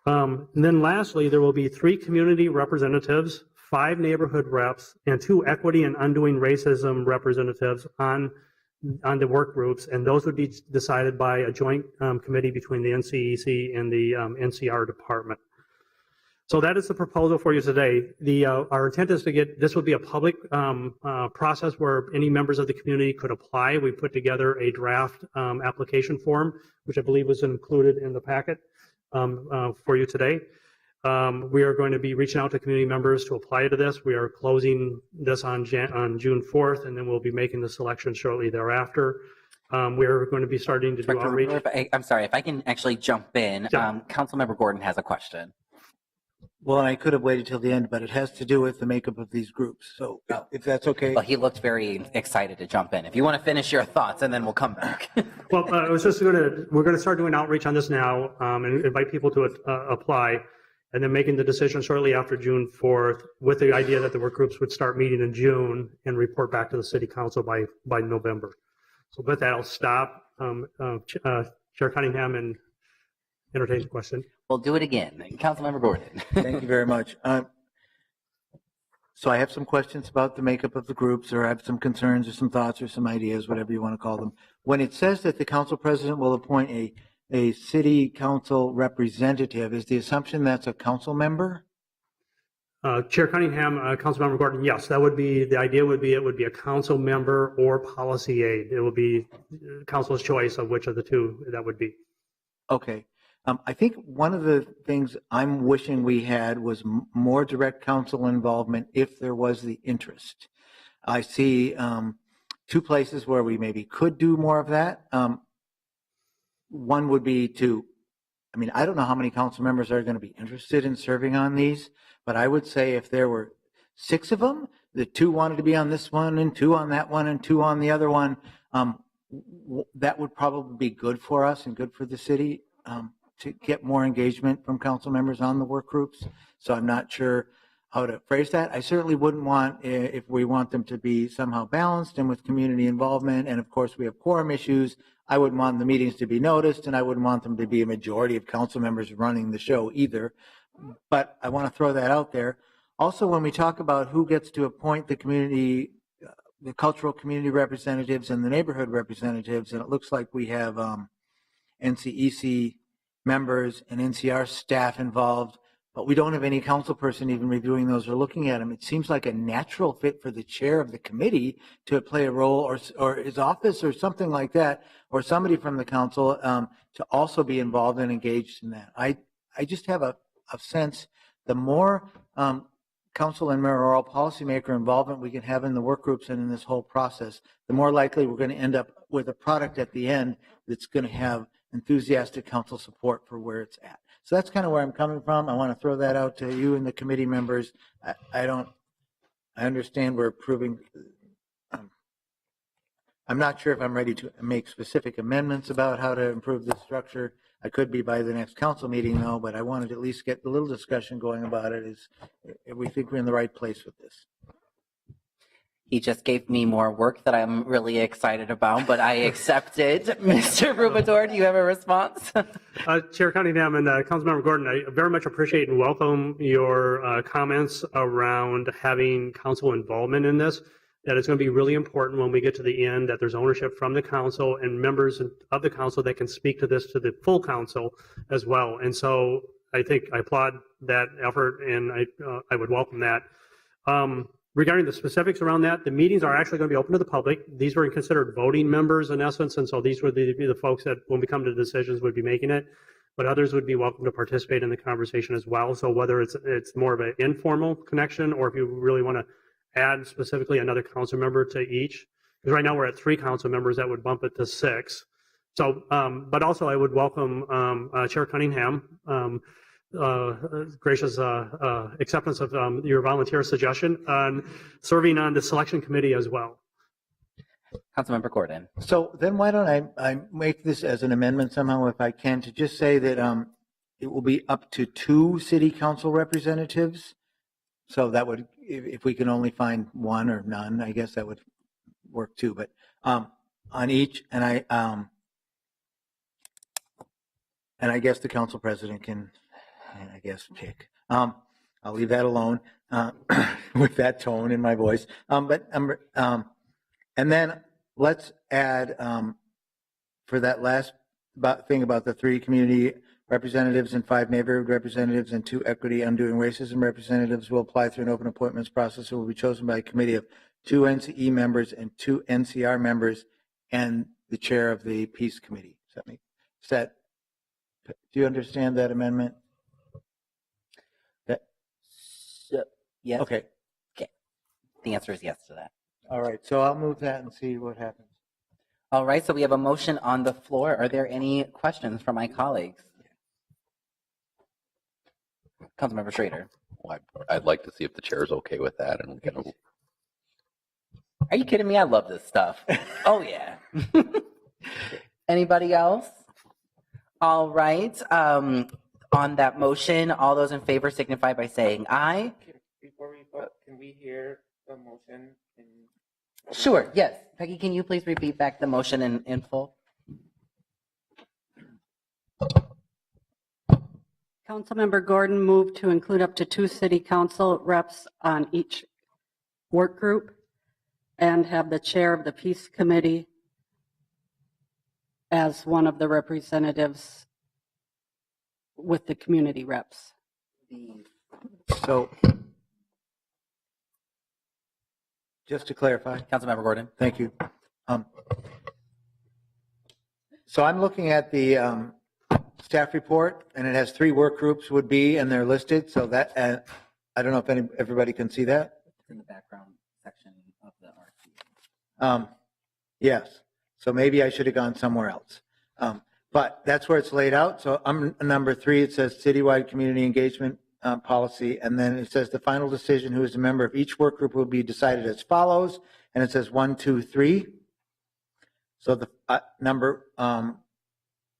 And then lastly, there will be 3 community representatives, 5 neighborhood reps, and 2 equity and undoing racism representatives on the work groups, and those would be decided by a joint committee between the NCEC and the NCR department. So that is the proposal for you today. Our intent is to get, this would be a public process where any members of the community could apply. We put together a draft application form, which I believe was included in the packet for you today. We are going to be reaching out to community members to apply to this. We are closing this on June 4th, and then we'll be making the selection shortly thereafter. We're going to be starting to do outreach. I'm sorry, if I can actually jump in. Yeah. Councilmember Gordon has a question. Well, I could have waited till the end, but it has to do with the makeup of these groups. So if that's okay. Well, he looked very excited to jump in. If you want to finish your thoughts, and then we'll come back. Well, we're going to start doing outreach on this now and invite people to apply, and then making the decision shortly after June 4th with the idea that the work groups would start meeting in June and report back to the city council by November. So with that, I'll stop. Chair Cunningham, and entertain the question. We'll do it again. Councilmember Gordon. Thank you very much. So I have some questions about the makeup of the groups, or I have some concerns or some thoughts or some ideas, whatever you want to call them. When it says that the council president will appoint a city council representative, is the assumption that's a council member? Chair Cunningham, Councilmember Gordon, yes, that would be, the idea would be it would be a council member or policy aide. It will be council's choice of which of the 2 that would be. Okay. I think one of the things I'm wishing we had was more direct council involvement if there was the interest. I see 2 places where we maybe could do more of that. One would be to, I don't know how many council members are going to be interested in serving on these, but I would say if there were 6 of them, the 2 wanted to be on this one and 2 on that one and 2 on the other one, that would probably be good for us and good for the city. To get more engagement from council members on the work groups. So I'm not sure how to phrase that. I certainly wouldn't want, if we want them to be somehow balanced and with community involvement, and of course we have quorum issues, I wouldn't want the meetings to be noticed, and I wouldn't want them to be a majority of council members running the show either. But I want to throw that out there. Also, when we talk about who gets to appoint the community, the cultural community representatives and the neighborhood representatives, and it looks like we have NCEC members and NCR staff involved, but we don't have any council person even reviewing those or looking at them. It seems like a natural fit for the chair of the committee to play a role, or his office or something like that, or somebody from the council to also be involved and engaged in that. I just have a sense the more council and mayoral policymaker involvement we can have in the work groups and in this whole process, the more likely we're going to end up with a product at the end that's going to have enthusiastic council support for where it's at. So that's kind of where I'm coming from. I want to throw that out to you and the committee members. I understand we're approving. I'm not sure if I'm ready to make specific amendments about how to improve the structure. I could be by the next council meeting though, but I wanted to at least get a little discussion going about it. If we think we're in the right place with this. He just gave me more work that I'm really excited about, but I accepted. Mr. Rubador, do you have a response? Chair Cunningham and Councilmember Gordon, I very much appreciate and welcome your comments around having council involvement in this. That it's going to be really important when we get to the end that there's ownership from the council and members of the council that can speak to this to the full council as well. And so I think I applaud that effort and I would welcome that. Regarding the specifics around that, the meetings are actually going to be open to the public. These were considered voting members in essence, and so these would be the folks that, when we come to decisions, would be making it. But others would be welcome to participate in the conversation as well. So whether it's more of an informal connection, or if you really want to add specifically another council member to each, because right now we're at 3 council members, that would bump it to 6. So, but also I would welcome Chair Cunningham. Gracious acceptance of your volunteer suggestion on serving on the selection committee as well. Councilmember Gordon. So then why don't I make this as an amendment somehow, if I can, to just say that it will be up to 2 city council representatives. So that would, if we can only find 1 or none, I guess that would work too. But on each, and I guess the council president can, I guess, pick. I'll leave that alone with that tone in my voice. And then let's add for that last thing about the 3 community representatives and 5 neighborhood representatives and 2 equity, undoing racism representatives will apply through an open appointments process and will be chosen by a committee of 2 NCE members and 2 NCR members and the chair of the peace committee. Do you understand that amendment? Yes. Okay. The answer is yes to that. All right. So I'll move that and see what happens. All right. So we have a motion on the floor. Are there any questions from my colleagues? Councilmember Schrader. Well, I'd like to see if the chair is okay with that. And Are you kidding me? I love this stuff. Oh, yeah. Anybody else? All right. On that motion, all those in favor signify by saying aye. Before we vote, can we hear the motion? Sure, yes. Peggy, can you please repeat back the motion in full? Councilmember Gordon moved to include up to 2 city council reps on each work group and have the chair of the peace committee as one of the representatives with the community reps. So just to clarify. Councilmember Gordon. Thank you. So I'm looking at the staff report, and it has 3 work groups would be, and they're listed. So that, I don't know if everybody can see that. It's in the background section of the RFP. Yes. So maybe I should have gone somewhere else. But that's where it's laid out. So I'm number 3. It says citywide community engagement policy, and then it says the final decision who is a member of each work group will be decided as follows, and it says 1, 2, 3. So the number,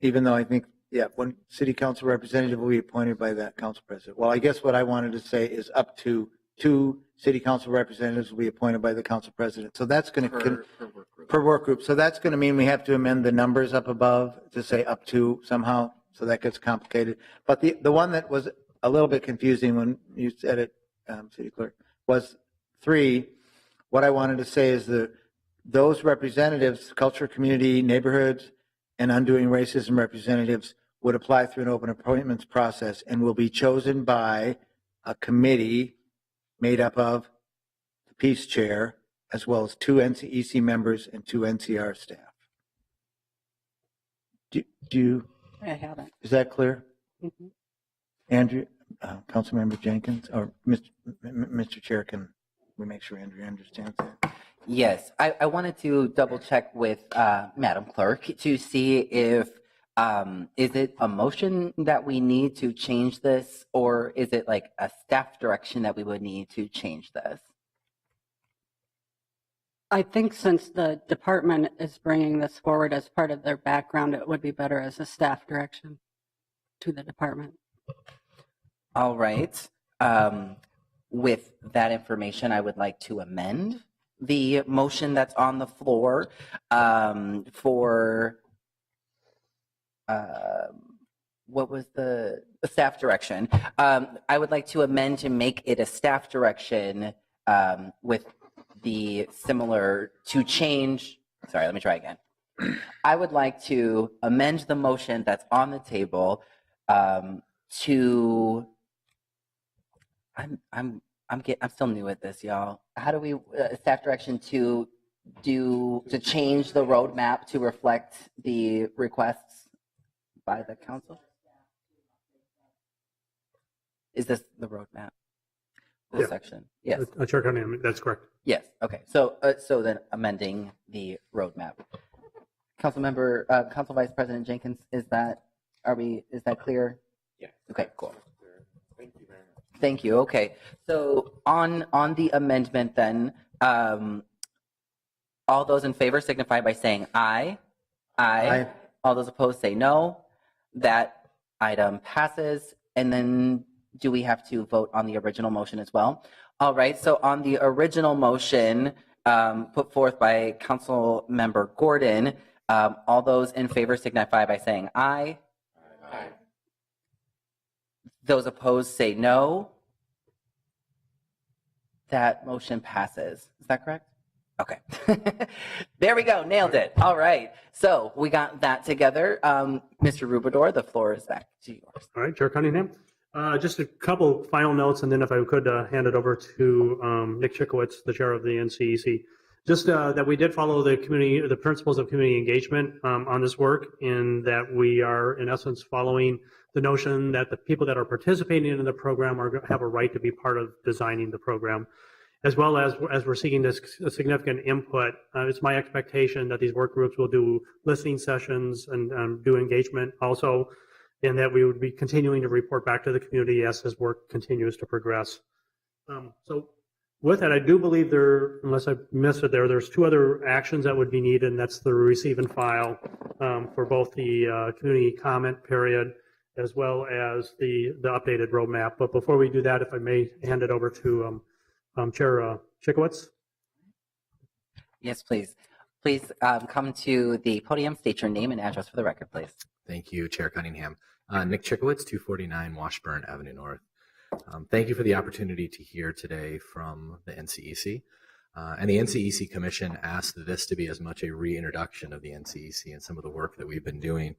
even though I think, yeah, 1 city council representative will be appointed by that council president. Well, I guess what I wanted to say is up to 2 city council representatives will be appointed by the council president. So that's going to per work group. So that's going to mean we have to amend the numbers up above to say up to somehow. So that gets complicated. But the one that was a little bit confusing when you said it, City Clerk, was 3. What I wanted to say is those representatives, culture, community, neighborhoods, and Undoing Racism representatives would apply through an open appointments process and will be chosen by a committee made up of the Peace Chair, as well as 2 NCEC members and 2 NCR staff. Do you? I haven't. Is that clear? Mhm. Andrew, Councilmember Jenkins, or Mr. Chair, can we make sure Andrew understands that? Yes, I wanted to double check with Madam Clerk to see if is it a motion that we need to change this, or is it like a staff direction that we would need to change this? I think since the department is bringing this forward as part of their background, it would be better as a staff direction to the department. All right. With that information, I would like to amend the motion that's on the floor for what was the staff direction? I would like to amend to make it a staff direction with the similar to change. Sorry, let me try again. I would like to amend the motion that's on the table to. I'm still new at this, y'all. How do we staff direction to change the roadmap to reflect the requests by the council? Is this the roadmap? This section? Yes. Chair Cunningham, that's correct. Yes. Okay. So then amending the roadmap. Councilmember, Council Vice President Jenkins, is that clear? Yeah. Okay. Cool. Thank you very much. Thank you. Okay. So on the amendment then, all those in favor signify by saying aye. Aye. All those opposed say no. That item passes. And then do we have to vote on the original motion as well? All right. So on the original motion put forth by Council Member Gordon, all those in favor signify by saying aye. Aye. Those opposed say no. That motion passes. Is that correct? Okay. There we go. Nailed it. All right. So we got that together. Mr. Rubador, the floor is back to yours. All right, Chair Cunningham. Just a couple final notes, and then if I could hand it over to Nick Chikowitz, the chair of the NCEC. Just that we did follow the principles of community engagement on this work, in that we are, in essence, following the notion that the people that are participating in the program have a right to be part of designing the program. As well as we're seeking this significant input, it's my expectation that these work groups will do listening sessions and do engagement also, and that we would be continuing to report back to the community as this work continues to progress. So with that, I do believe there, unless I missed it there's 2 other actions that would be needed, and that's the receive and file for both the community comment period as well as the updated roadmap. But before we do that, if I may hand it over to Chair Chikowitz. Yes, please. Please come to the podium, state your name and address for the record, please. Thank you, Chair Cunningham. Nick Chikowitz, 249 Washburn Avenue North. Thank you for the opportunity to hear today from the NCEC. And the NCEC Commission asked this to be as much a reintroduction of the NCEC and some of the work that we've been doing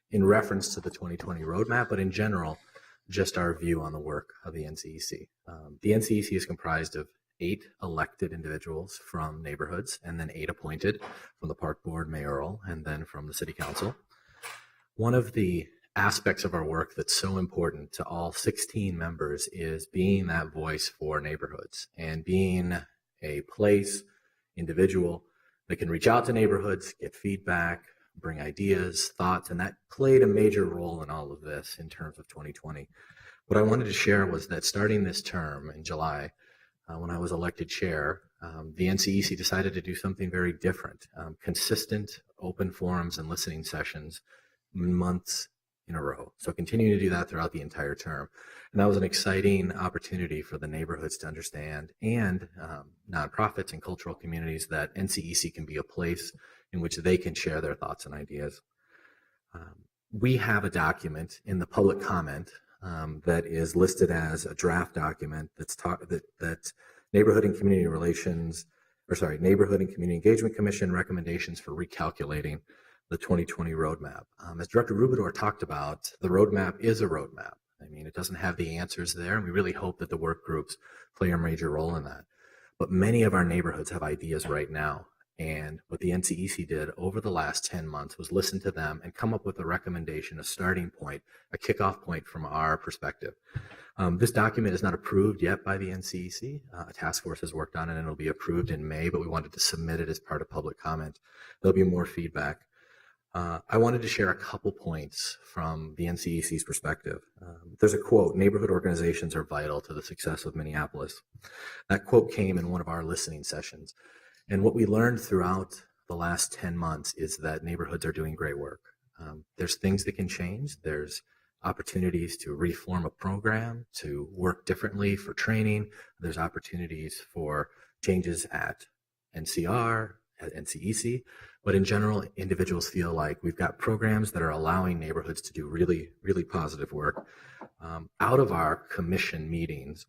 in reference to the 2020 roadmap, but in general, just our view on the work of the NCEC. The NCEC is comprised of 8 elected individuals from neighborhoods, and then 8 appointed from the Park Board, mayoral, and then from the City Council. One of the aspects of our work that's so important to all 16 members is being that voice for neighborhoods and being a place, individual that can reach out to neighborhoods, get feedback, bring ideas, thoughts, and that played a major role in all of this in terms of 2020. What I wanted to share was that starting this term in July, when I was elected chair, the NCEC decided to do something very different, consistent open forums and listening sessions months in a row. So continuing to do that throughout the entire term. And that was an exciting opportunity for the neighborhoods to understand, and nonprofits and cultural communities, that NCEC can be a place in which they can share their thoughts and ideas. We have a document in the public comment that is listed as a draft document that's Neighborhood and Community Engagement Commission recommendations for recalculating the 2020 roadmap. As Director Rubidor talked about, the roadmap is a roadmap. I mean, it doesn't have the answers there, and we really hope that the work groups play a major role in that. But many of our neighborhoods have ideas right now. And what the NCEC did over the last 10 months was listen to them and come up with a recommendation, a starting point, a kickoff point from our perspective. This document is not approved yet by the NCEC. A task force has worked on it and it'll be approved in May, but we wanted to submit it as part of public comment. There'll be more feedback. I wanted to share a couple points from the NCEC's perspective. There's a quote, "Neighborhood organizations are vital to the success of Minneapolis." That quote came in one of our listening sessions. And what we learned throughout the last 10 months is that neighborhoods are doing great work. There's things that can change. There's opportunities to reform a program, to work differently for training. There's opportunities for changes at NCR, at NCEC. But in general, individuals feel like we've got programs that are allowing neighborhoods to do really, really positive work. Out of our commission meetings,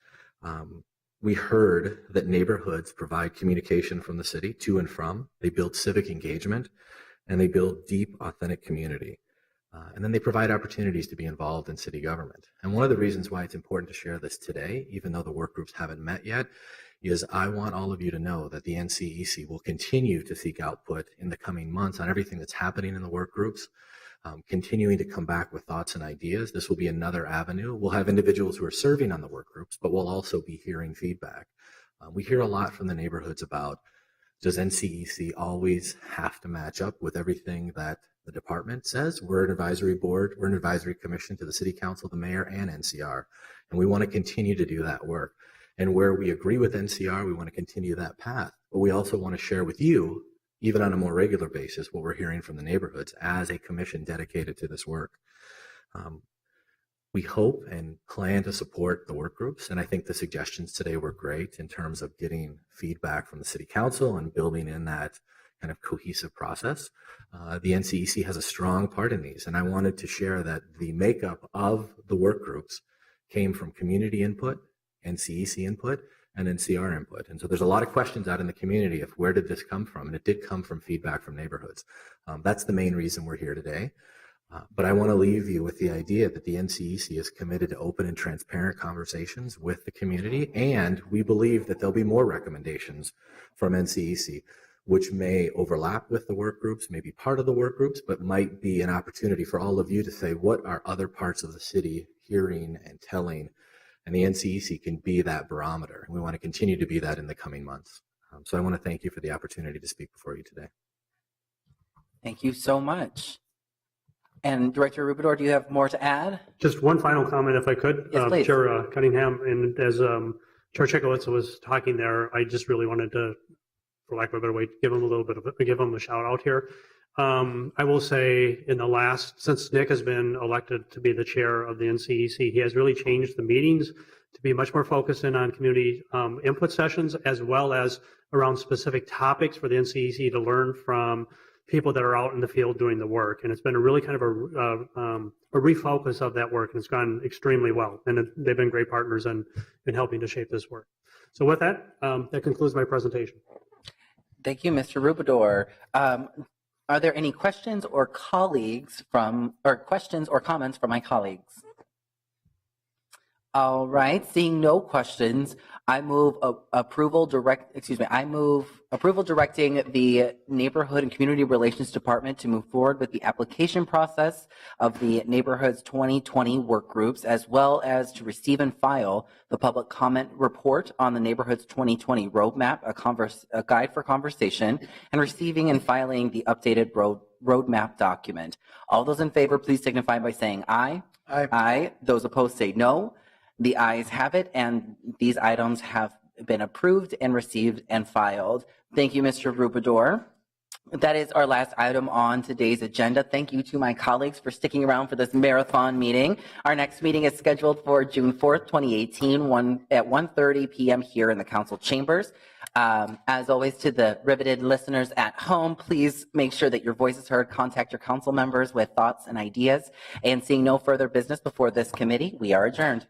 we heard that neighborhoods provide communication from the city to and from. They build civic engagement, and they build deep, authentic community. And then they provide opportunities to be involved in city government. And one of the reasons why it's important to share this today, even though the work groups haven't met yet, is I want all of you to know that the NCEC will continue to seek output in the coming months on everything that's happening in the work groups, continuing to come back with thoughts and ideas. This will be another avenue. We'll have individuals who are serving on the work groups, but we'll also be hearing feedback. We hear a lot from the neighborhoods about, does NCEC always have to match up with everything that the department says? We're an advisory board, we're an advisory commission to the city council, the mayor, and NCR. And we want to continue to do that work. And where we agree with NCR, we want to continue that path. But we also want to share with you, even on a more regular basis, what we're hearing from the neighborhoods as a commission dedicated to this work. We hope and plan to support the work groups. And I think the suggestions today were great in terms of getting feedback from the city council and building in that kind of cohesive process. The NCEC has a strong part in these. And I wanted to share that the makeup of the work groups came from community input, NCEC input, and NCR input. And so there's a lot of questions out in the community of where did this come from? And it did come from feedback from neighborhoods. That's the main reason we're here today. But I want to leave you with the idea that the NCEC is committed to open and transparent conversations with the community. And we believe that there'll be more recommendations from NCEC, which may overlap with the work groups, may be part of the work groups, but might be an opportunity for all of you to say, what are other parts of the city hearing and telling? And the NCEC can be that barometer. And we want to continue to be that in the coming months. So I want to thank you for the opportunity to speak before you today. Thank you so much. And Director Rubidor, do you have more to add? Just one final comment, if I could. Yes, please. Chair Cunningham, and as Chair Chikowitz was talking there, I just really wanted to, for lack of a better way, give him a shout out here. I will say since Nick has been elected to be the chair of the NCEC, he has really changed the meetings to be much more focused in on community input sessions, as well as around specific topics for the NCEC to learn from people that are out in the field doing the work. And it's been a really kind of a refocus of that work, and it's gone extremely well. And they've been great partners in helping to shape this work. So with that, that concludes my presentation. Thank you, Mr. Rubidor. Are there any questions or comments from my colleagues? All right, seeing no questions, I move approval directing the Neighborhood and Community Relations Department to move forward with the application process of the Neighborhoods 2020 work groups, as well as to receive and file the public comment report on the Neighborhoods 2020 roadmap, a guide for conversation, and receiving and filing the updated roadmap document. All those in favor, please signify by saying aye. Aye. Aye. Those opposed say no. The ayes have it, and these items have been approved and received and filed. Thank you, Mr. Rubidor. That is our last item on today's agenda. Thank you to my colleagues for sticking around for this marathon meeting. Our next meeting is scheduled for June 4th, 2018, at 1:30 p.m. here in the council chambers. As always, to the riveted listeners at home, please make sure that your voice is heard. Contact your council members with thoughts and ideas. And seeing no further business before this committee, we are adjourned.